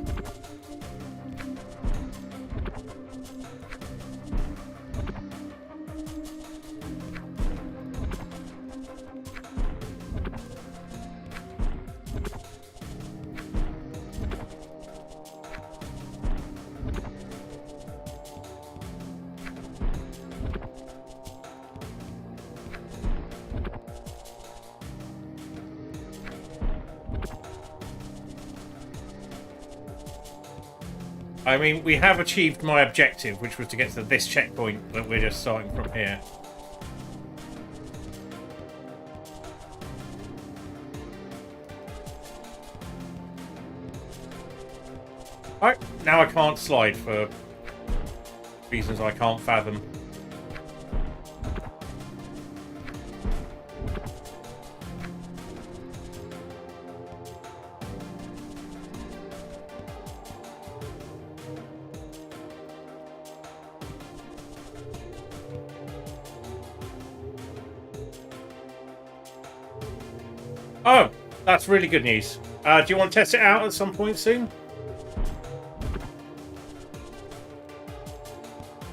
I mean, we have achieved my objective, which was to get to this checkpoint, but we're just starting from here. Alright, now I can't slide for reasons I can't fathom. Oh, that's really good news. Do you want to test it out at some point soon?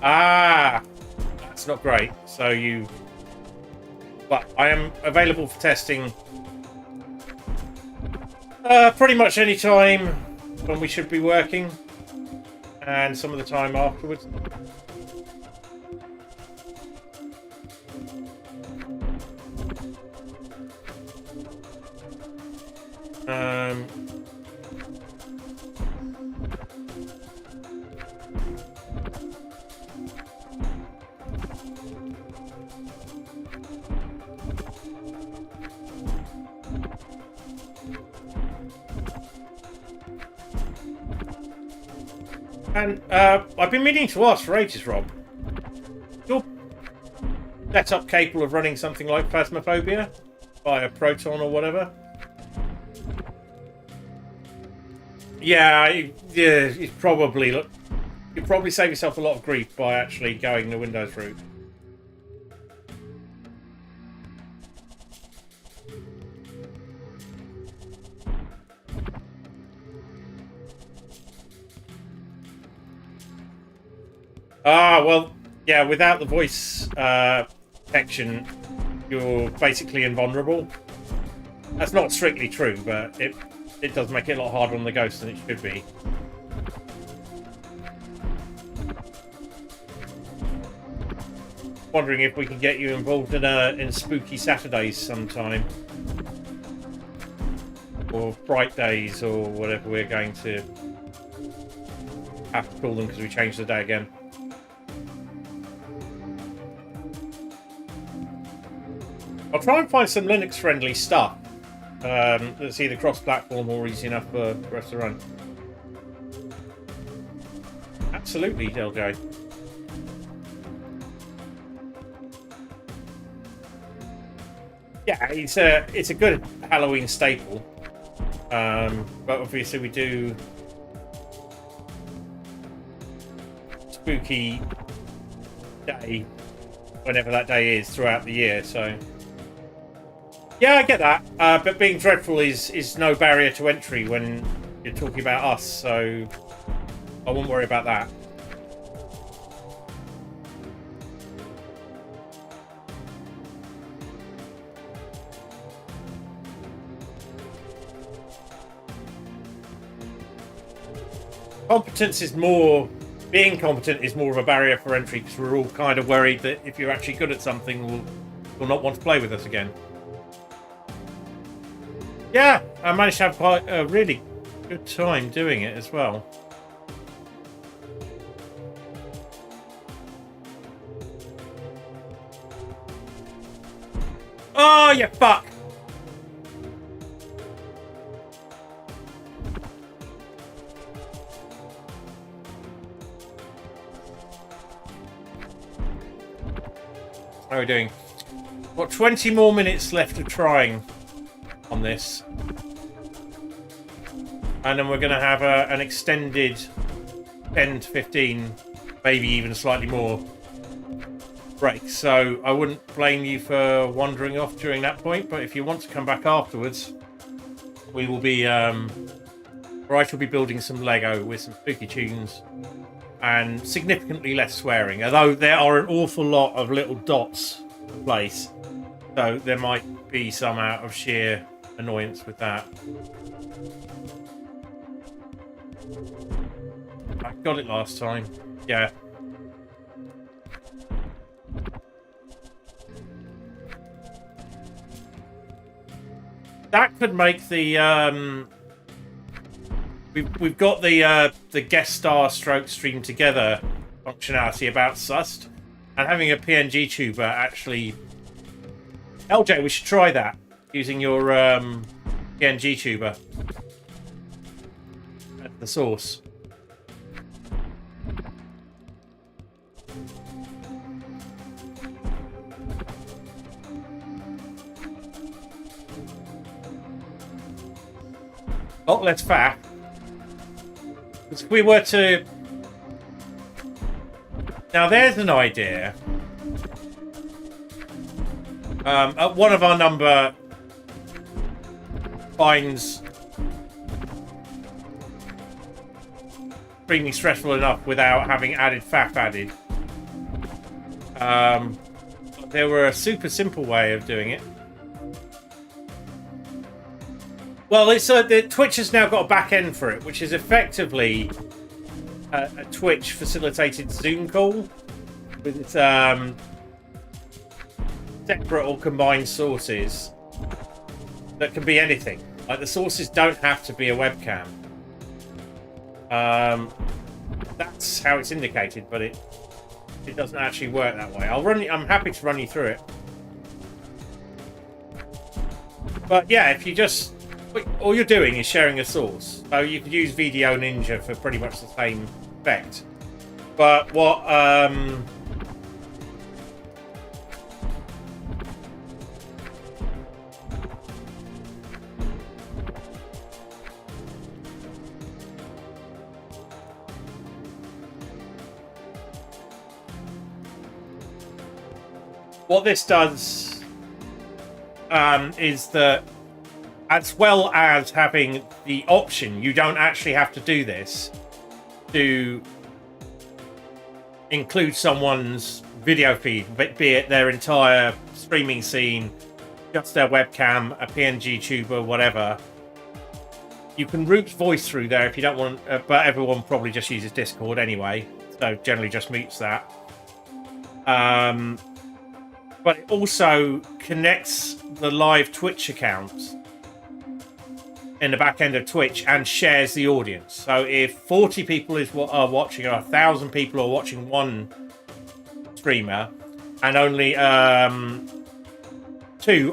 Ah, that's not great. So you... Well, I am available for testing pretty much any time when we should be working, and some of the time afterwards. And I've been meaning to ask for ages, Rob. Your setup capable of running something like Phasmophobia via Proton or whatever? Yeah, you probably save yourself a lot of grief by actually going the Windows route. Ah, well, yeah, without the voice protection, you're basically invulnerable. That's not strictly true, but it does make it a lot harder on the ghost than it should be. Wondering if we can get you involved in Spooky Saturdays sometime. Or Bright Days, or whatever we're going to have to call them because we changed the day again. I'll try and find some Linux-friendly stuff that's either cross-platform or easy enough for us to run. Absolutely, LJ. Yeah, it's a good Halloween staple, but obviously we do Spooky Day whenever that day is throughout the year, so. Yeah, I get that, but being dreadful is no barrier to entry when you're talking about us, so I won't worry about that. Competence is more... Being competent is more of a barrier for entry because we're all kind of worried that if you're actually good at something, we'll not want to play with us again. Yeah, I managed to have quite a really good time doing it as well. Oh, you fuck! How are we doing? Got 20 more minutes left of trying on this. And then we're going to have an extended 10 to 15, maybe even slightly more break. So I wouldn't blame you for wandering off during that point, but if you want to come back afterwards, we will be, Right, we'll be building some Lego with some spooky tunes and significantly less swearing, although there are an awful lot of little dots in place. So there might be some out of sheer annoyance with that. I got it last time. Yeah. That could make the we've got the guest star stroke stream together functionality about Sust, and having a PNG tuber actually. LJ, we should try that using your PNG tuber at the source. Oh, let's fact. If we were to... Now, there's an idea. One of our number finds streaming stressful enough without having added faff added. There were a super simple way of doing it. Well, it's the Twitch has now got a back end for it, which is effectively a Twitch facilitated Zoom call with its separate or combined sources that can be anything. Like the sources don't have to be a webcam. That's how it's indicated, but it doesn't actually work that way. I'm happy to run you through it. But yeah, if you just all you're doing is sharing a source. So you could use Video Ninja for pretty much the same effect. But what this does is that, as well as having the option, you don't actually have to do this to include someone's video feed, be it their entire streaming scene, just their webcam, a PNG tuber, whatever. You can route voice through there if you don't want, but everyone probably just uses Discord anyway, so generally just mutes that. But it also connects the live Twitch accounts in the back end of Twitch and shares the audience. So if 40 people are watching, or 1,000 people are watching one streamer, and only 2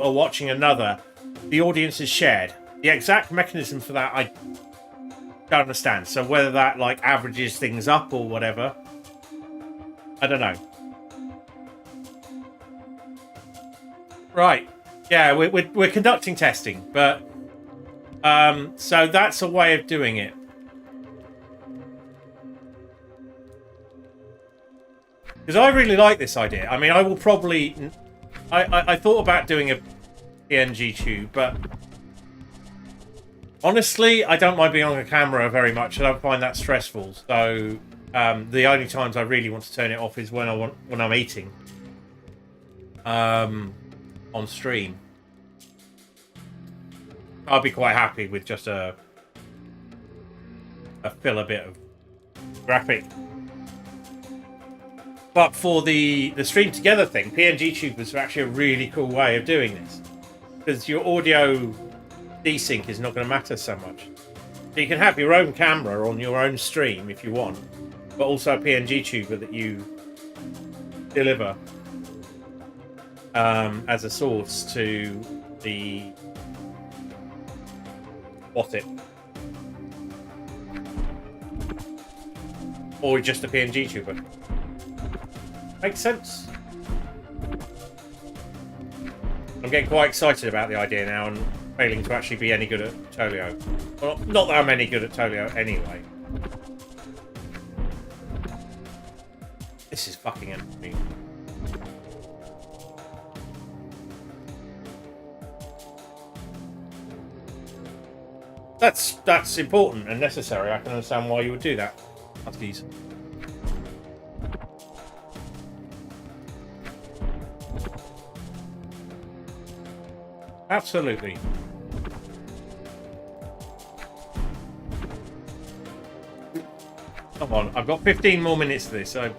are watching another, the audience is shared. The exact mechanism for that I don't understand. So whether that like averages things up or whatever, I don't know. Right. Yeah, we're conducting testing, but so that's a way of doing it. Because I really like this idea. I mean, I will probably... I thought about doing a PNG tube, but honestly, I don't mind being on a camera very much. I don't find that stressful. So the only times I really want to turn it off is when I'm eating on stream. I'll be quite happy with just a filler bit of graphic. But for the stream together thing, PNG tubers are actually a really cool way of doing this, because your audio desync is not going to matter so much. So you can have your own camera on your own stream if you want, but also a PNG tuber that you deliver as a source to the it, or just a PNG tuber. Makes sense. I'm getting quite excited about the idea now and failing to actually be any good at Toleo. Well, not that I'm any good at Toleo anyway. This is fucking annoying. That's important and necessary. I can understand why you would do that. Huskies. Absolutely. Come on, I've got 15 more minutes to this, so...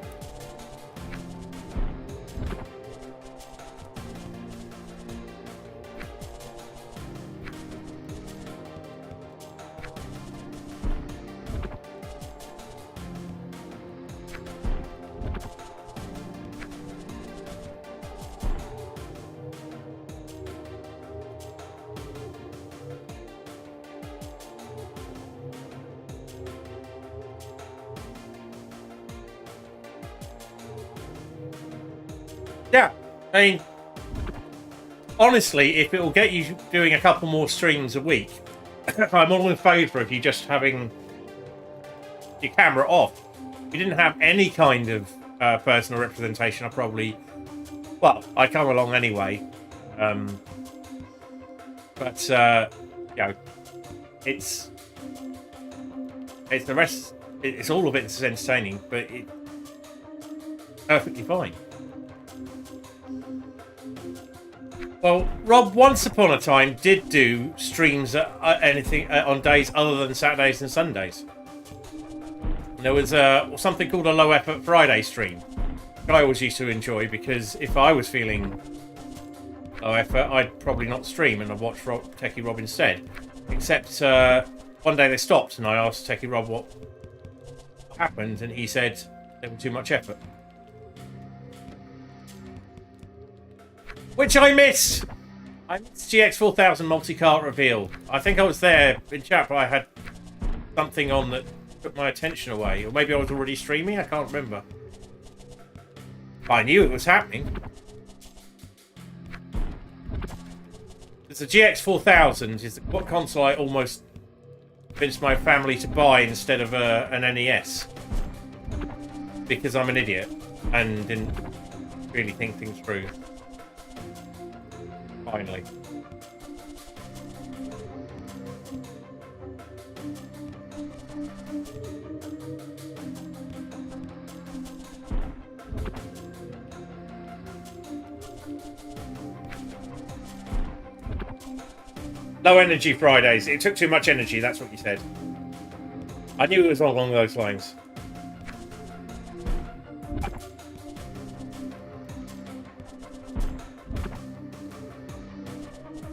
Yeah, I mean, honestly, if it will get you doing a couple more streams a week, I'm all in favour of you just having your camera off. If you didn't have any kind of personal representation, I probably... Well, I come along anyway. But, you know, it's the rest... It's all of it that's entertaining, but it's perfectly fine. Well, Rob, once upon a time, did do streams at anything on days other than Saturdays and Sundays. There was something called a low effort Friday stream, that I always used to enjoy because if I was feeling low effort, I'd probably not stream and I'd watch Techie Rob instead. Except one day they stopped and I asked Techie Rob what happened, and he said there was too much effort. Which I missed! I missed GX4000 multi-cart reveal. I think I was there in chat, but I had something on that took my attention away. Or maybe I was already streaming, I can't remember. But I knew it was happening. It's the GX4000 is what console I almost convinced my family to buy instead of an NES. Because I'm an idiot and didn't really think things through. Finally. Low energy Fridays. It took too much energy, that's what you said. I knew it was along those lines.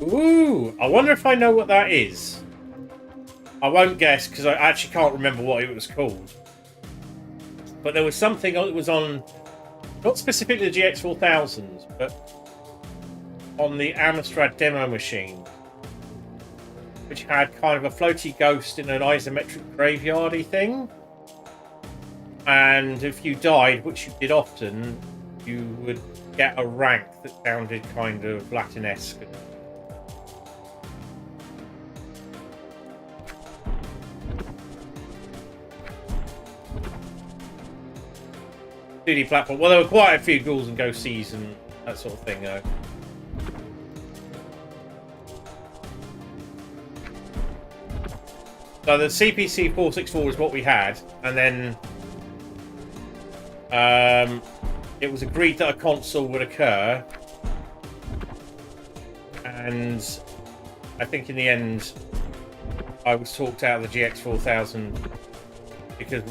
Ooh, I wonder if I know what that is. I won't guess because I actually can't remember what it was called. But there was something that was on, not specifically the GX4000, but on the Amstrad demo machine, which had kind of a floaty ghost in an isometric graveyardy thing. And if you died, which you did often, you would get a rank that sounded kind of Latin-esque. 2D platform. Well, there were quite a few ghouls and ghosties and that sort of thing, though. So the CPC 464 is what we had, and then it was agreed that a console would occur, and I think in the end I was talked out of the GX4000 because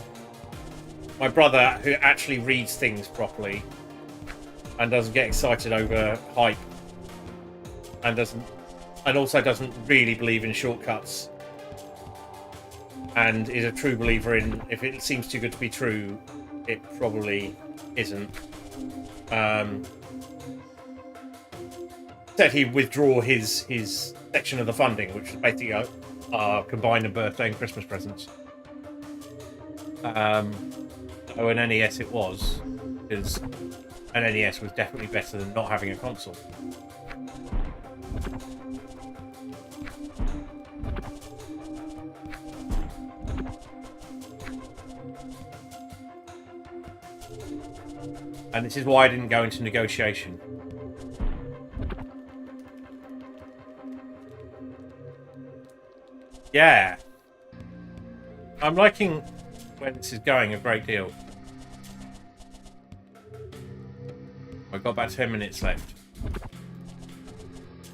my brother, who actually reads things properly and doesn't get excited over hype and doesn't and also doesn't really believe in shortcuts, and is a true believer in if it seems too good to be true, it probably isn't. Said he'd withdraw his section of the funding, which was basically our combined birthday and Christmas presents. So an NES it was, because an NES was definitely better than not having a console. And this is why I didn't go into negotiation. Yeah. I'm liking where this is going a great deal. I've got about 10 minutes left.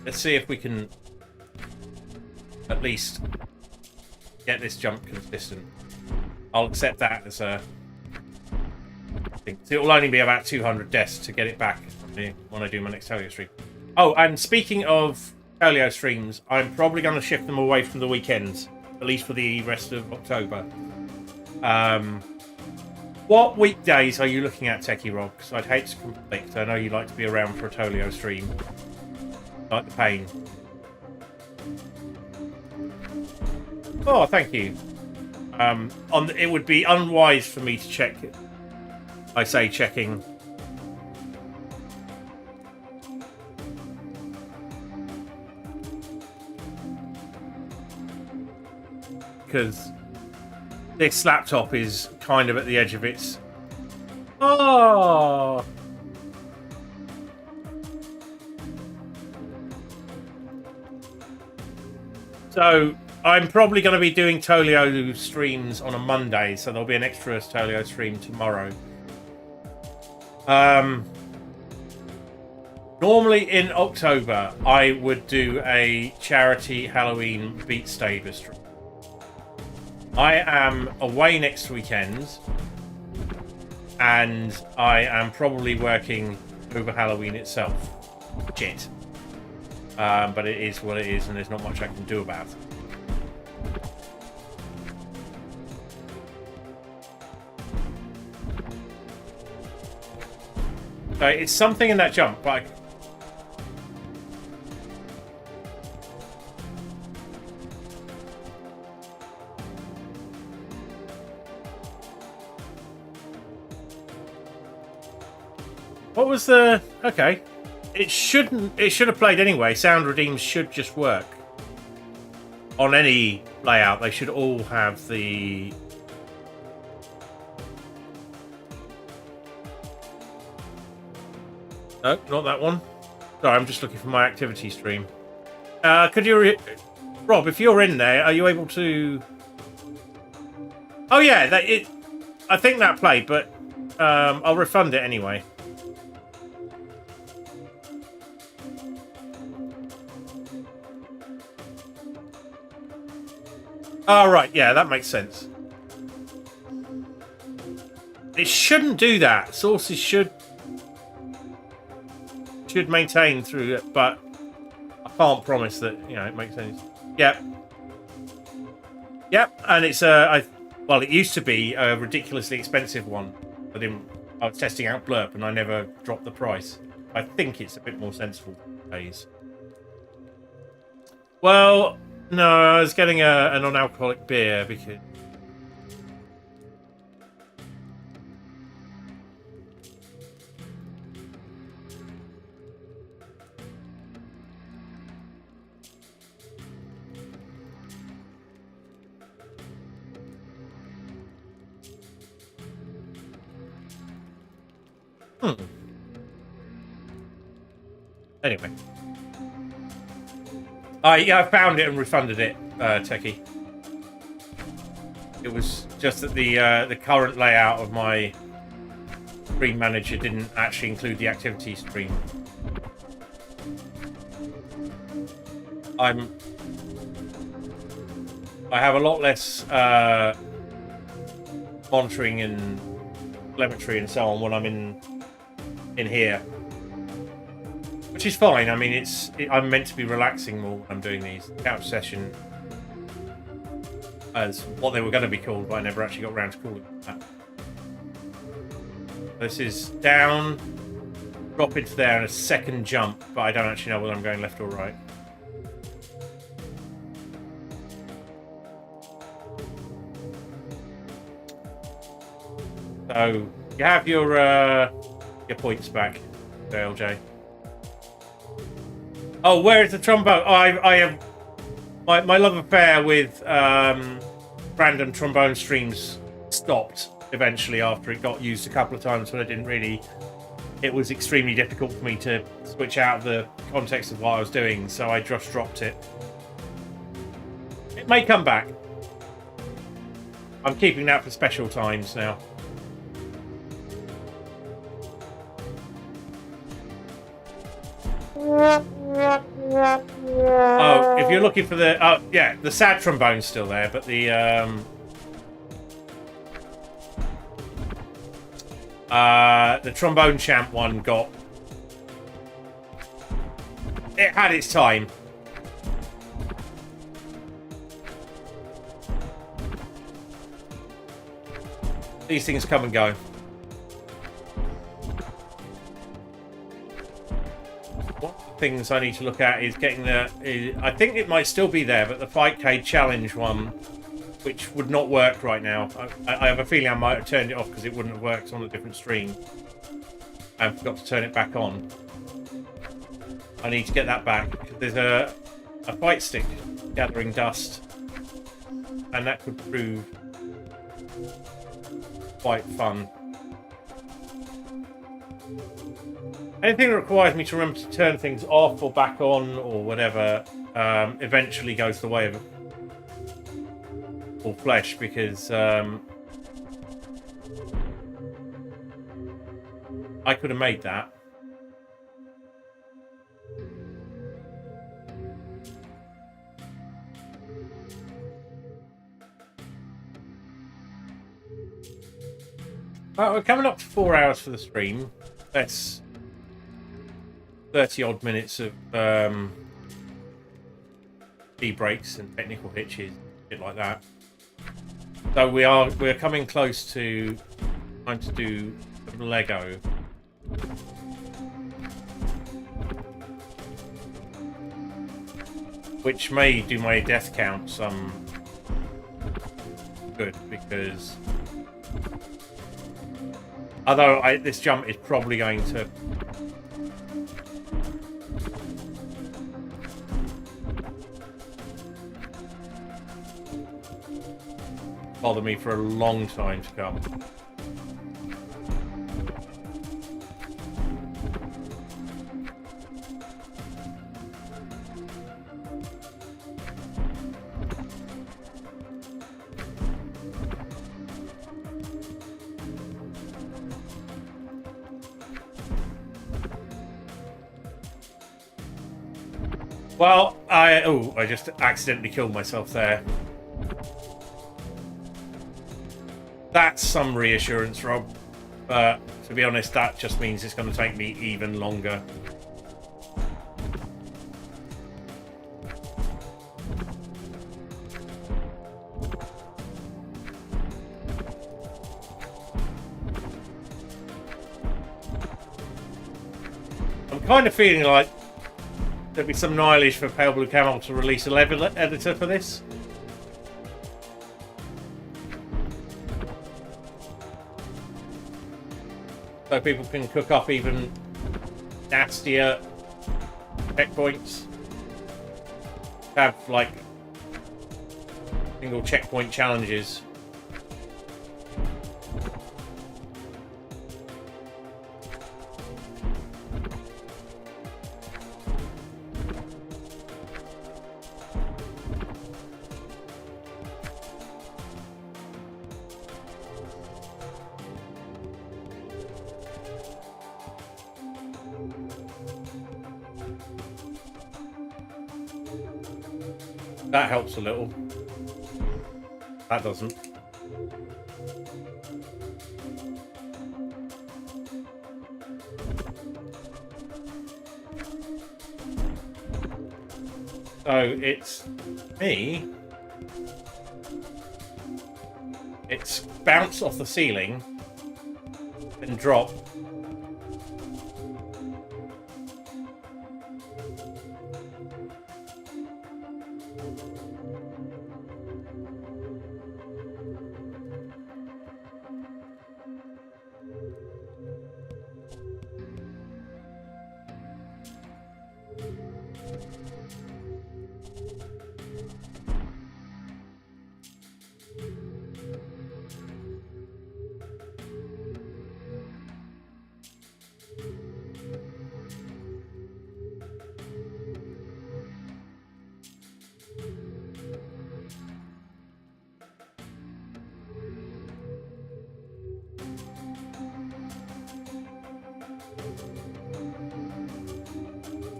Let's see if we can at least get this jump consistent. I'll accept that as a thing. So it will only be about 200 deaths to get it back when I do my next Toleo stream. Oh, and speaking of Toleo streams, I'm probably going to shift them away from the weekends, at least for the rest of October. What weekdays are you looking at, Techie Rob? Because I'd hate to conflict. I know you like to be around for a Toleo stream. Like the pain. Oh, thank you. It would be unwise for me to check. I say checking. Because this laptop is kind of at the edge of its... Oh! So, I'm probably going to be doing Toleo streams on a Monday, so there'll be an extra Toleo stream tomorrow. Normally in October, I would do a charity Halloween Beat Saber stream. I am away next weekend, and I am probably working over Halloween itself. Shit. But it is what it is, and there's not much I can do about it. So it's something in that jump, but what was the... Okay. It should have played anyway. Sound redeems should just work. On any layout, they should all have the... No, not that one. Sorry, I'm just looking for my activity stream. Could you... Rob, if you're in there, are you able to... Oh yeah, I think that played, but I'll refund it anyway. Oh, right, yeah, that makes sense. It shouldn't do that. Sources should maintain through it, but I can't promise that, it makes sense. Yep. Yep, and it's well, it used to be a ridiculously expensive one. I was testing out Blurp and I never dropped the price. I think it's a bit more sensible days. Well, no, I was getting a non-alcoholic beer because... Anyway. I found it and refunded it, Techie. It was just that the current layout of my stream manager didn't actually include the activity stream. I have a lot less monitoring and telemetry and so on when I'm in here. Which is fine. I mean, I'm meant to be relaxing more when I'm doing these couch session, as what they were going to be called, but I never actually got around to calling them that. This is down, drop into there, and a second jump, but I don't actually know whether I'm going left or right. So you have your points back, LJ. Oh, where is the trombone? Oh, I have my love affair with random trombone streams stopped eventually after it got used a couple of times when I didn't really. It was extremely difficult for me to switch out of the context of what I was doing, so I just dropped it. It may come back. I'm keeping that for special times now. Oh, if you're looking for the yeah, the sad trombone's still there, but the trombone champ one got. It had its time. These things come and go. One of the things I need to look at is getting I think it might still be there, but the Fightcade challenge one, which would not work right now. I have a feeling I might have turned it off because it wouldn't have worked on a different stream. I forgot to turn it back on. I need to get that back. There's a fight stick gathering dust, and that could prove quite fun. Anything that requires me to remember to turn things off or back on or whatever eventually goes the way of all flesh, because I could have made that. Well, we're coming up to 4 hours for the stream. That's 30 odd minutes of tea breaks and technical hitches, shit like that. So we're coming close to time to do some Lego. Which may do my death count some good, because although this jump is probably going to bother me for a long time to come. Well, I just accidentally killed myself there. That's some reassurance, Rob. But to be honest, that just means it's going to take me even longer. I'm kind of feeling like there'd be some mileage for Pale Blue Camel to release a level editor for this. So people can cook up even nastier checkpoints. Have like single checkpoint challenges. That helps a little. That doesn't. So it's me. It's bounce off the ceiling and drop.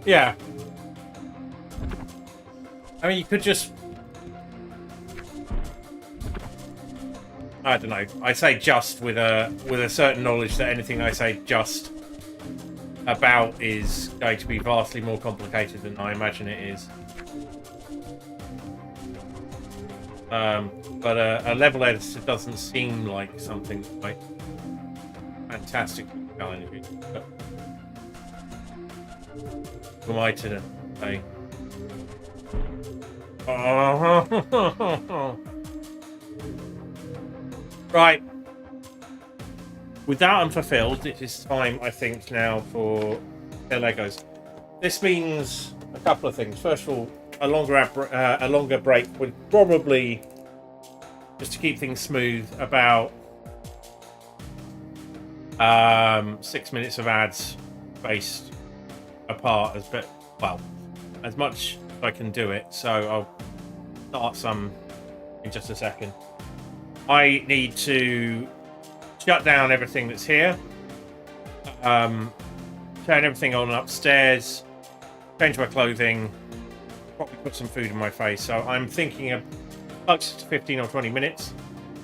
Yeah. I mean, you could just... I don't know. I say just with a certain knowledge that anything I say just about is going to be vastly more complicated than I imagine it is. But a level editor doesn't seem like something like fantastically challenging. But who am I to say? Right. With that unfulfilled, it is time, I think, now for the Legos. This means a couple of things. First of all, a longer break would probably, just to keep things smooth, about 6 minutes of ads spaced apart as much as I can do it. So I'll start some in just a second. I need to shut down everything that's here, turn everything on upstairs, change my clothing, probably put some food in my face. So I'm thinking of close to 15 or 20 minutes,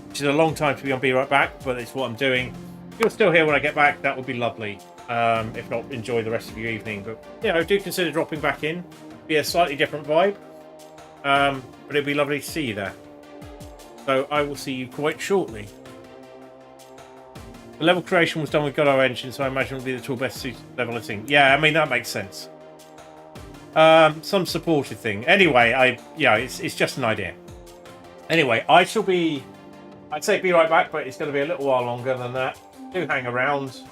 which is a long time to be on Be Right Back, but it's what I'm doing. If you're still here when I get back, that would be lovely. If not, enjoy the rest of your evening. But, you know, do consider dropping back in. Be a slightly different vibe. But it'd be lovely to see you there. So I will see you quite shortly. The level creation was done with Godot Engine, so I imagine it will be the tool best suited level editing. Yeah, I mean, that makes sense. Some supported thing. Anyway, it's just an idea. Anyway, I'd say be right back, but it's going to be a little while longer than that. Do hang around.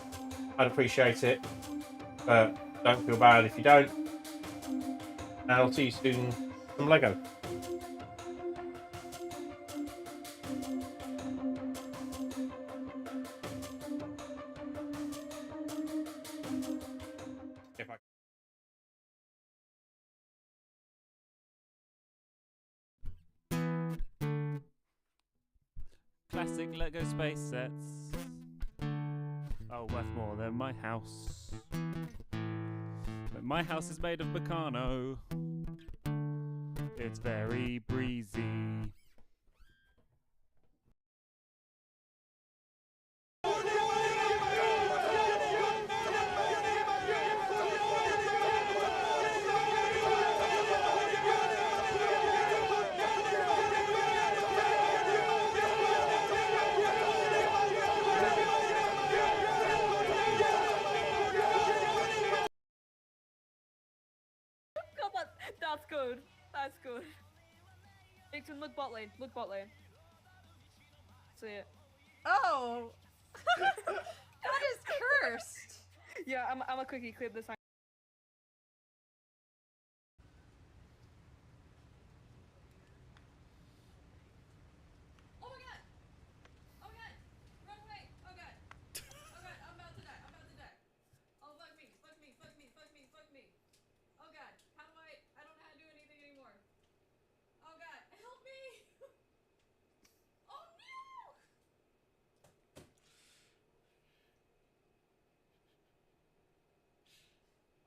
I'd appreciate it. But don't feel bad if you don't. And I'll see you soon. Some Lego. Classic Lego space sets. Oh, worth more than my house. But my house is made of Meccano. It's very breezy. That's good. That's good. Dixon, look bot lane. Look bot lane. See it. Oh! That is cursed! Yeah, I'm a quickie clip this time. Oh my god! Oh my god! Run away! Oh god! Oh god, I'm about to die. I'm about to die. Oh fuck me. Fuck me. Fuck me. Fuck me. Fuck me. Oh god. How do I don't know how to do anything anymore. Oh god, help me! Oh no!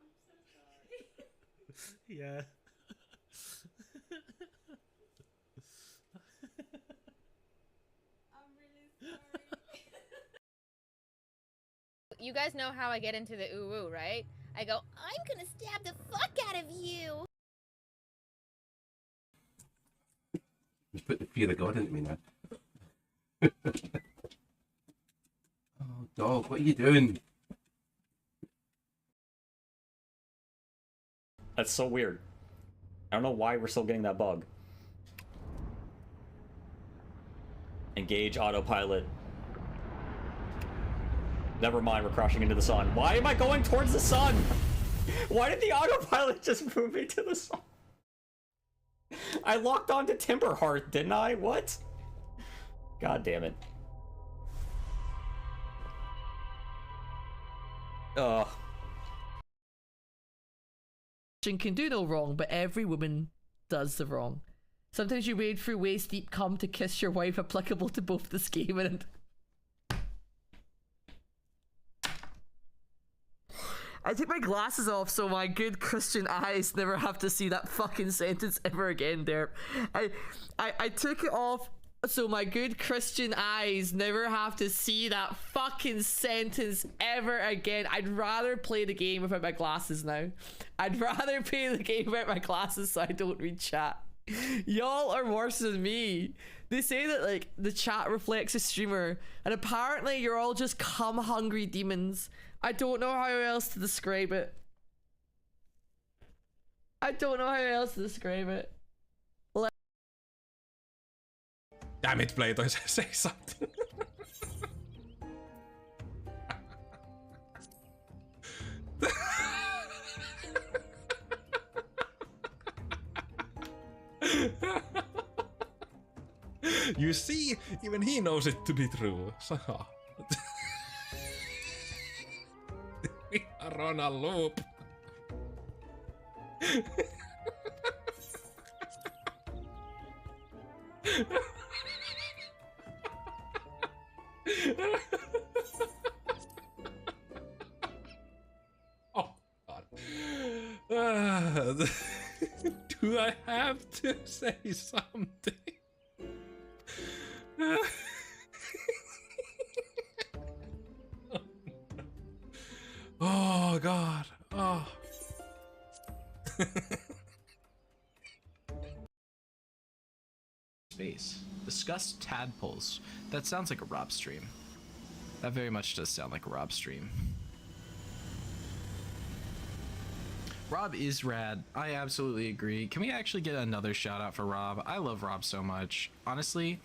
I'm so sorry. Yeah. I'm really sorry. You guys know how I get into the ooh-woo, right? I go, I'm gonna stab the fuck out of you! Just put the fear of God into me now. Oh, dog, what are you doing? That's so weird. I don't know why we're still getting that bug. Engage autopilot. Never mind, we're crashing into the sun. Why am I going towards the sun? Why did the autopilot just move me to the sun? I locked onto Timberhearth, didn't I? What? God damn it. Ugh. Can do no wrong, but every woman does the wrong. Sometimes you wade through waist deep cum to kiss your wife, applicable to both this game and... I take my glasses off so my good Christian eyes never have to see that fucking sentence ever again, there. I took it off so my good Christian eyes never have to see that fucking sentence ever again. I'd rather play the game without my glasses now. I'd rather play the game without my glasses so I don't read chat. Y'all are worse than me. They say that like the chat reflects a streamer, and apparently you're all just cum hungry demons. I don't know how else to describe it. I don't know how else to describe it. Damn it, Blade, I say something. You see, even he knows it to be true. So we are on a loop. Oh God. Do I have to say something? Oh God. Oh. Space. Discuss tadpoles. That sounds like a Rob stream. That very much does sound like a Rob stream. Rob is rad. I absolutely agree. Can we actually get another shout out for Rob? I love Rob so much. Honestly,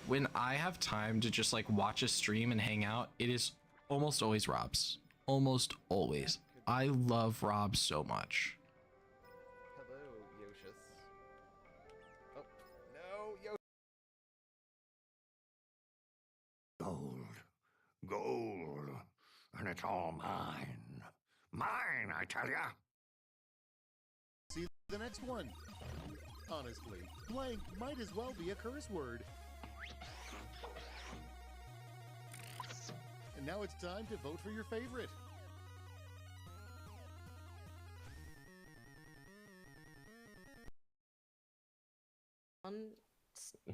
when I have time to just like watch a stream and hang out, it is almost always Rob's. Almost always. I love Rob so much. Hello, Yoshis. Oh, no, Yoshis. Gold. Gold. And it's all mine. Mine, I tell ya. See the next one. Honestly, blank might as well be a curse word. And now it's time to vote for your favorite.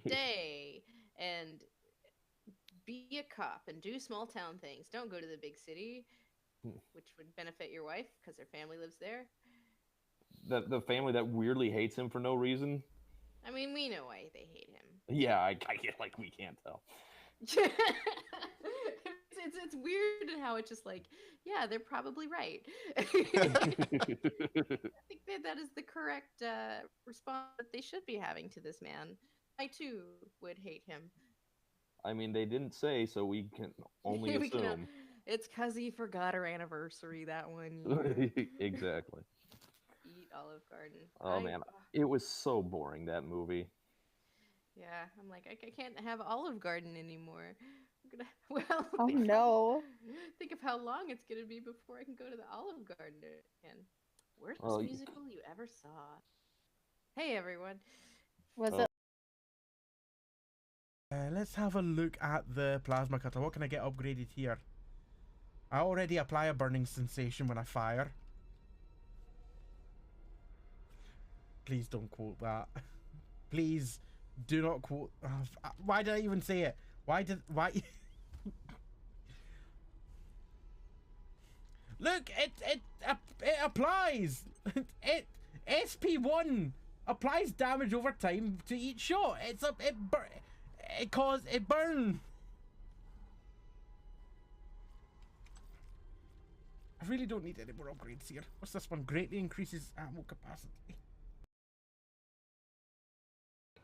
Stay and be a cop and do small town things. Don't go to the big city, which would benefit your wife because her family lives there. The family that weirdly hates him for no reason. I mean, we know why they hate him. Yeah, I get like we can't tell. It's weird how it's just like, yeah, they're probably right. I think that is the correct response that they should be having to this man. I too would hate him. I mean, they didn't say, so we can only assume. It's because he forgot our anniversary that one year. Exactly. Eat Olive Garden. Oh man, it was so boring, that movie. Yeah, I'm like, I can't have Olive Garden anymore. Well, oh no! Think of how long it's gonna be before I can go to the Olive Garden again. Worst musical you ever saw? Hey everyone. Was it? Let's have a look at the plasma cutter. What can I get upgraded here? I already apply a burning sensation when I fire. Please don't quote that. Please do not quote. Why did I even say it? Why? Look, it applies. It SP1 applies damage over time to each shot. It burn. I really don't need any more upgrades here. What's this one? Greatly increases ammo capacity.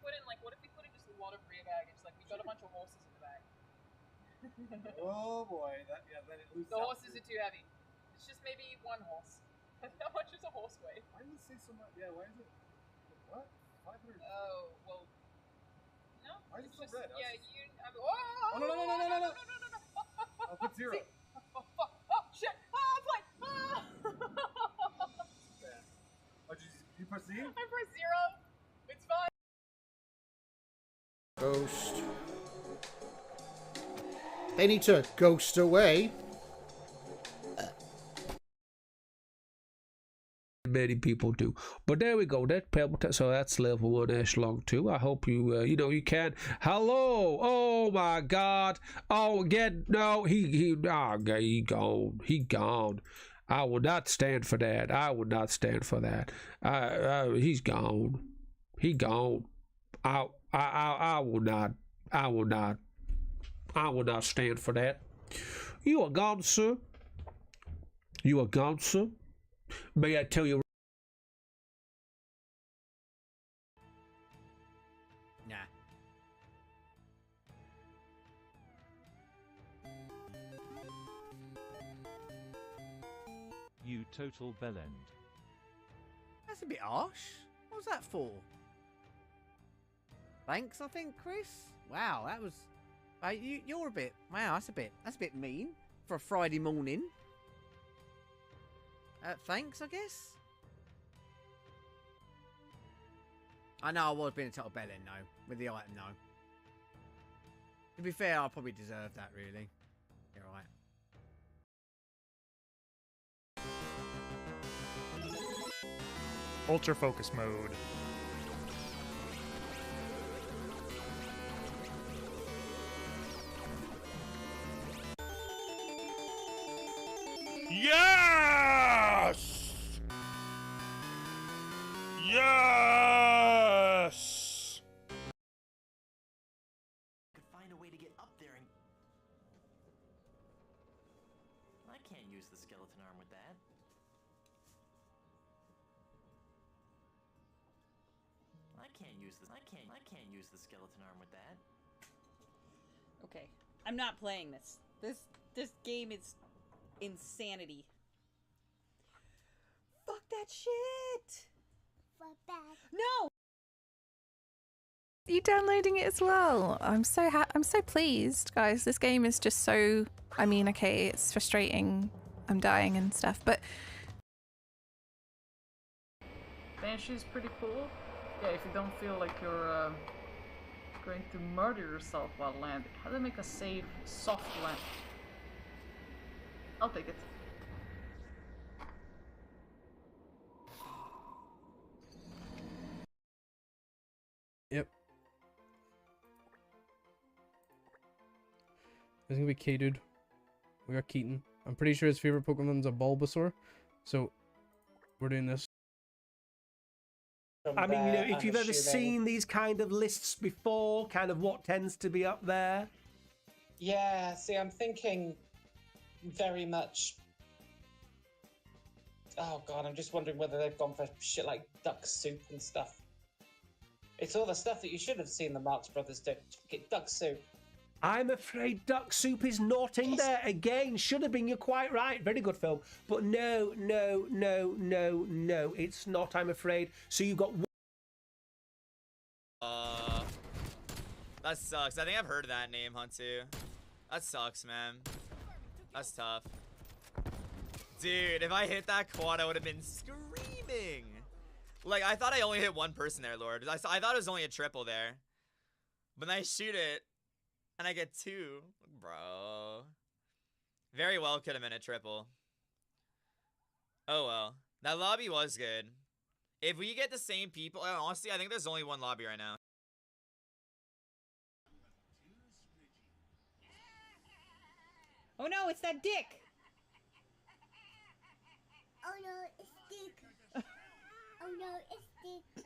Put in like, what if we put in just a lot of rear baggage? Like we got a bunch of horses in the back. Oh boy, then it loses. The horses are too heavy. It's just maybe one horse. How much is a horse weigh? Why does it say so much? Yeah, why is it? What? 500? Oh well. No. Why is it it's so just, red? Yeah, you. I mean, Oh no! I'll put 0. Oh fuck! Oh shit! Oh play! Oh, did you press Z? I pressed 0. It's fine. Ghost. They need to ghost away. Many people do, but there we go. That pebble, so that's level 1 echelon 2. I hope you you can. Hello. Oh my God. Oh again. No, he gone. I will not stand for that. I will not stand for that. He's gone. He gone. I will not. I will not. I will not stand for that. You are gone, sir. You are gone, sir. May I tell you? Nah. You total bellend. That's a bit harsh. What was that for? Thanks, I think, Chris. Wow, that was. You're a bit. Wow, that's a bit mean for a Friday morning. Thanks, I guess. I know I was being a total bellend, though, with the item, though. To be fair, I probably deserve that, really. You're right. Ultra focus mode. Yes! Yes! Could find a way to get up there and I can't use the skeleton arm with that. I can't use the skeleton arm with that. Okay, I'm not playing this. This game is insanity. Fuck that shit. Fuck that. No. You downloading it as well? I'm so pleased, guys. This game is just so. I mean, okay, it's frustrating. I'm dying and stuff, but Banshee is pretty cool. Yeah, if you don't feel like you're going to murder yourself while landing, how to make a safe, soft land. I'll take it. Yep. It's gonna be K, dude. We got Keaton. I'm pretty sure his favorite Pokemon's a Bulbasaur, so we're doing this. I mean, if you've ever seen these kind of lists before, kind of what tends to be up there. Yeah, see, I'm thinking very much. Oh god, I'm just wondering whether they've gone for shit like duck soup and stuff. It's all the stuff that you should have seen the Marx Brothers do. Get duck soup. I'm afraid Duck Soup is not in there again. Should have been. You're quite right. Very good film. But no, it's not, I'm afraid. So you've got... That sucks. I think I've heard of that name, Huntu. That sucks, man. That's tough. Dude, if I hit that quad, I would have been screaming. Like, I thought I only hit one person there, Lord. I thought it was only a triple there. But then I shoot it, and I get 2. Bro. Very well could have been a triple. Oh, well. That lobby was good. If we get the same people... Honestly, I think there's only one lobby right now. Oh no, it's that dick. Oh no, it's Dick. Oh no, it's Dick.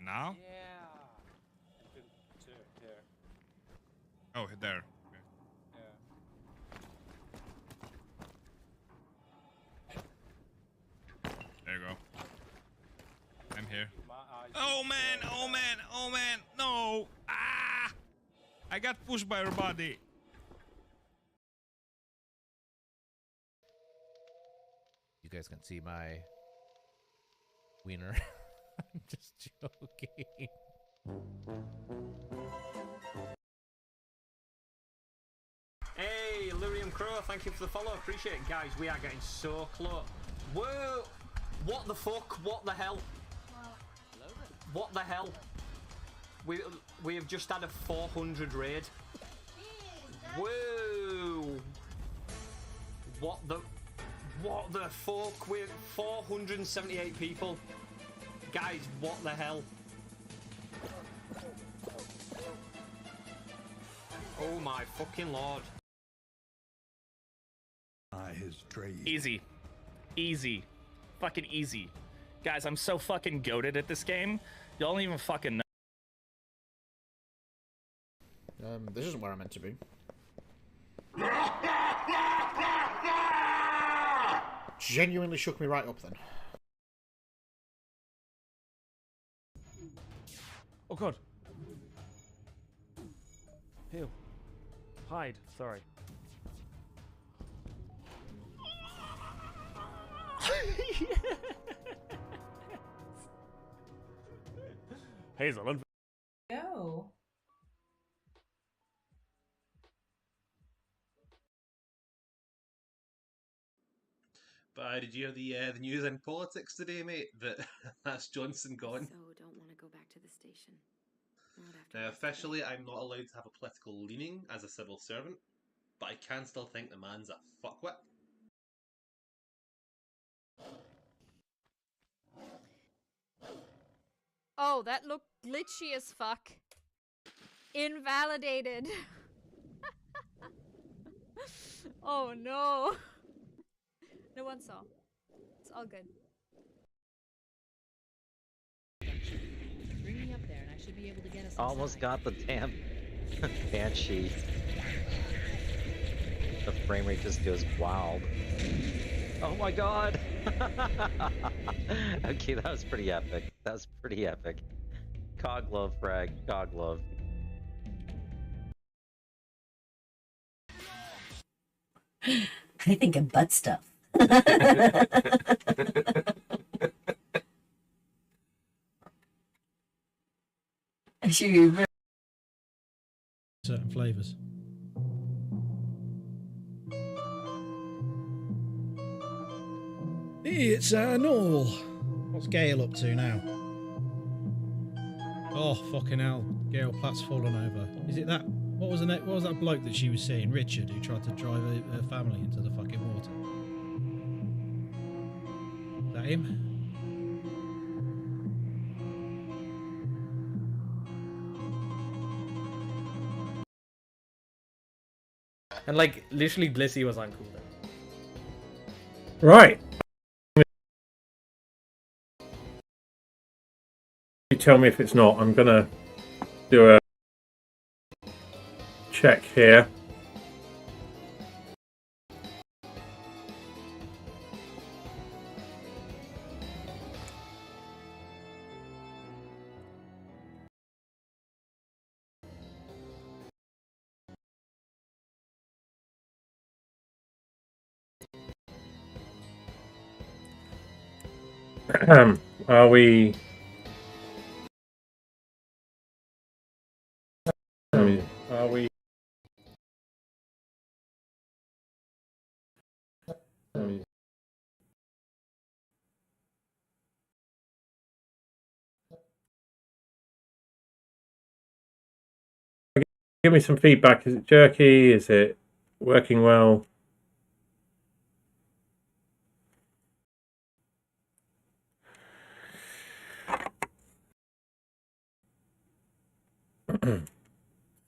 Now? Oh, there. There you go. I'm here. Oh man! Oh man! Oh man! No! Ah! I got pushed by her body. You guys can see my wiener. I'm just joking. Hey, Lyrium Crow, thank you for the follow. Appreciate it, guys. We are getting so close. Whoa! What the fuck? What the hell? What the hell? We have just had a 400 raid. Whoa! What the fuck? We're 478 people. Guys, what the hell? Oh my fucking lord. Easy. Easy. Fucking easy. Guys, I'm so fucking goated at this game. Y'all don't even fucking know. This isn't where I'm meant to be. Genuinely shook me right up then. Oh god. Heal. Hide. Sorry. Hazel. No. But did you hear the news in politics today, mate? That that's Johnson gone. So don't want to go back to the station. Not after Now, yesterday. officially, I'm not allowed to have a political leaning as a civil servant, but I can still think the man's a fuckwit. Oh, that looked glitchy as fuck. Invalidated. Oh no. No one saw. It's all good. Bring me up there and I should be able to get us Almost inside. got the damn Banshee. The frame rate just goes wild. Oh my god! Okay, that was pretty epic. That was pretty epic. Cog love, frag. Cog love. I think of butt stuff. Certain flavors. It's Noel. What's Gail up to now? Oh fucking hell! Gail Platt's fallen over. Is it that? What was that bloke that she was seeing? Richard, who tried to drive her family into the fucking water. Is that him? And like literally Blissey was uncool then. Right. You tell me if it's not. I'm gonna do a check here. Are we? Are we? Give me some feedback. Is it jerky? Is it working well?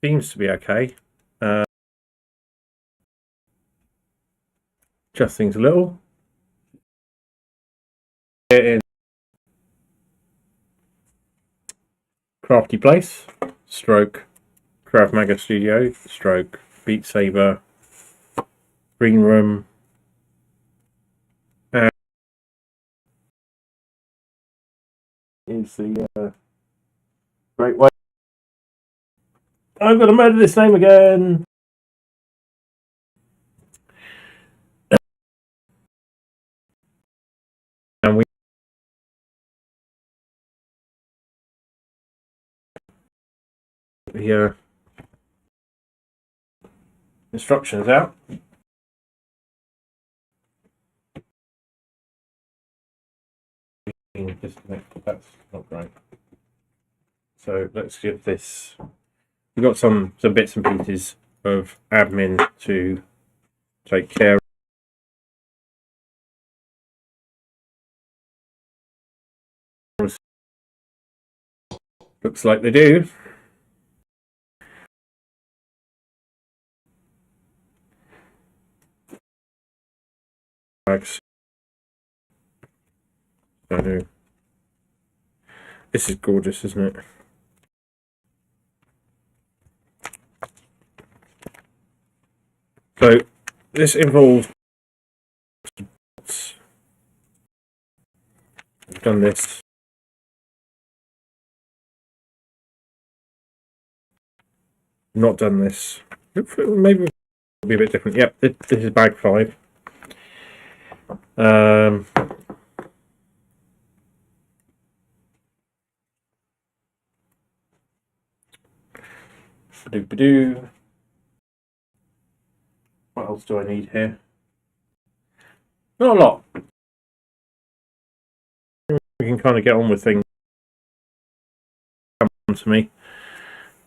Seems to be okay. Just things a little. Crafty Place, stroke Krav Maga Studio, stroke Beat Saber, Green Room, and is the Great Way. I'm going to murder this name again. And we the instructions out. That's not great. So let's give this. We've got some bits and pieces of admin to take care of. Looks like they do. I know. This is gorgeous, isn't it? So this involves. We've done this. Not done this. Maybe it'll be a bit different. Yep, this is bag 5. Ba-doo. What else do I need here? Not a lot. We can kind of get on with things. Come on to me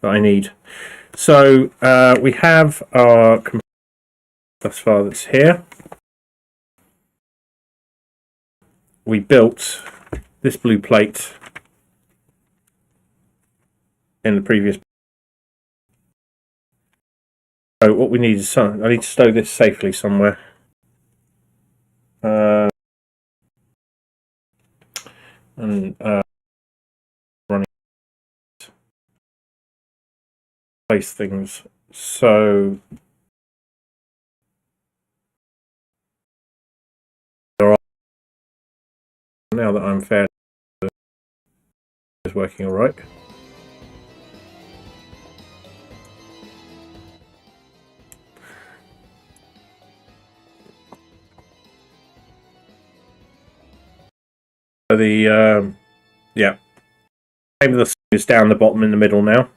that I need. So we have our thus far that's here. We built this blue plate in the previous. So what we need is some. I need to stow this safely somewhere. Running place things. So there are now that I'm fair. Is working all right. So the yeah, name of the song is down the bottom in the middle now.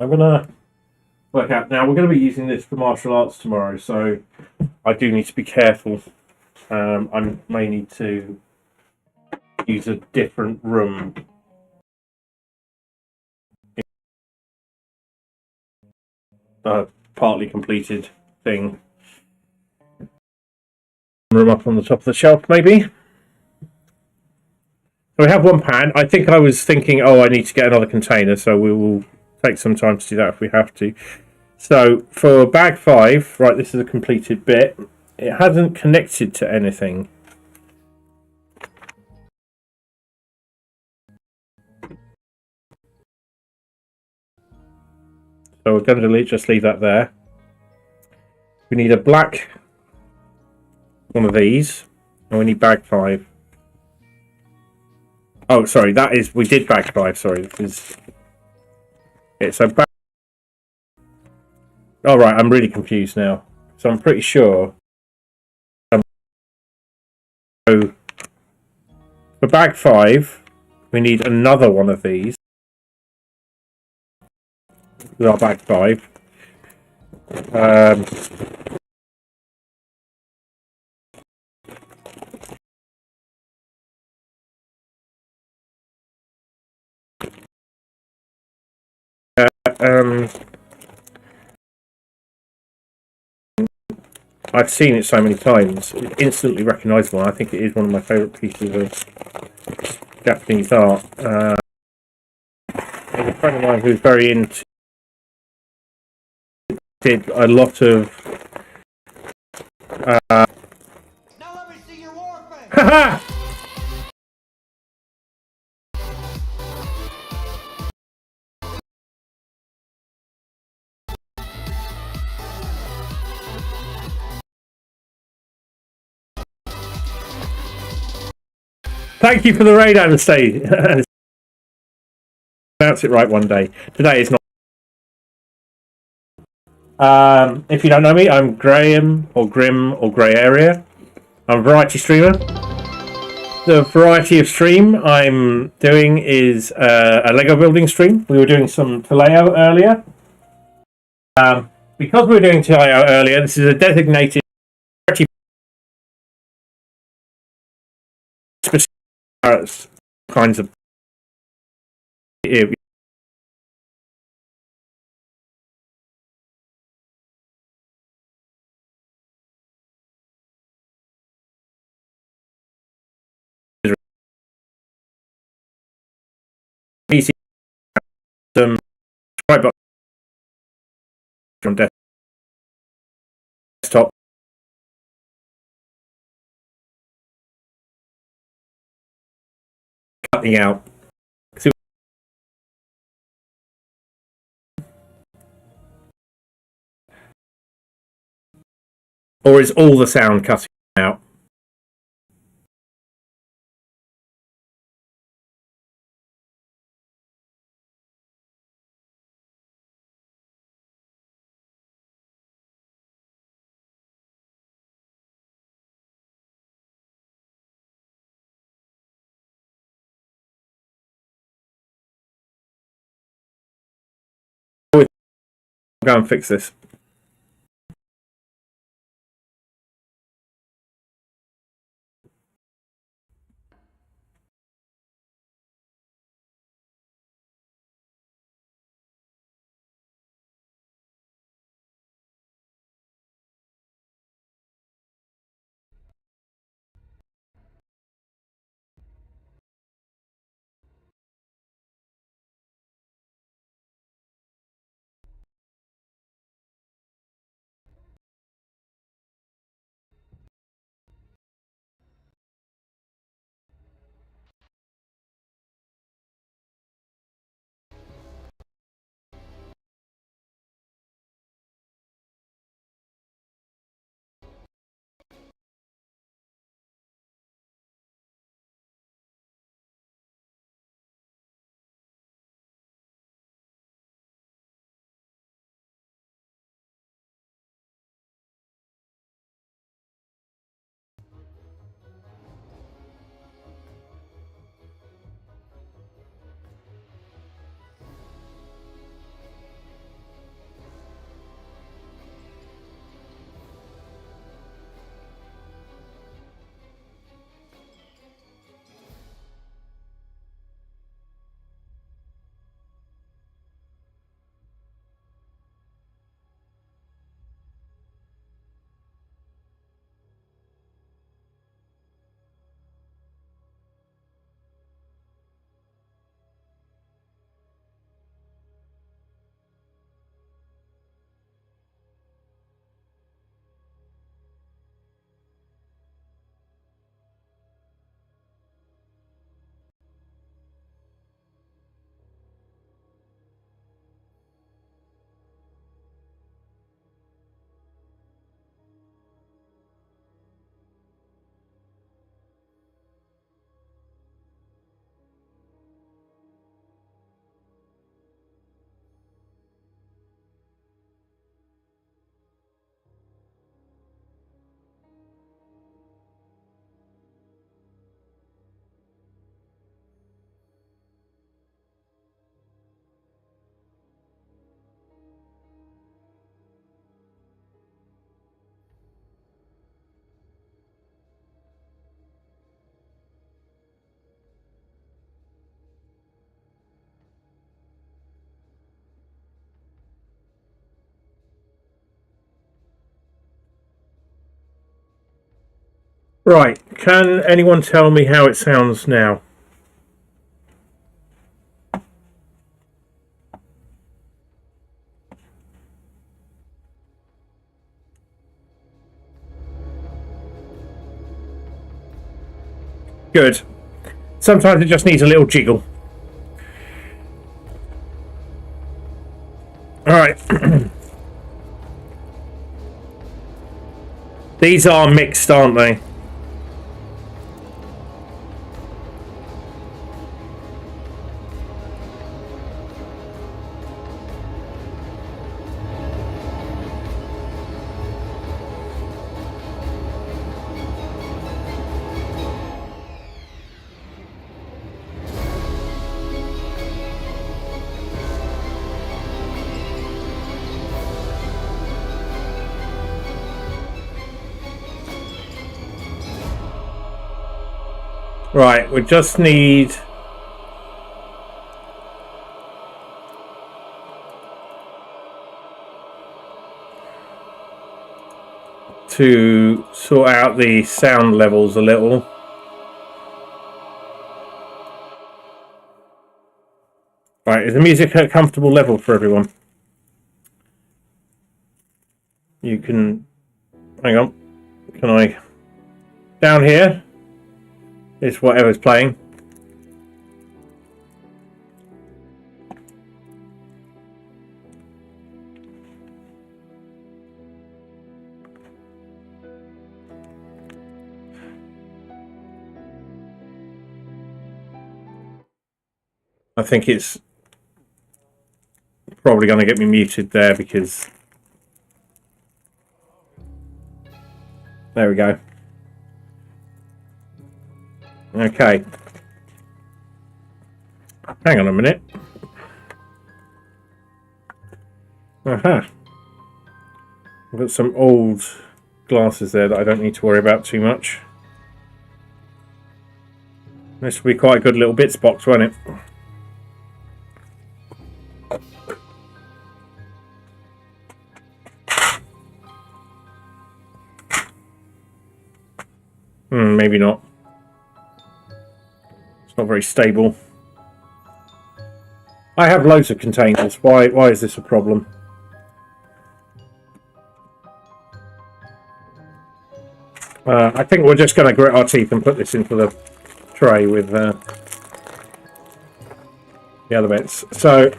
I'm gonna work out now. We're going to be using this for martial arts tomorrow, so I do need to be careful. I may need to use a different room. Partly completed thing. Room up on the top of the shelf, maybe. So we have one pan. I think I was thinking, oh, I need to get another container, so we will take some time to do that if we have to. So for bag 5, right, this is a completed bit. It hasn't connected to anything. So we're going to just leave that there. We need a black one of these, and we need bag 5. Oh, sorry, that is, we did bag 5, sorry. It's a bag. All right, I'm really confused now. So I'm pretty sure. So for bag 5, we need another one of these. With our bag 5. I've seen it so many times. It's instantly recognisable. I think it is one of my favourite pieces of Japanese art. There's a friend of mine who's very into. Did a lot of. Now let me see your warfare. Thank you for the raid, Anastasia. Pronounce it right one day. Today is not. If you don't know me, I'm Graham or Grim or Grey Area. I'm a variety streamer. The variety of stream I'm doing is a Lego building stream. We were doing some Toleo earlier. Because we were doing Toleo earlier, this is a designated specific kinds of PC subscribe button on desktop. Cutting out. Or is all the sound cutting out? I'll go and fix this. Right, can anyone tell me how it sounds now? Good. Sometimes it just needs a little jiggle. Alright. These are mixed, aren't they? Right, we just need... to sort out the sound levels a little. Right, is the music at a comfortable level for everyone? You can... hang on. Can I... down here is whatever's playing. I think it's probably going to get me muted there because... there we go. Okay. Hang on a minute. Aha. I've got some old glasses there that I don't need to worry about too much. This will be quite a good little bits box, won't it? Maybe not. It's not very stable. I have loads of containers. Why is this a problem? I think we're just going to grit our teeth and put this into the tray with the other bits. So...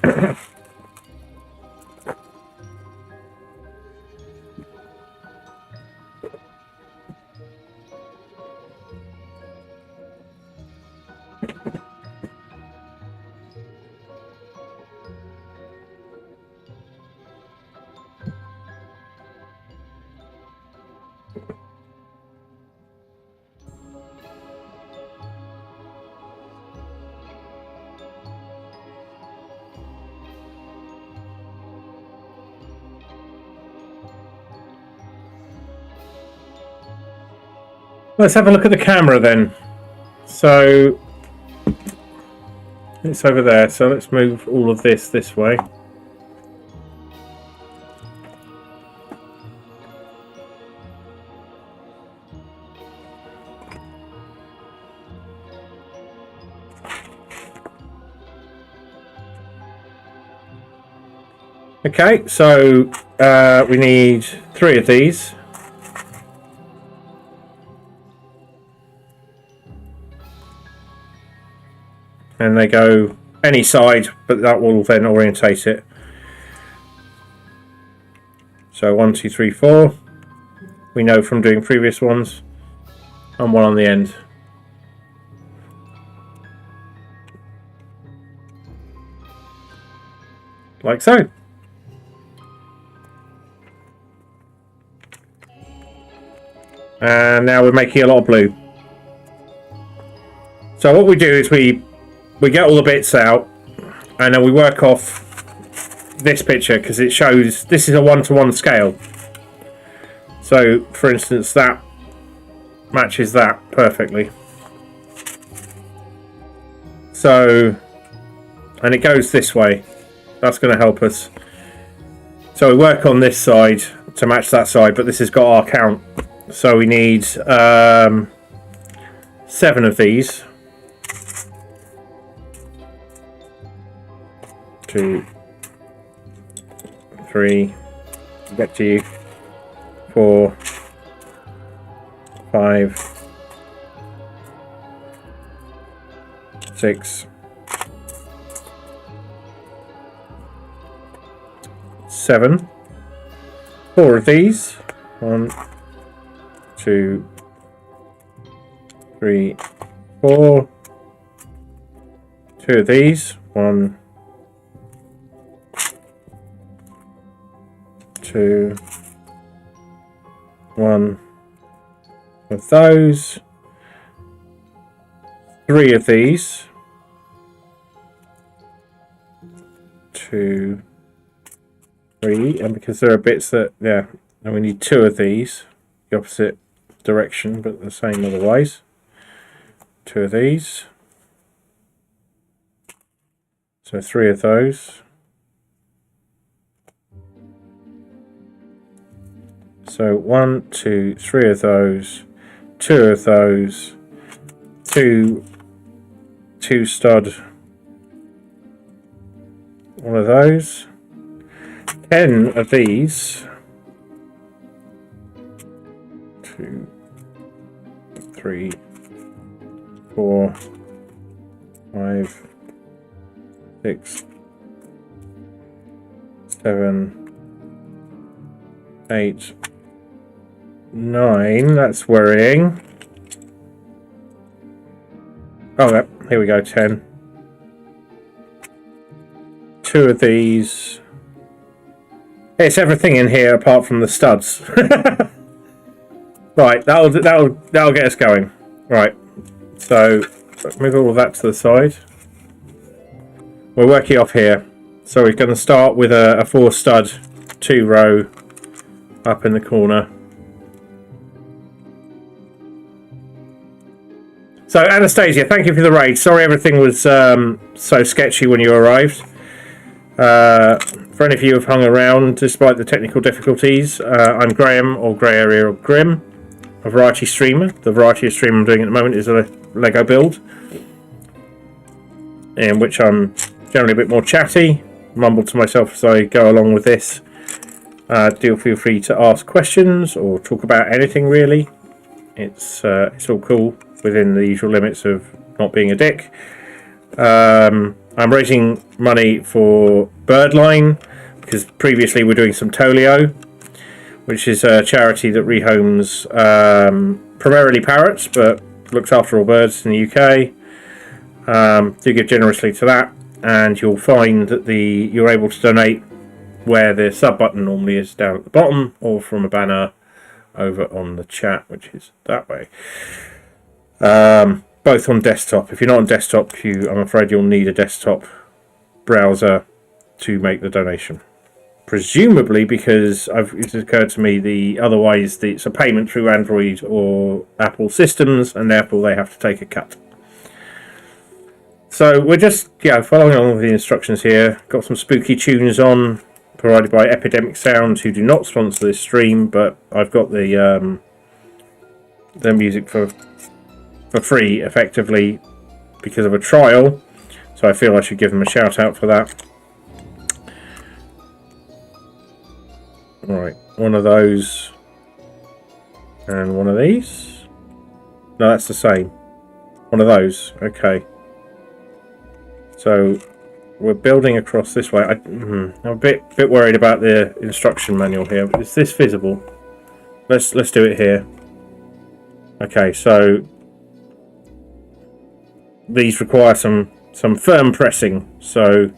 let's have a look at the camera then. So it's over there, so let's move all of this way. Okay, so we need 3 of these. And they go any side, but that will then orientate it. So 1, 2, 3, 4. We know from doing previous ones. And 1 on the end. Like so. And now we're making a lot of blue. So what we do is we get all the bits out, and then we work off this picture because it shows this is a 1-to-1 scale. So, for instance, that matches that perfectly. So, and it goes this way. That's going to help us. So we work on this side to match that side, but this has got our count. So we need 7 of these. 2, 3, get to you, 4, 5, 6, 7, 4 of these, 1, 2, 3, 4, 2 of these, 1, 2, 1 of those, 3 of these, 2, 3, and because there are bits that, yeah, and we need 2 of these, the opposite direction but the same otherwise, 2 of these. So 3 of those. So 1, 2, 3 of those, 2 of those, 2 stud, 1 of those, 10 of these, 2, 3, 4, 5, 6, 7, 8, 9. That's worrying. Oh, yep. Here we go. 10. 2 of these. It's everything in here apart from the studs. Right. That'll get us going. Right. So move all of that to the side. We're working off here. So we're going to start with a 4 stud 2 row up in the corner. So Anastasia, thank you for the raid. Sorry everything was so sketchy when you arrived. For any of you who have hung around despite the technical difficulties, I'm Graham, or Grey Area, or Grim, a variety streamer. The variety of stream I'm doing at the moment is a Lego build, in which I'm generally a bit more chatty, mumble to myself as I go along with this. Do feel free to ask questions or talk about anything really. It's all cool within the usual limits of not being a dick. I'm raising money for Birdline because previously we're doing some Toleo, which is a charity that rehomes primarily parrots but looks after all birds in the UK. Do give generously to that, and you'll find that you're able to donate where the sub button normally is down at the bottom, or from a banner over on the chat, which is that way. Both on desktop. If you're not on desktop, I'm afraid you'll need a desktop browser to make the donation. Presumably because it's occurred to me otherwise it's a payment through Android or Apple systems, and therefore they have to take a cut. So we're just following along with the instructions here. Got some spooky tunes on, provided by Epidemic Sound, who do not sponsor this stream, but I've got the music for free, effectively, because of a trial, so I feel I should give them a shout out for that. Alright, one of those, and one of these. No, that's the same. One of those, okay. So we're building across this way. I'm a bit worried about the instruction manual here. Is this visible? Let's do it here. Okay, so these require some firm pressing, so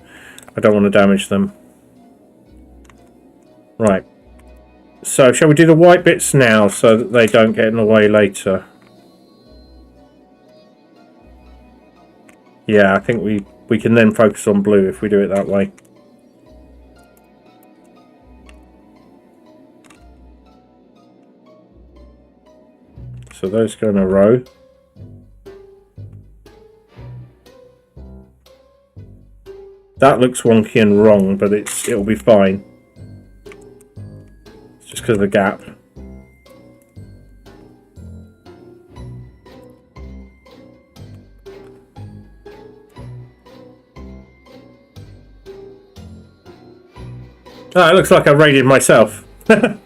I don't want to damage them. Right. So shall we do the white bits now so that they don't get in the way later? Yeah, I think we can then focus on blue if we do it that way. So those go in a row. That looks wonky and wrong, but it'll be fine. It's just because of the gap. Oh, it looks like I raided myself. I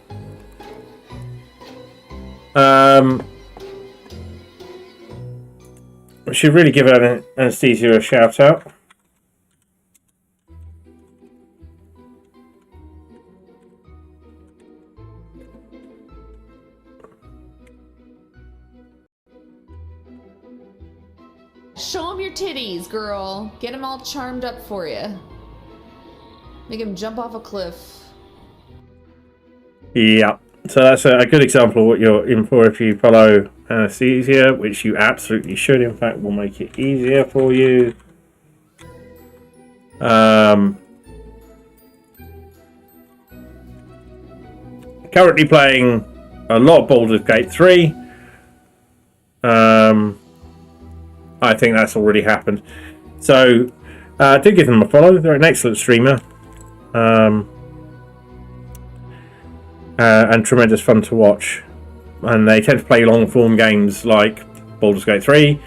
should really give Anastasia a shout out. Show him your titties, girl. Get him all charmed up for you. Make him jump off a cliff. Yeah, so that's a good example of what you're in for if you follow Anastasia, which you absolutely should. In fact, will make it easier for you. Currently playing a lot of Baldur's Gate 3. I think that's already happened. So, do give them a follow. They're an excellent streamer. And tremendous fun to watch. And they tend to play long-form games like Baldur's Gate 3.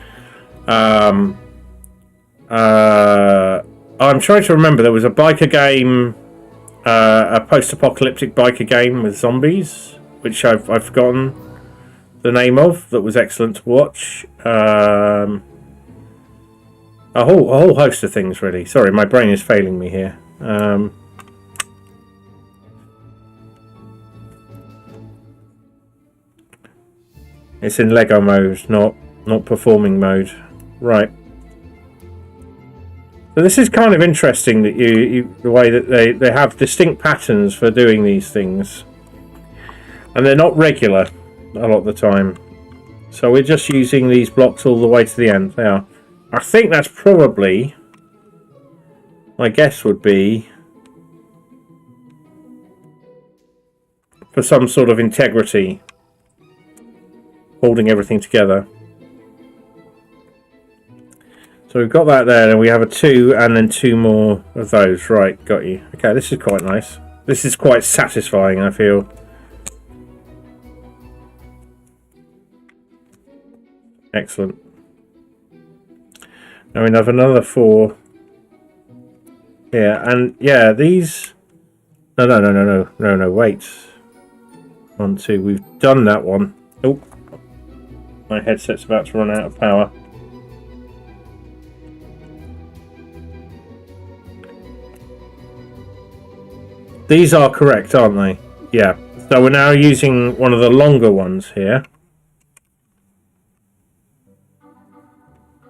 I'm trying to remember. There was a biker game, a post-apocalyptic biker game with zombies, which I've forgotten the name of. That was excellent to watch. A whole host of things, really. Sorry, my brain is failing me here. It's in Lego mode, not performing mode. Right. So this is kind of interesting that the way that they have distinct patterns for doing these things. And they're not regular a lot of the time. So we're just using these blocks all the way to the end. They are. I think that's probably, my guess would be, for some sort of integrity, holding everything together. So we've got that there, and we have a 2 and then 2 more of those. Right, got you. Okay, this is quite nice. This is quite satisfying, I feel. Excellent. Now we have another 4 here, and yeah, these. No, wait. 1, 2. We've done that one. Oh, my headset's about to run out of power. These are correct, aren't they? Yeah. So we're now using one of the longer ones here.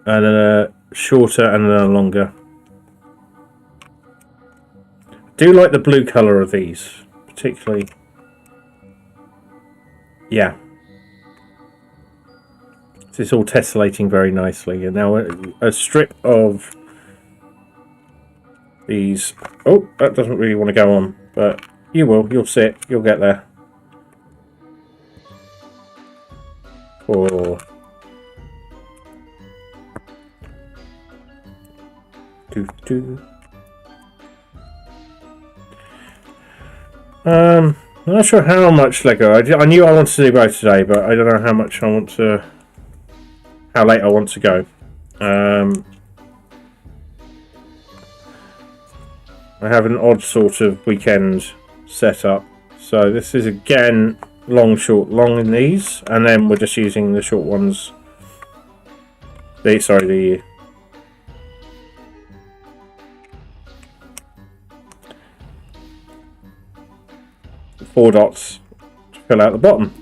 And then a shorter and then a longer. I do like the blue colour of these, particularly. Yeah. It's all tessellating very nicely. And now a strip of these. Oh, that doesn't really want to go on, but you will. You'll see it. You'll get there. 4. 2. I'm not sure how much Lego. I knew I wanted to do both today, but I don't know how much I want to. How late I want to go. I have an odd sort of weekend set up. So this is again long, short, long in these, and then we're just using the short ones. The 4 dots to fill out the bottom.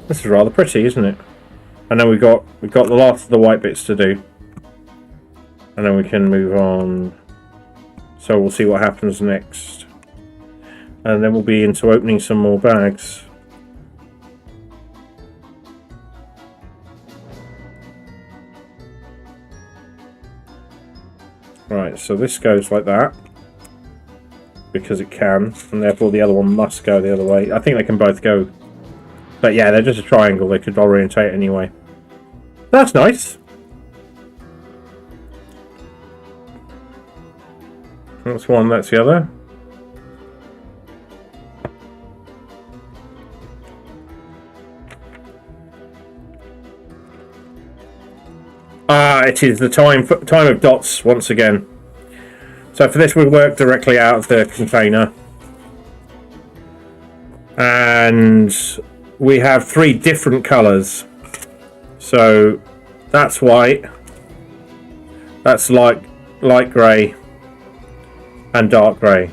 This is rather pretty, isn't it? And then we've got the last of the white bits to do, and then we can move on. So we'll see what happens next, and then we'll be into opening some more bags. Right, so this goes like that because it can, and therefore the other one must go the other way. I think they can both go, but yeah, they're just a triangle. They could orientate anyway. That's nice. That's one, that's the other. It is the time of dots once again. So for this we'll work directly out of the container. And we have 3 different colours. So that's white, that's light grey, and dark grey.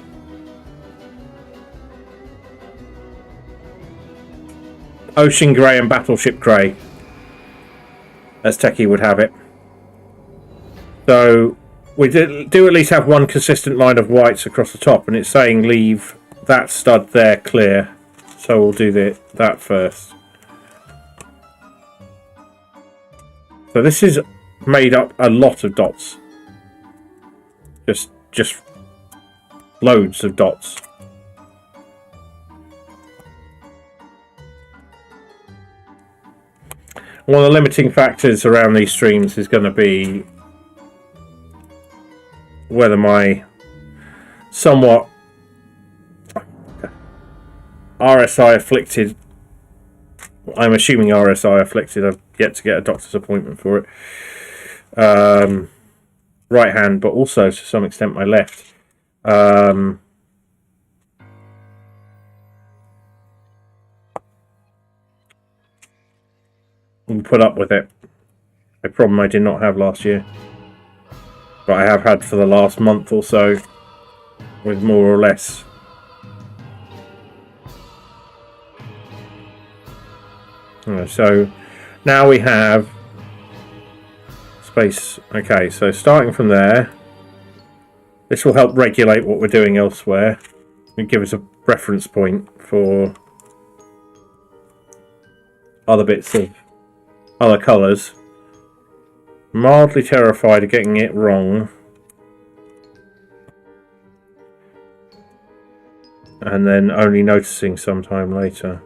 Ocean grey and battleship grey, as Techie would have it. So we do at least have one consistent line of whites across the top, and it's saying leave that stud there clear. So we'll do that first. So this is made up a lot of dots. Just loads of dots. One of the limiting factors around these streams is going to be whether my somewhat RSI afflicted, I'm assuming RSI afflicted, I've yet to get a doctor's appointment for it, right hand, but also to some extent my left, will put up with it. A problem I did not have last year, but I have had for the last month or so, with more or less. So now we have space. Okay, so starting from there, this will help regulate what we're doing elsewhere and give us a reference point for other bits of other colours. Mildly terrified of getting it wrong. And then only noticing sometime later.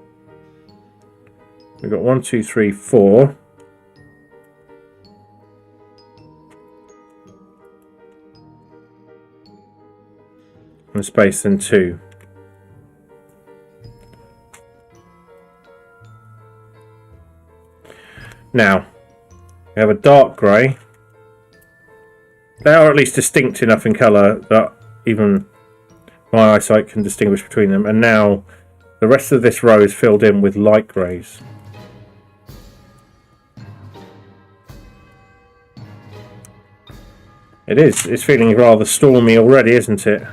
We've got 1, 2, 3, 4. And space then 2. Now, we have a dark grey. They are at least distinct enough in colour that even my eyesight can distinguish between them. And now the rest of this row is filled in with light greys. It is. It's feeling rather stormy already, isn't it?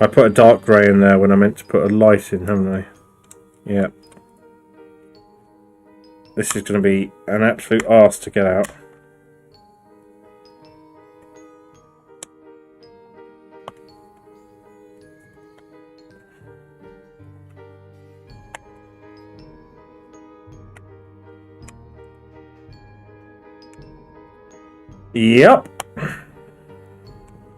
I put a dark grey in there when I meant to put a light in, haven't I? Yeah. This is going to be an absolute arse to get out. Yep.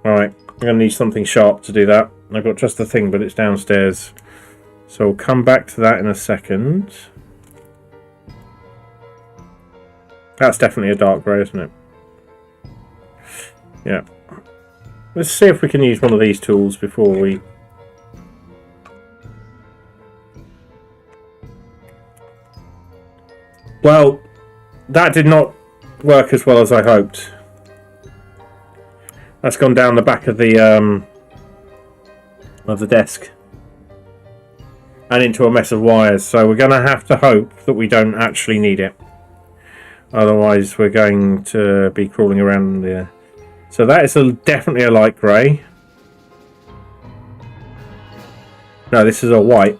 Alright, I'm going to need something sharp to do that. I've got just the thing, but it's downstairs. So we'll come back to that in a second. That's definitely a dark grey, isn't it? Yeah. Let's see if we can use one of these tools before we... Well, that did not work as well as I hoped. That's gone down the back of the desk and into a mess of wires. So we're going to have to hope that we don't actually need it. Otherwise, we're going to be crawling around there. So that is definitely a light grey. No, this is a white.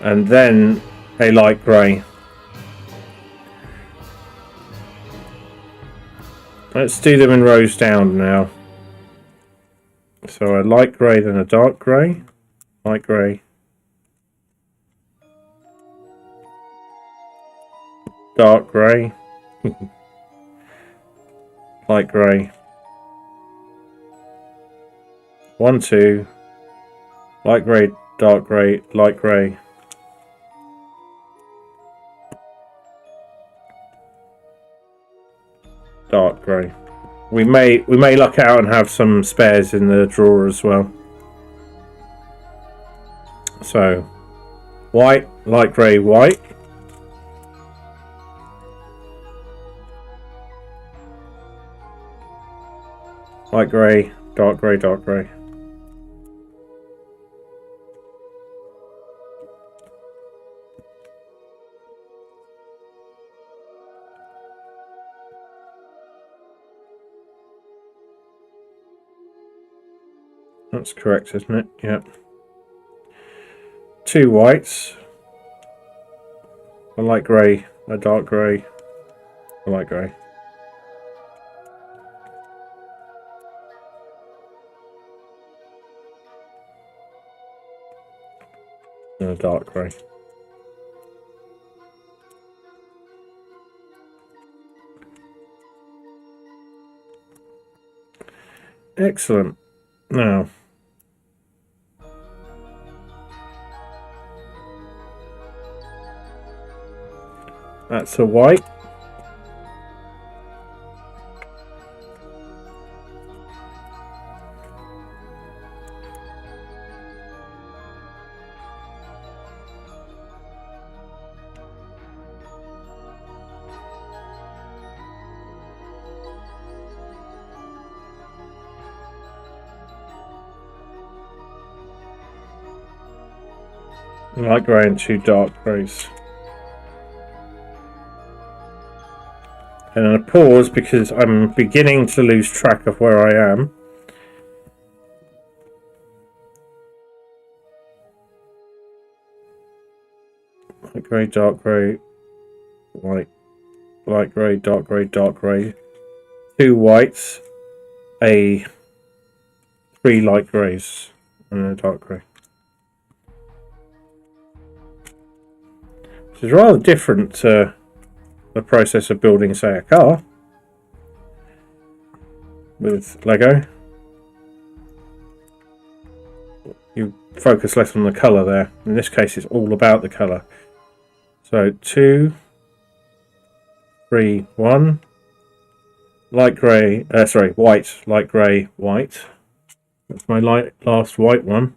And then a light grey. Let's do them in rows down now. So a light grey, then a dark grey. Light grey. Dark grey. Light grey. 1, 2. Light grey, dark grey, light grey. Dark grey. We may luck out and have some spares in the drawer as well. So white, light grey, white. Light grey, dark grey, dark grey. That's correct, isn't it? Yep. 2 whites. A light grey, a dark grey, a light grey. And a dark grey. Excellent. Now, that's a white. Light grey and 2 dark greys. And then a pause because I'm beginning to lose track of where I am. Light grey, dark grey, white, light grey, dark grey, dark grey. 2 whites, 3 light greys, and a dark grey. Which is rather different to the process of building, say, a car with Lego. You focus less on the colour there. In this case, it's all about the colour. So 2, 3, 1. Light grey, white, light grey, white. That's my last white one.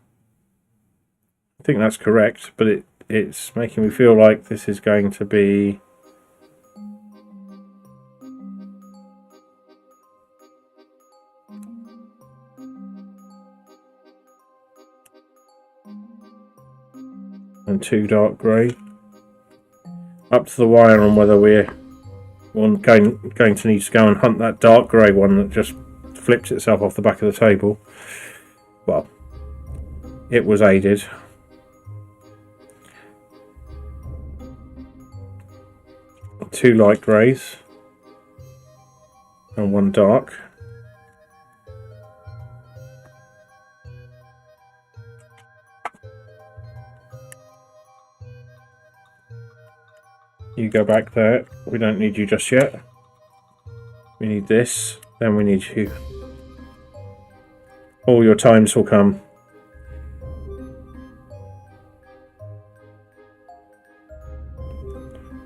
I think that's correct, but it's making me feel like this is going to be and 2 dark grey. Up to the wire on whether we're going to need to go and hunt that dark grey one that just flipped itself off the back of the table. Well, it was aided. Two light greys and 1 dark. You go back there. We don't need you just yet. We need this. Then we need you. All your times will come.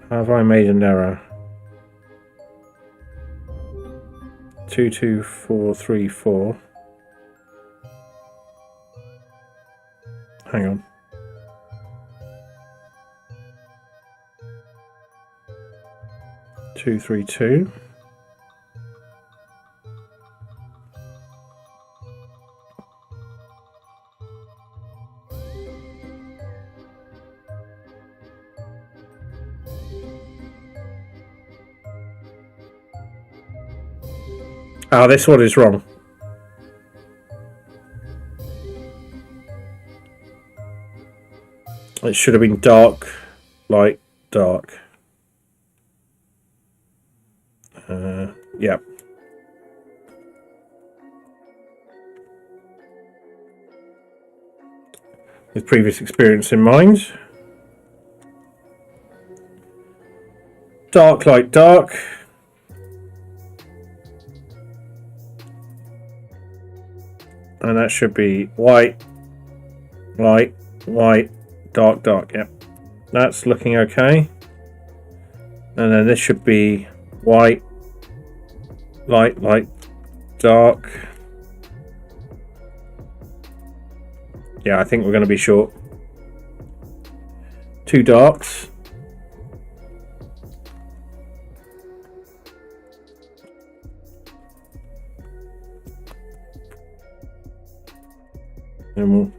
Have I made an error? 2, 2, 4, 3, 4. Hang on. Two, 3, 2. Ah, this one is wrong. It should have been dark, light, dark. Yep. With previous experience in mind. Dark, light, dark. And that should be white, light, white, dark, dark. Yep. That's looking okay. And then this should be white, light, light, dark. Yeah, I think we're going to be short. 2 darks. And we'll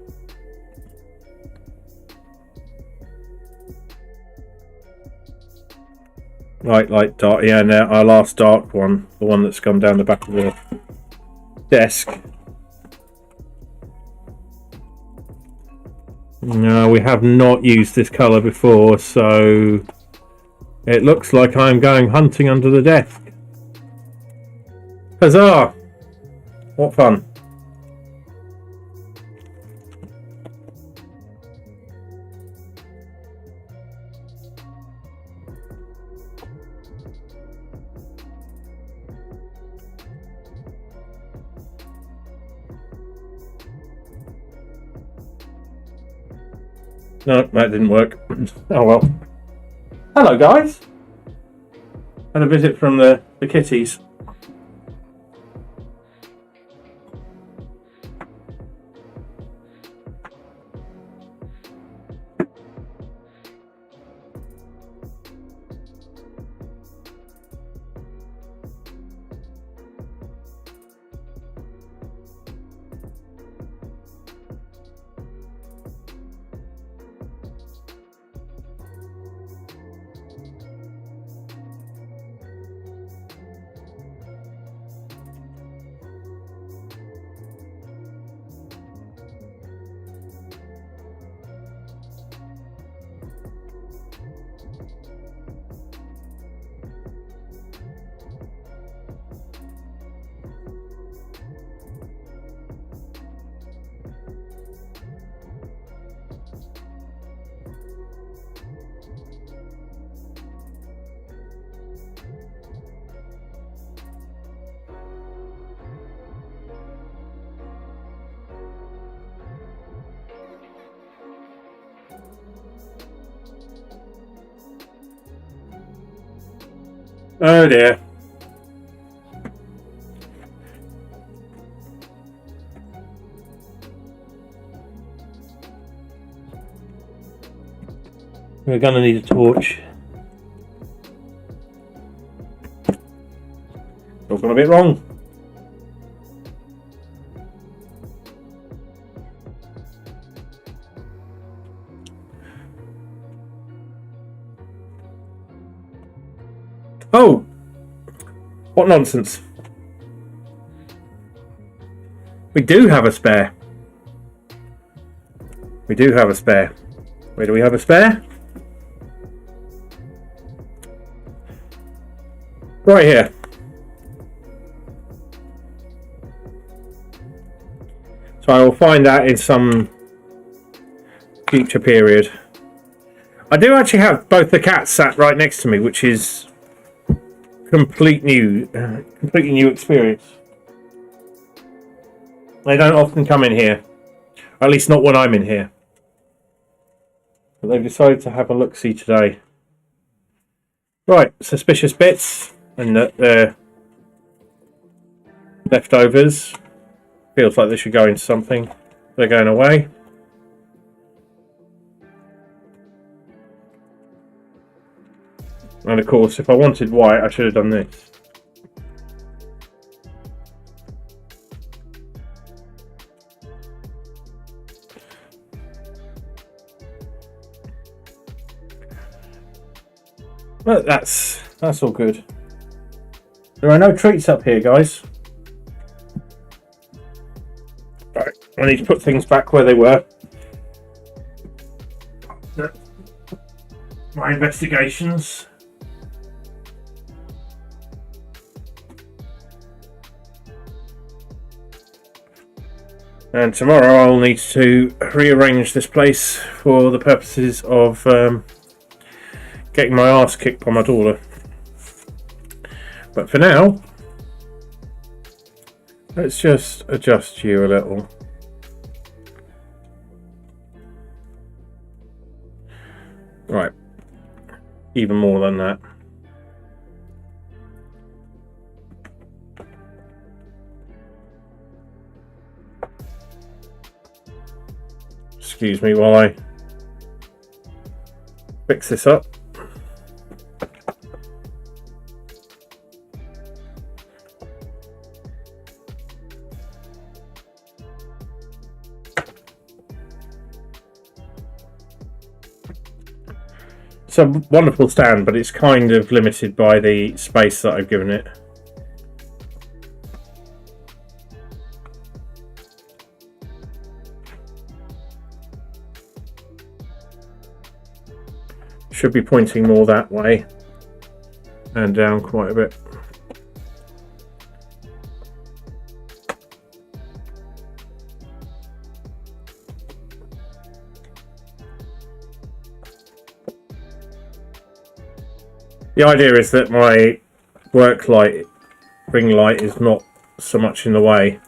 light, dark. Yeah, now our last dark one, the one that's gone down the back of the desk. No, we have not used this colour before, so it looks like I'm going hunting under the desk. Huzzah! What fun. No, that didn't work. Oh well. Hello, guys. Had a visit from the kitties. Oh dear. We're gonna need a torch. All gone a bit wrong. Oh! What nonsense. We do have a spare. We do have a spare. Where do we have a spare? Right here. So I will find that in some future period. I do actually have both the cats sat right next to me, which is completely new experience. They don't often come in here, at least not when I'm in here. But they've decided to have a look-see today. Right, suspicious bits and leftovers. Feels like they should go into something. They're going away. And of course, if I wanted white, I should have done this. But that's all good. There are no treats up here, guys. Right, I need to put things back where they were. My investigations. And tomorrow I'll need to rearrange this place for the purposes of getting my ass kicked by my daughter. But for now, let's just adjust you a little. Right, even more than that. Excuse me while I fix this up. It's a wonderful stand, but it's kind of limited by the space that I've given it. Should be pointing more that way and down quite a bit. The idea is that my work light, ring light, is not so much in the way.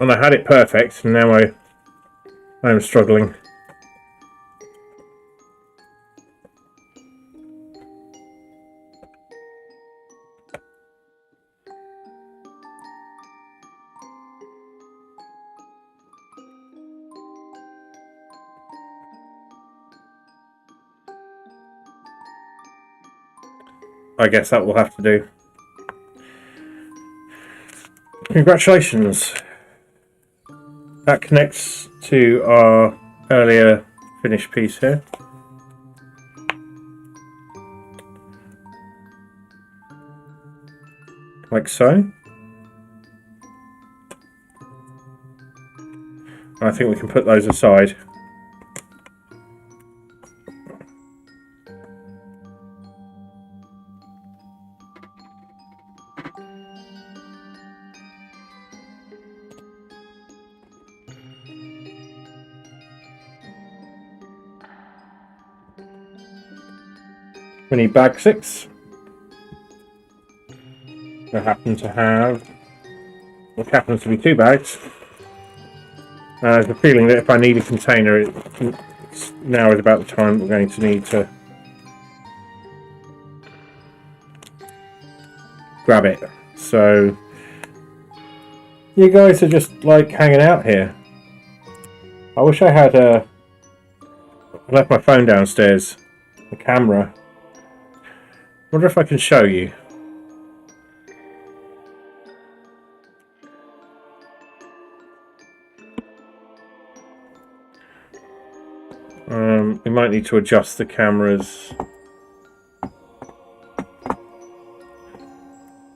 And I had it perfect, and now I'm struggling. I guess that will have to do. Congratulations. That connects to our earlier finished piece here. Like so. I think we can put those aside. We need bag 6. I happen to have what happens to be 2 bags. I have a feeling that if I need a container, now is about the time we're going to need to grab it. So you guys are just like hanging out here. I wish I had I left my phone downstairs, the camera. Wonder if I can show you. We might need to adjust the camera's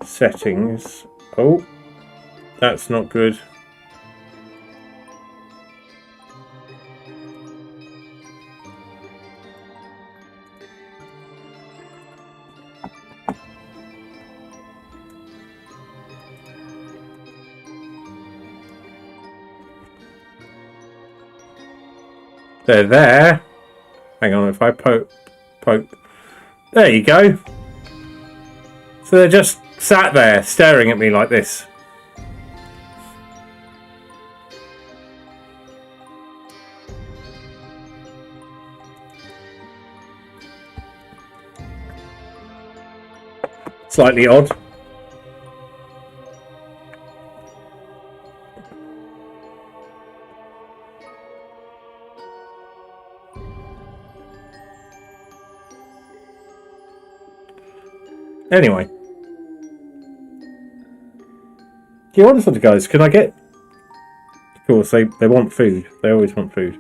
settings. Oh, that's not good. They're there. Hang on, if I poke. There you go. So they're just sat there staring at me like this. Slightly odd. Anyway. Yeah, honestly, guys, can I get... Of course, they want food. They always want food.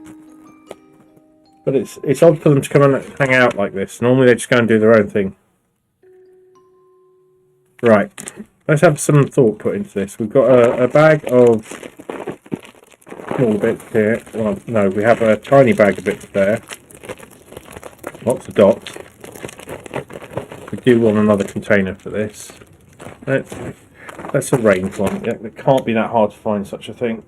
But it's odd for them to come and hang out like this. Normally they just go and do their own thing. Right. Let's have some thought put into this. We've got a bag of small bits here. Well, no, we have a tiny bag of bits there. Lots of dots. We do want another container for this. Let's arrange one. It can't be that hard to find such a thing.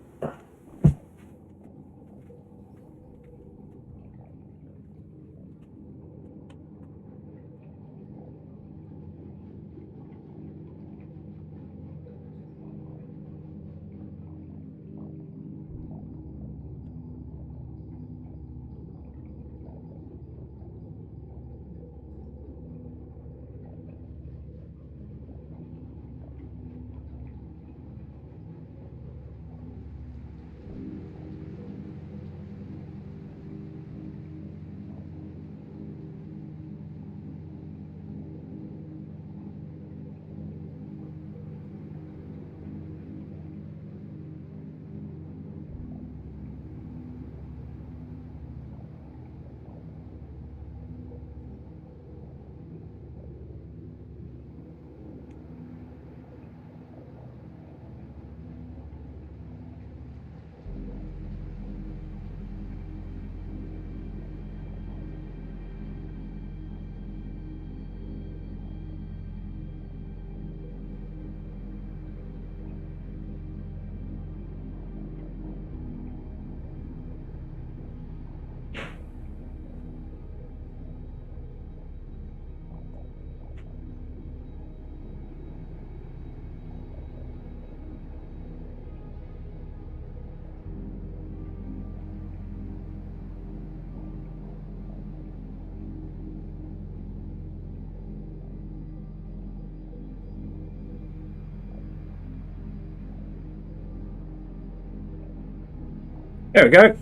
There we go.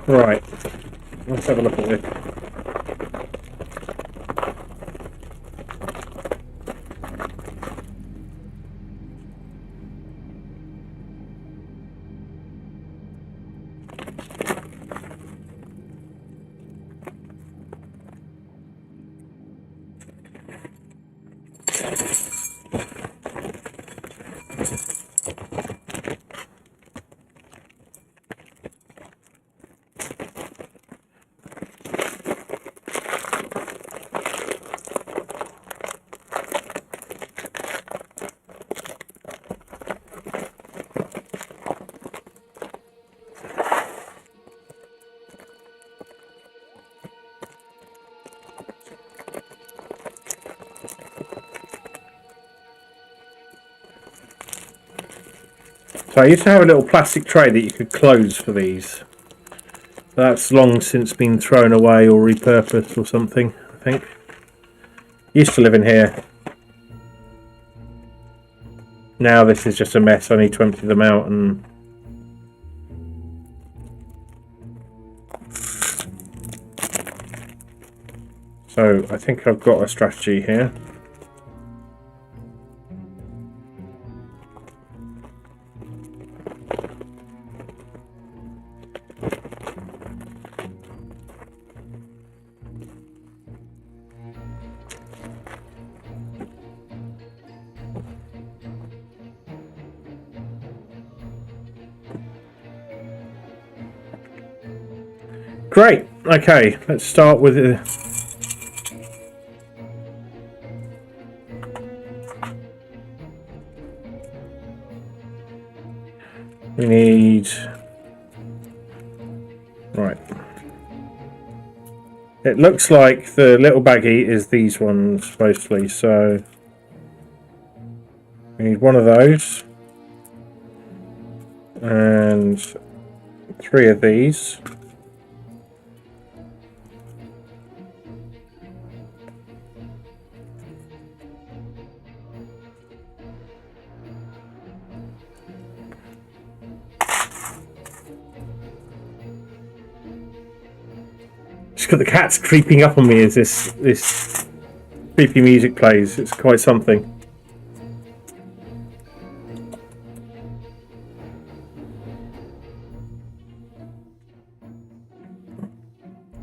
Right. Let's have a look at this. So I used to have a little plastic tray that you could close for these. That's long since been thrown away or repurposed or something, I think. Used to live in here. Now this is just a mess. I need to empty them out and... So I think I've got a strategy here. Great. Okay, let's start with it. We need... Right. It looks like the little baggie is these ones mostly, so... We need one of those. And 3 of these. Just got the cats creeping up on me as this creepy music plays. It's quite something.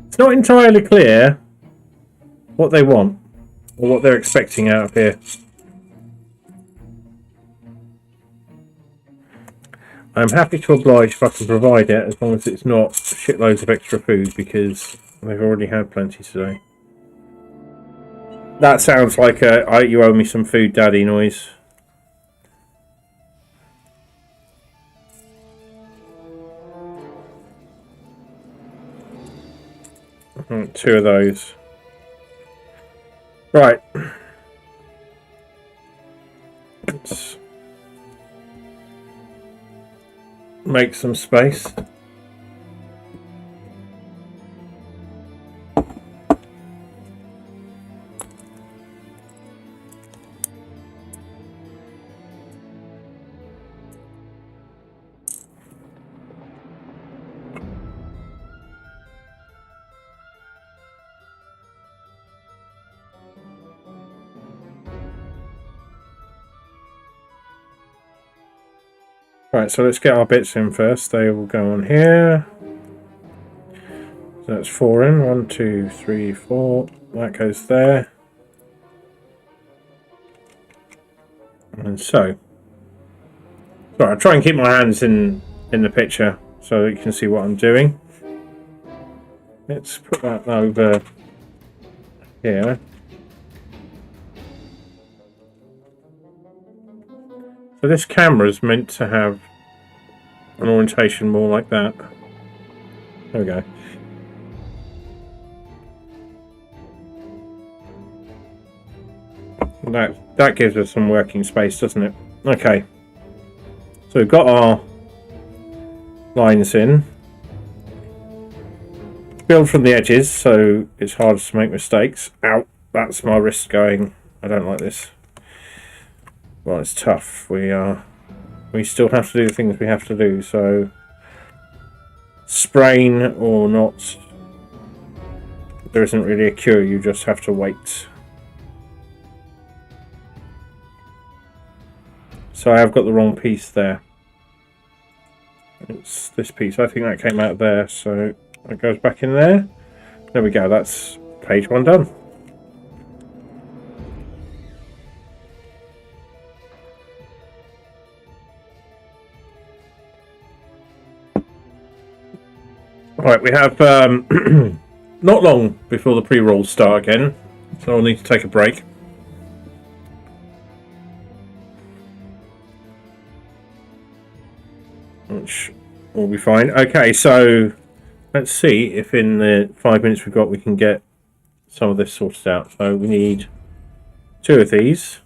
It's not entirely clear what they want or what they're expecting out of here. I'm happy to oblige if I can provide it, as long as it's not shitloads of extra food, because they've already had plenty today. That sounds like a you owe me some food, daddy noise. Two of those. Right. Let's make some space. Right, so let's get our bits in first. They will go on here. So that's 4 in. 1, 2, 3, 4. That goes there. And so. Sorry, I'll try and keep my hands in the picture so that you can see what I'm doing. Let's put that over here. So this camera is meant to have an orientation more like that. There we go. That gives us some working space, doesn't it? Okay. So we've got our lines in. Build from the edges, so it's hard to make mistakes. Ow! That's my wrist going. I don't like this. Well, it's tough. We still have to do the things we have to do. So, sprain or not, there isn't really a cure. You just have to wait. So I have got the wrong piece there. It's this piece. I think that came out there, so it goes back in there. There we go. That's page 1 done. Alright, we have not long before the pre-rolls start again, so I'll need to take a break. Which will be fine. Okay, so let's see if in the 5 minutes we've got we can get some of this sorted out. So we need 2 of these.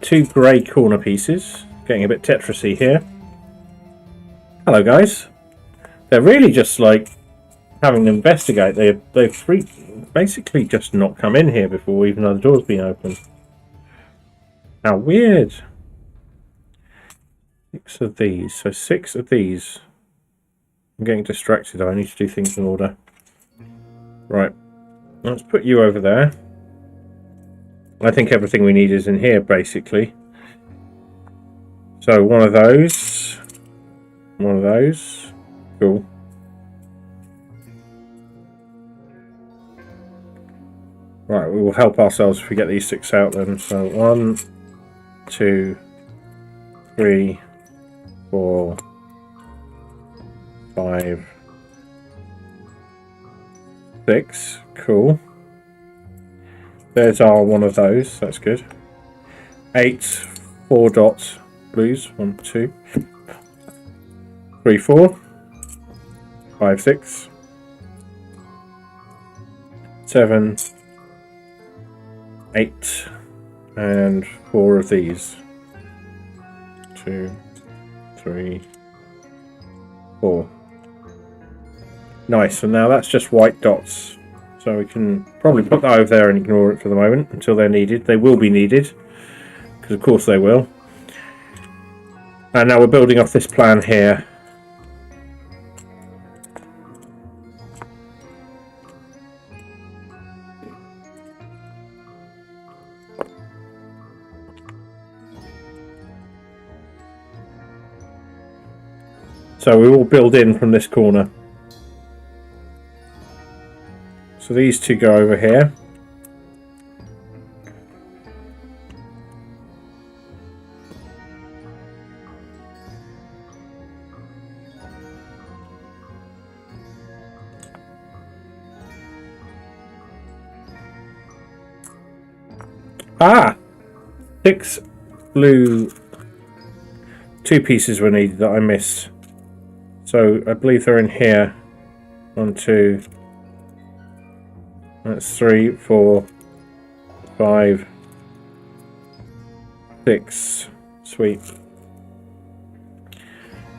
Two grey corner pieces. Getting a bit Tetrisy here. Hello guys. They're really just like having to investigate. They've basically just not come in here before even though the door's been opened. How weird. 6 of these. So 6 of these. I'm getting distracted. I need to do things in order. Right. Let's put you over there. I think everything we need is in here, basically. So one of those. One of those. Cool. Right, we will help ourselves if we get these 6 out then. So 1, 2, 3, 4, 5, 6. Cool. There's our one of those. That's good. 8 4 dots blues. 1, 2, 3, 4, 5, 6, 7, 8, and 4 of these. 2, 3, 4. Nice. So now that's just white dots. So we can probably put that over there and ignore it for the moment until they're needed. They will be needed, because of course they will. And now we're building off this plan here. So we will build in from this corner. So these 2 go over here. Ah! 6 blue. 2 pieces were needed that I missed. So I believe they're in here. 1, 2. That's 3, 4, 5, 6. Sweet.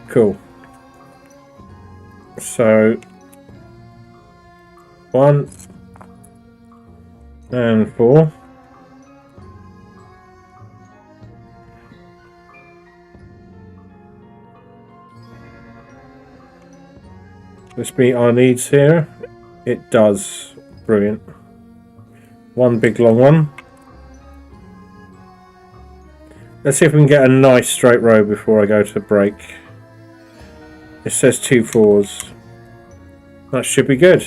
Cool. So 1 and 4. This meet our needs here. It does. Brilliant. 1 big long one. Let's see if we can get a nice straight row before I go to break. It says 2 4s. That should be good.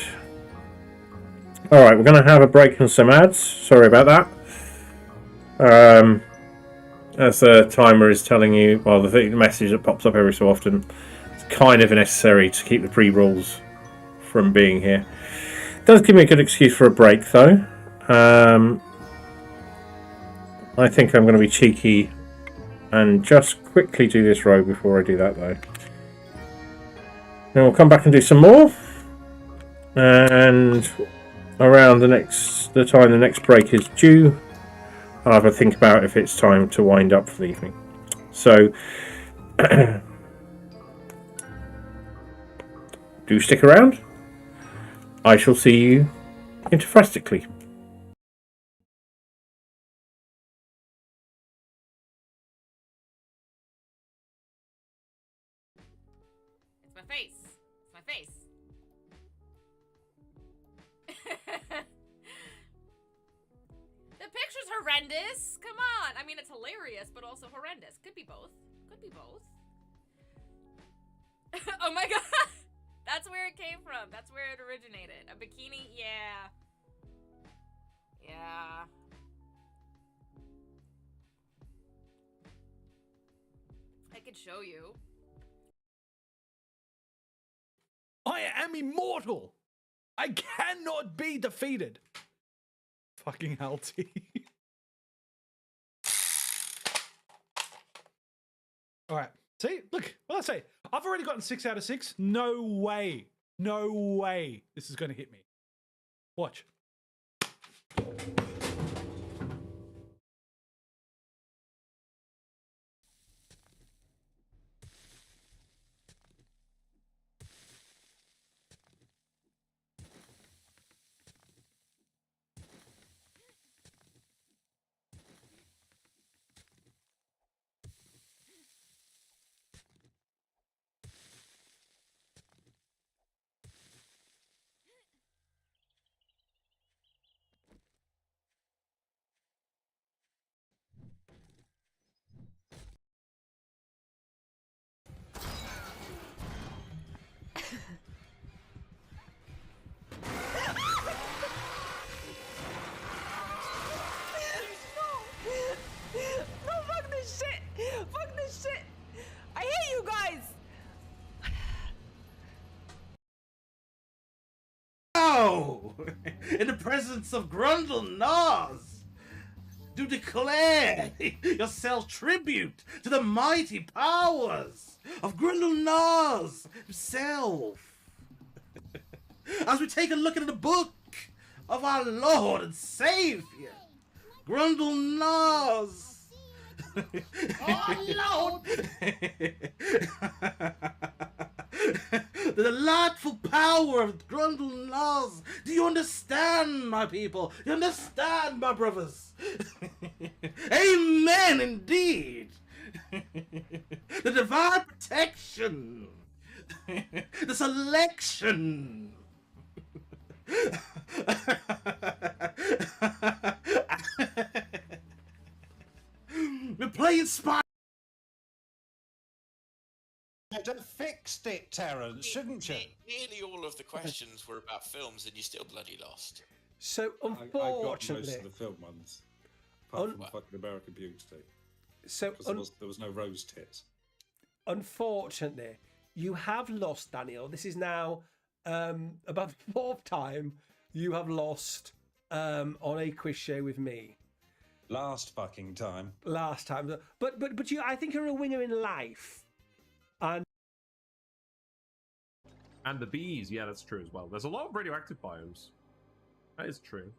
Alright, we're going to have a break and some ads. Sorry about that. As the timer is telling you, well, the message that pops up every so often, it's kind of necessary to keep the pre-rolls from being here. It does give me a good excuse for a break, though. I think I'm going to be cheeky and just quickly do this row before I do that, though. Then we'll come back and do some more. And around the time the next break is due, I'll have a think about if it's time to wind up for the evening. So, do stick around. I shall see you interfastically. my face. It's my face. The picture's horrendous. Come on. I mean, it's hilarious, but also horrendous. Could be both. Could be both. Oh my god. That's where it came from. That's where it originated. A bikini? Yeah. Yeah. I could show you. I am immortal. I cannot be defeated. Fucking hell, T. All right. See, look, what I say. I've already gotten 6 out of 6. No way. No way this is going to hit me. Watch. No, fuck this shit! Fuck this shit! I hate you guys! Oh! In the presence of Grundle Nas, do declare yourself tribute to the mighty powers of Grundle Nas himself. As we take a look into the book of our Lord and Savior, Grundle Nas. Oh, Lord! The delightful power of Grundle Nas. Do you understand, my people? You understand, my brothers? Amen, indeed. The divine protection. The selection. We're playing Spy. You'd have fixed it, Terence, shouldn't you? Nearly all of the questions were about films, and you still bloody lost. So I got unfortunately, most of the film ones, apart from fucking American Beauty. So there was no rose tits. unfortunately, you have lost, Daniel. This is now about the 4th time you have lost on a quiz show with me. Last fucking time. Last time, but you, I think you're a winner in life, and the bees, yeah, that's true as well. There's a lot of radioactive biomes. That is true.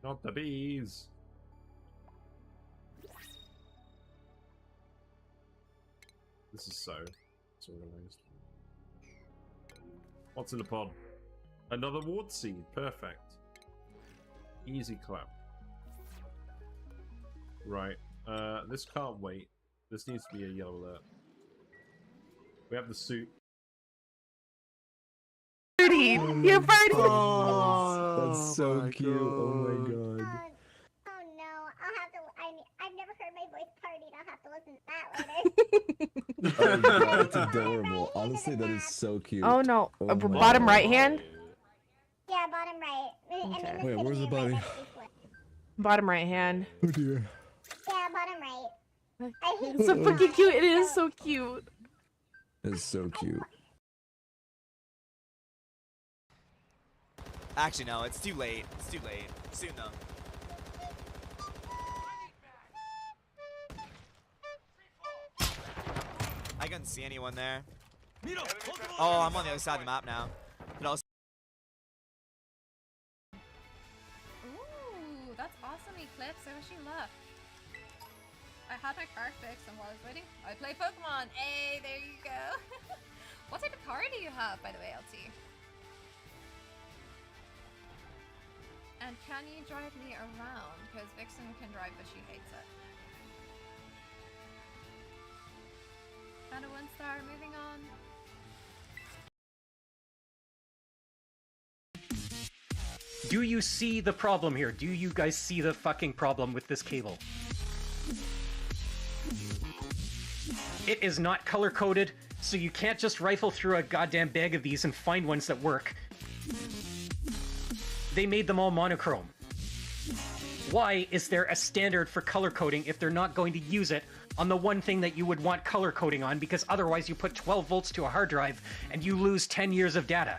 Not the bees. This is so organized. What's in the pod? Another ward seed. Perfect. Easy clap. Right. This can't wait. This needs to be a yellow alert. We have the suit. Birdie! You birdie! Oh, that's so cute. Oh my god. Oh no, I'll have to. I've never heard my voice partied. I'll have to listen to that later. Oh god, that's adorable. Honestly, that is so cute. Oh no. Oh my Bottom God. right hand? Yeah, bottom right. Okay. Wait, where's the body? Bottom right hand. Oh dear. Yeah, bottom right. I hate It's so fucking cute. It is so cute. It's so cute. Actually, no, it's too late. It's too late. Soon, though. I couldn't see anyone there. Oh, I'm on the other side of the map now. But also Ooh, that's awesome, Eclipse. I wish you luck. I had my car fixed, and while I was waiting, I play Pokemon. Hey, there you go. What type of car do you have, by the way, LT? And can you drive me around? Because Vixen can drive, but she hates it. Got a 1 star. Moving on. Do you see the problem here? Do you guys see the fucking problem with this cable? It is not color-coded, so you can't just rifle through a goddamn bag of these and find ones that work. They made them all monochrome. Why is there a standard for color coding if they're not going to use it on the one thing that you would want color coding on, because otherwise you put 12 volts to a hard drive and you lose 10 years of data?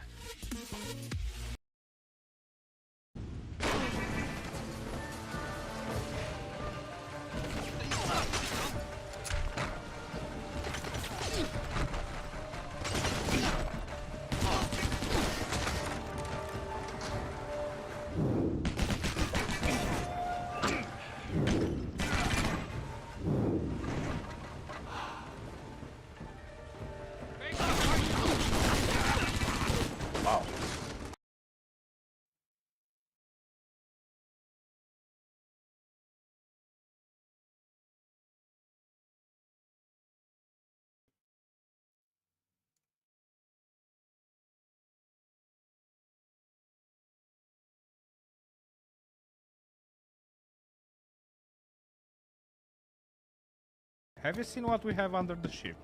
Have you seen what we have under the ship?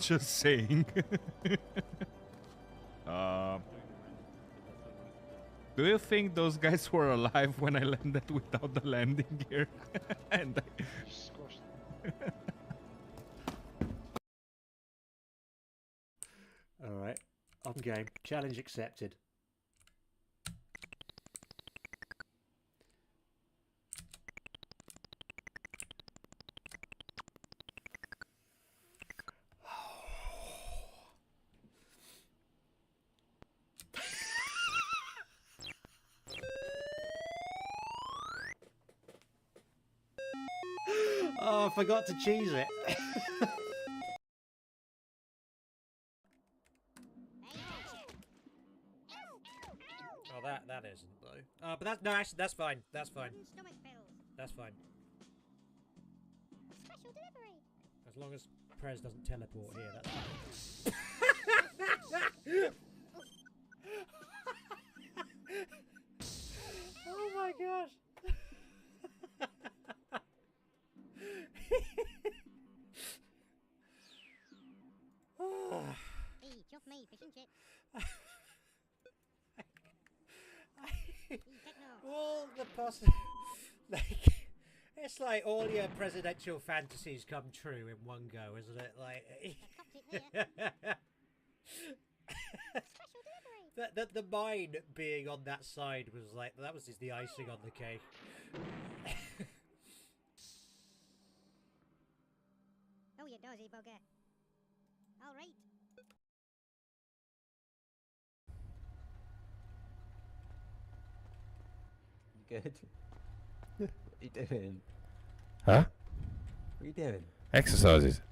Just saying. Do you think those guys were alive when I landed without the landing gear? And Alright, I'm game. Challenge accepted. Oh, I forgot to cheese it. Oh, that isn't though. But that's no, actually, that's fine. That's fine. That's fine. Special delivery. As long as Prez doesn't teleport here, that's fine. Oh my gosh. Hey, just me, fish and chips. All the like, it's like all your presidential fantasies come true in one go, isn't it? Like, the mine being on that side was like, that was just the icing on the cake. Oh, you dozy bugger. All right. Good. What are you doing? Huh? What are you doing? Exercises.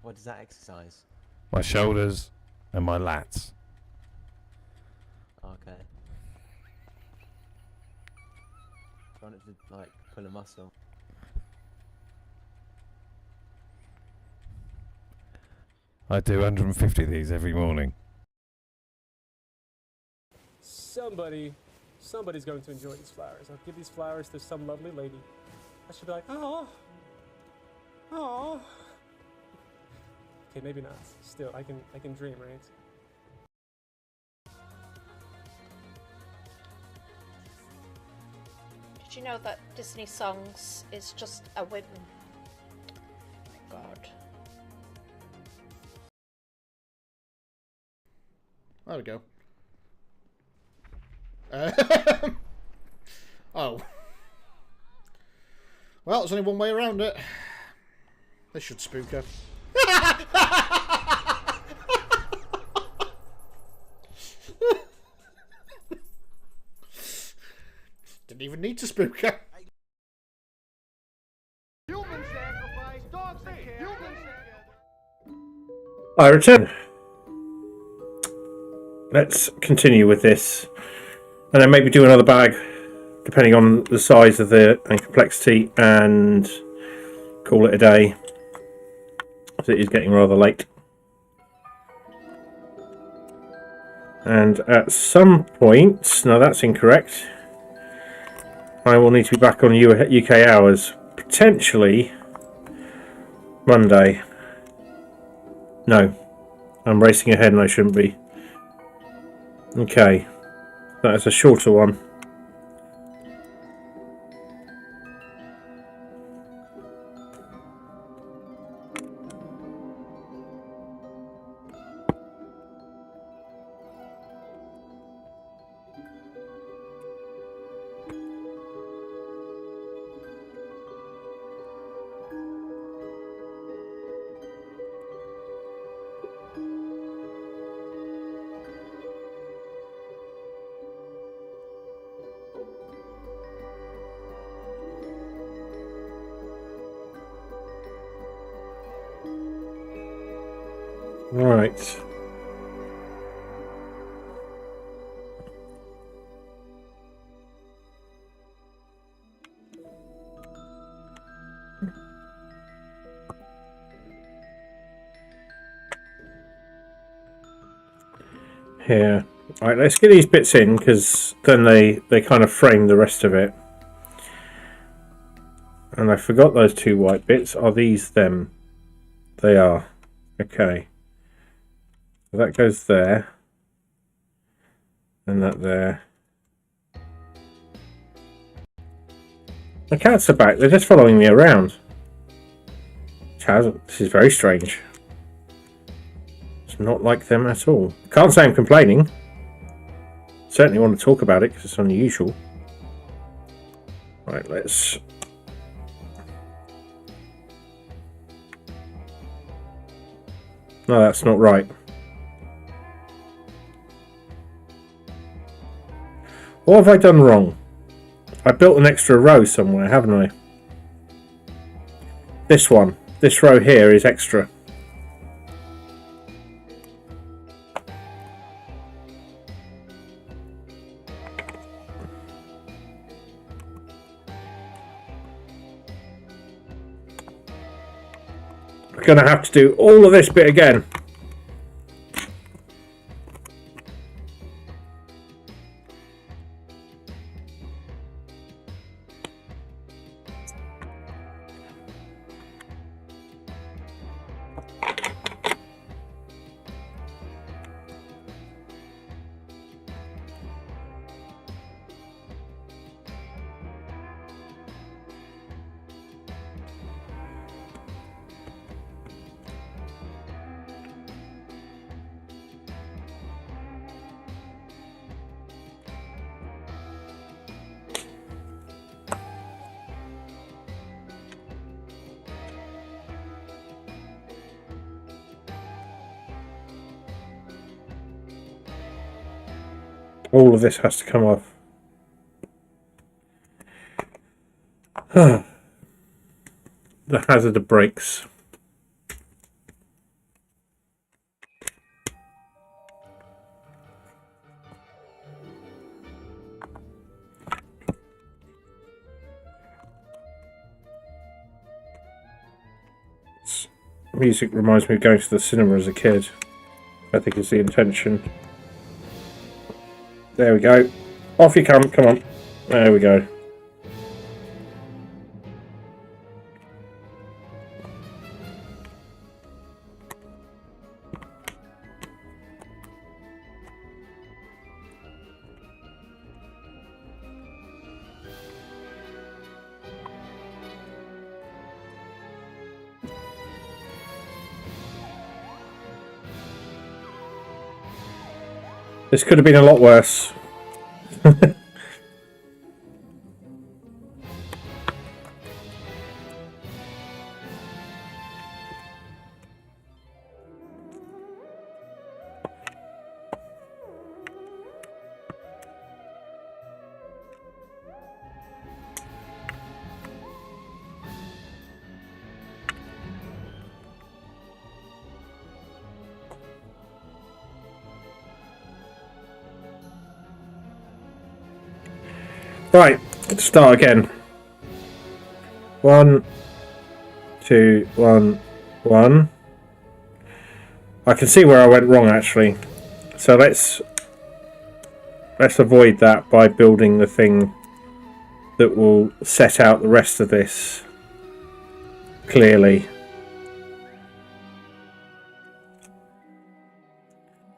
What does that exercise? My shoulders and my lats. Okay. Trying to like pull a muscle. I do 150 of these every morning. Somebody's going to enjoy these flowers. I'll give these flowers to some lovely lady. I should be like, oh. Okay, maybe not. Still, I can dream, right? Did you know that Disney Songs is just a whim? God. There we go. Oh. Well, there's only one way around it. This should spook her. Didn't even need to spook her. I return. Let's continue with this, and then maybe do another bag, depending on the size of the and complexity, and call it a day, as it is getting rather late. And at some point, no, that's incorrect. I will need to be back on UK hours, potentially Monday. No, I'm racing ahead and I shouldn't be. Okay, that is a shorter one. Right. Here. Right, let's get these bits in, because then they kind of frame the rest of it. And I forgot those two white bits. Are these them? They are. Okay. So that goes there. And that there. The cats are back. They're just following me around. Chaz, this is very strange. It's not like them at all. Can't say I'm complaining. Certainly want to talk about it because it's unusual. Right, let's... No, that's not right. What have I done wrong? I built an extra row somewhere, haven't I? This one. This row here is extra. We're going to have to do all of this bit again. All of this has to come off. The hazard of brakes. Music reminds me of going to the cinema as a kid. I think it's the intention. There we go. Off you come. Come on. There we go. This could have been a lot worse. Right, let's start again. 1, 2, 1, 1. I can see where I went wrong actually. So let's avoid that by building the thing that will set out the rest of this clearly.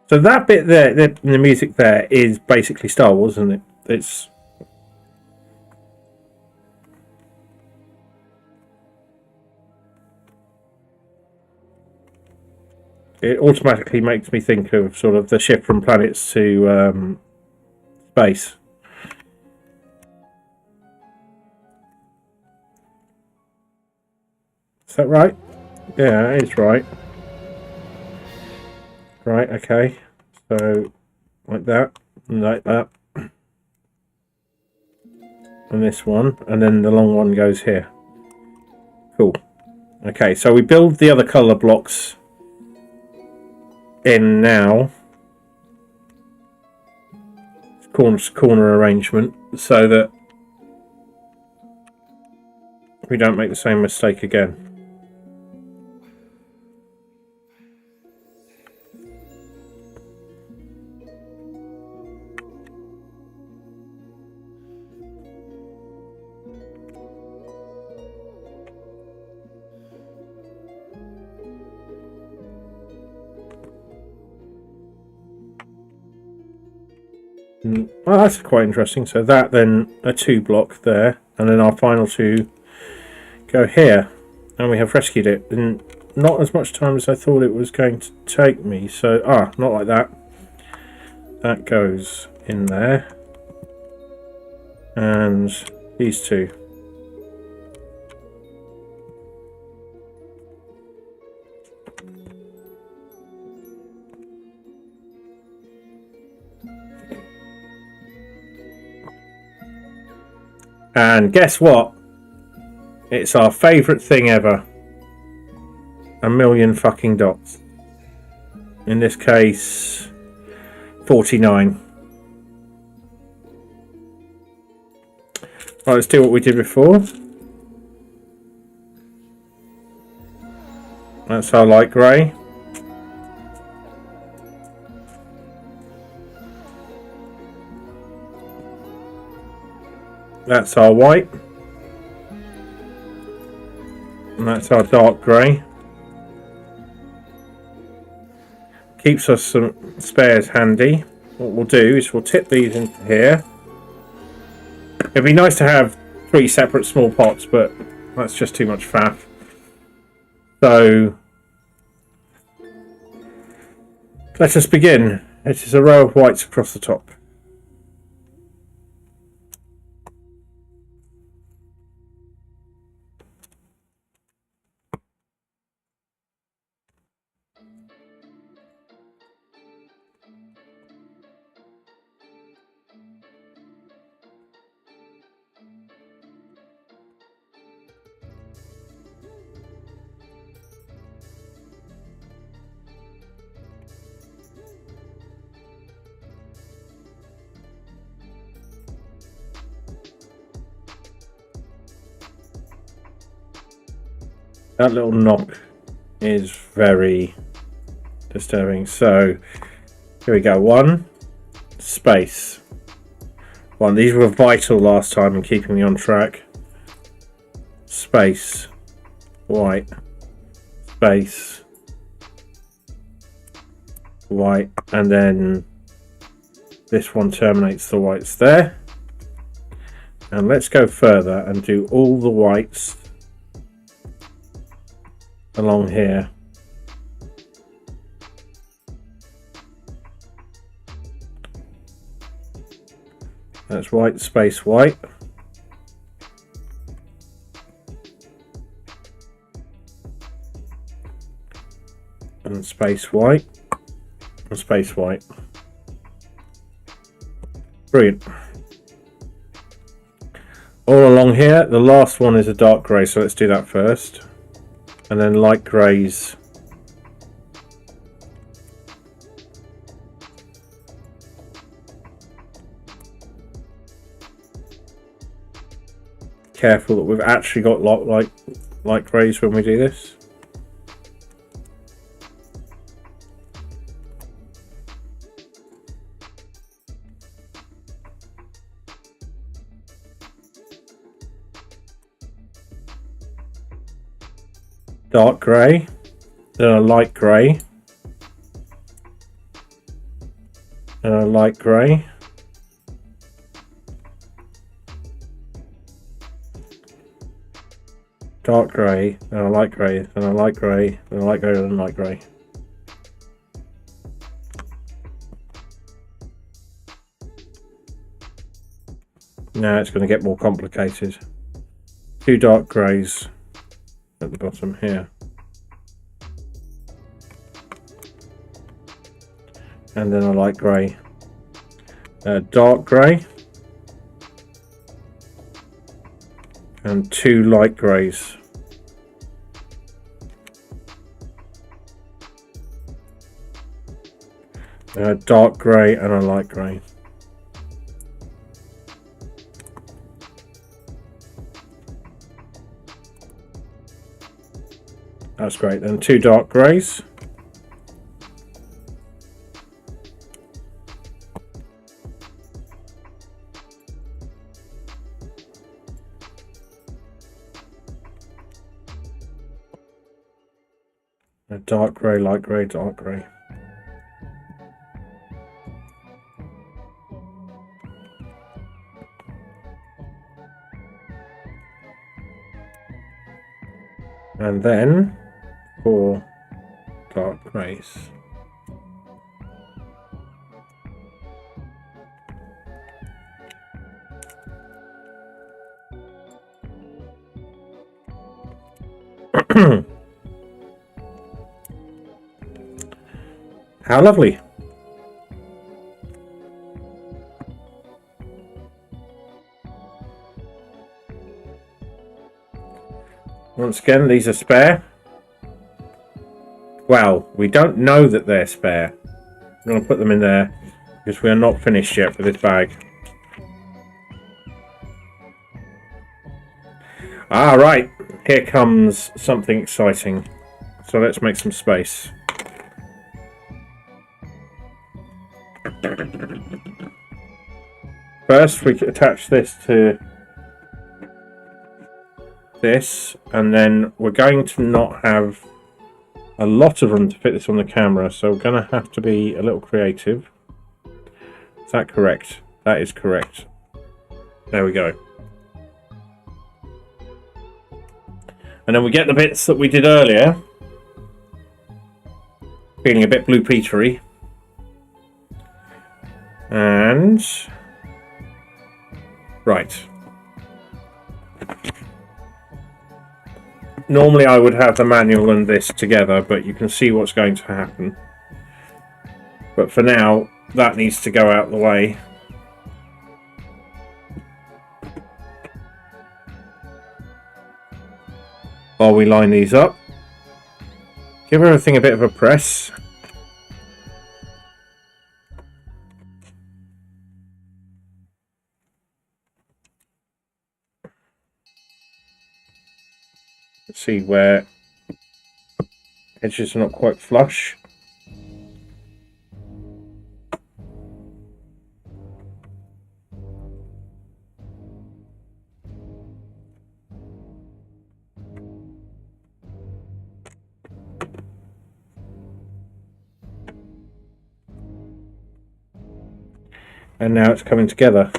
So that bit there, the music there, is basically Star Wars, isn't it? It automatically makes me think of sort of the shift from planets to space. Is that right? Yeah, it's right. Right, okay. So, like that, and like that. And this one, and then the long one goes here. Cool. Okay, so we build the other colour blocks in now. Corner arrangement, so that we don't make the same mistake again. Well, that's quite interesting. So that then a 2 block there, and then our final 2 go here, and we have rescued it in not as much time as I thought it was going to take me. So not like that. That goes in there, and these 2. And guess what? It's our favourite thing ever. A million fucking dots. In this case, 49. Right, let's do what we did before. That's our light grey. That's our white. And that's our dark grey. Keeps us some spares handy. What we'll do is we'll tip these into here. It'd be nice to have 3 separate small pots, but that's just too much faff. So let us begin. It is a row of whites across the top. That little knock is very disturbing. So here we go. 1 space 1. These were vital last time in keeping me on track. Space white, space white, and then this one terminates the whites there. And let's go further and do all the whites along here. That's white, space white. And space white. And space white. Brilliant. All along here, the last one is a dark grey, so let's do that first. And then light greys. Careful that we've actually got light light greys when we do this. Dark grey, then a light grey, and a light grey. Dark grey, then a light grey, then a light grey, then a light grey, then a light grey. Now it's going to get more complicated. 2 dark greys at the bottom here. And then a light grey. Dark grey. And 2 light greys. A dark grey and a light grey. That's great. Then 2 dark greys. A dark grey, light grey, dark grey. And then 4 dark greys. How lovely. Once again, these are spare. Well, we don't know that they're spare. I'm going to put them in there because we are not finished yet for this bag. Ah, right. Here comes something exciting. So let's make some space. First, we attach this to this, and then we're going to not have a lot of room to fit this on the camera, so we're going to have to be a little creative. Is that correct? That is correct. There we go. And then we get the bits that we did earlier. Feeling a bit Blue Petery. And... right. Normally I would have the manual and this together, but you can see what's going to happen. But for now, that needs to go out the way. While we line these up. Give everything a bit of a press. See where edges are not quite flush. And now it's coming together.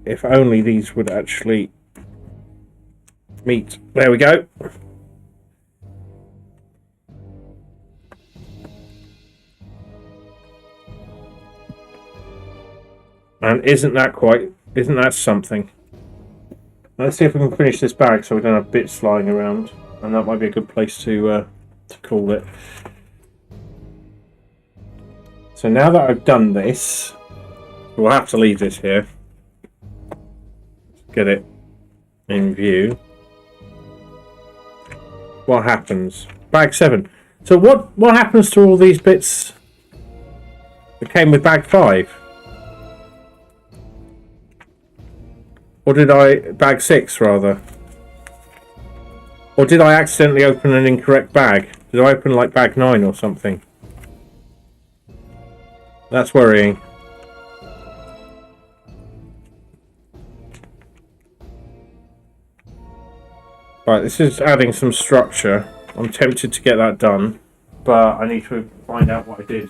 If only these would actually meet. There we go. And isn't that something? Let's see if we can finish this bag so we don't have bits flying around. And that might be a good place to call it. So now that I've done this, we'll have to leave this here. Get it in view. What happens? Bag 7. So what happens to all these bits that came with bag 5? Or did I... bag 6 rather? Or did I accidentally open an incorrect bag? Did I open like bag 9 or something? That's worrying. Right, this is adding some structure. I'm tempted to get that done, but I need to find out what I did.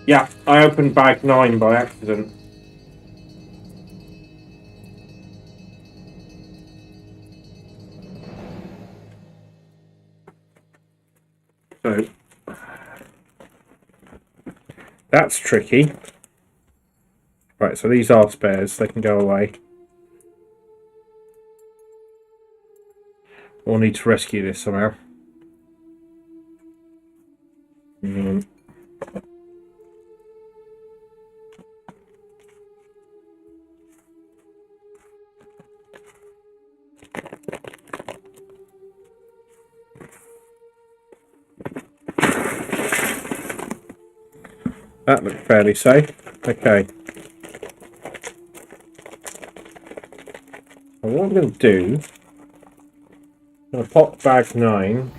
Yeah, I opened bag 9 by accident. So that's tricky. Right, so these are spares, they can go away. We'll need to rescue this somehow. That looked fairly safe. Okay. So what I'm going to do, I'm going to pop bag 9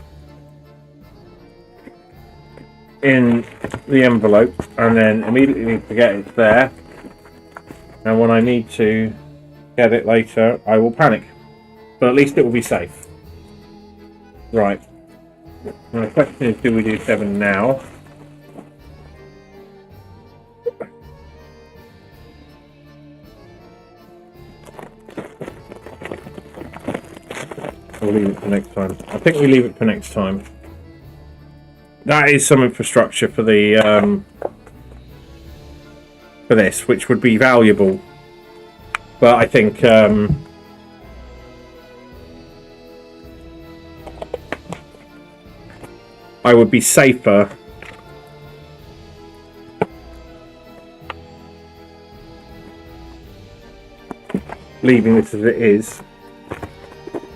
in the envelope and then immediately forget it's there. And when I need to get it later, I will panic. But at least it will be safe. Right. Now the question is, do we do 7 now? We'll leave it for next time. I think we leave it for next time. That is some infrastructure for the for this, which would be valuable. But I think I would be safer leaving this as it is.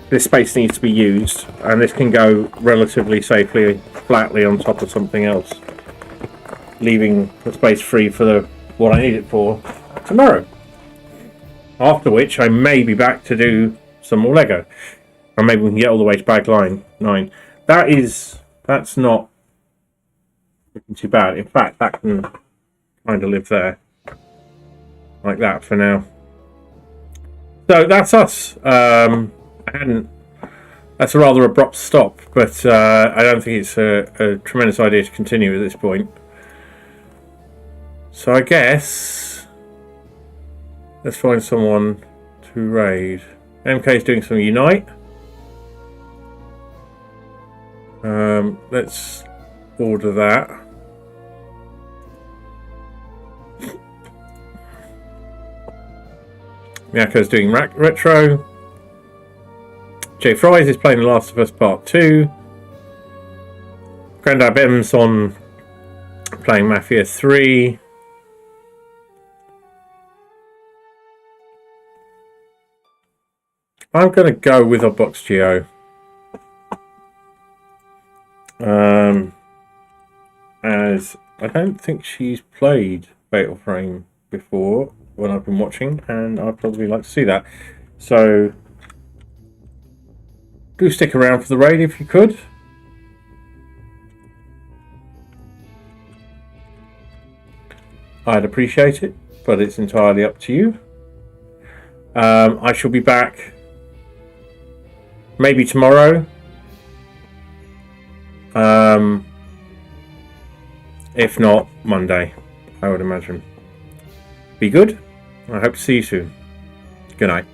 This space needs to be used, and this can go relatively safely, flatly on top of something else, leaving the space free for what I need it for tomorrow. After which, I may be back to do some more Lego, or maybe we can get all the way to bag 9. That's not looking too bad. In fact, that can kind of live there, like that for now. So that's us. That's a rather abrupt stop, but I don't think it's a tremendous idea to continue at this point. So I guess let's find someone to raid. MK is doing some Unite. Let's order that. Miyako's doing retro. Jay Fries is playing The Last of Us Part 2. Grandad M's on playing Mafia 3. I'm going to go with Box Geo. As I don't think she's played Fatal Frame before when I've been watching, and I'd probably like to see that. So do stick around for the raid if you could. I'd appreciate it, but it's entirely up to you. I shall be back maybe tomorrow. If not, Monday, I would imagine. Be good. I hope to see you soon. Good night.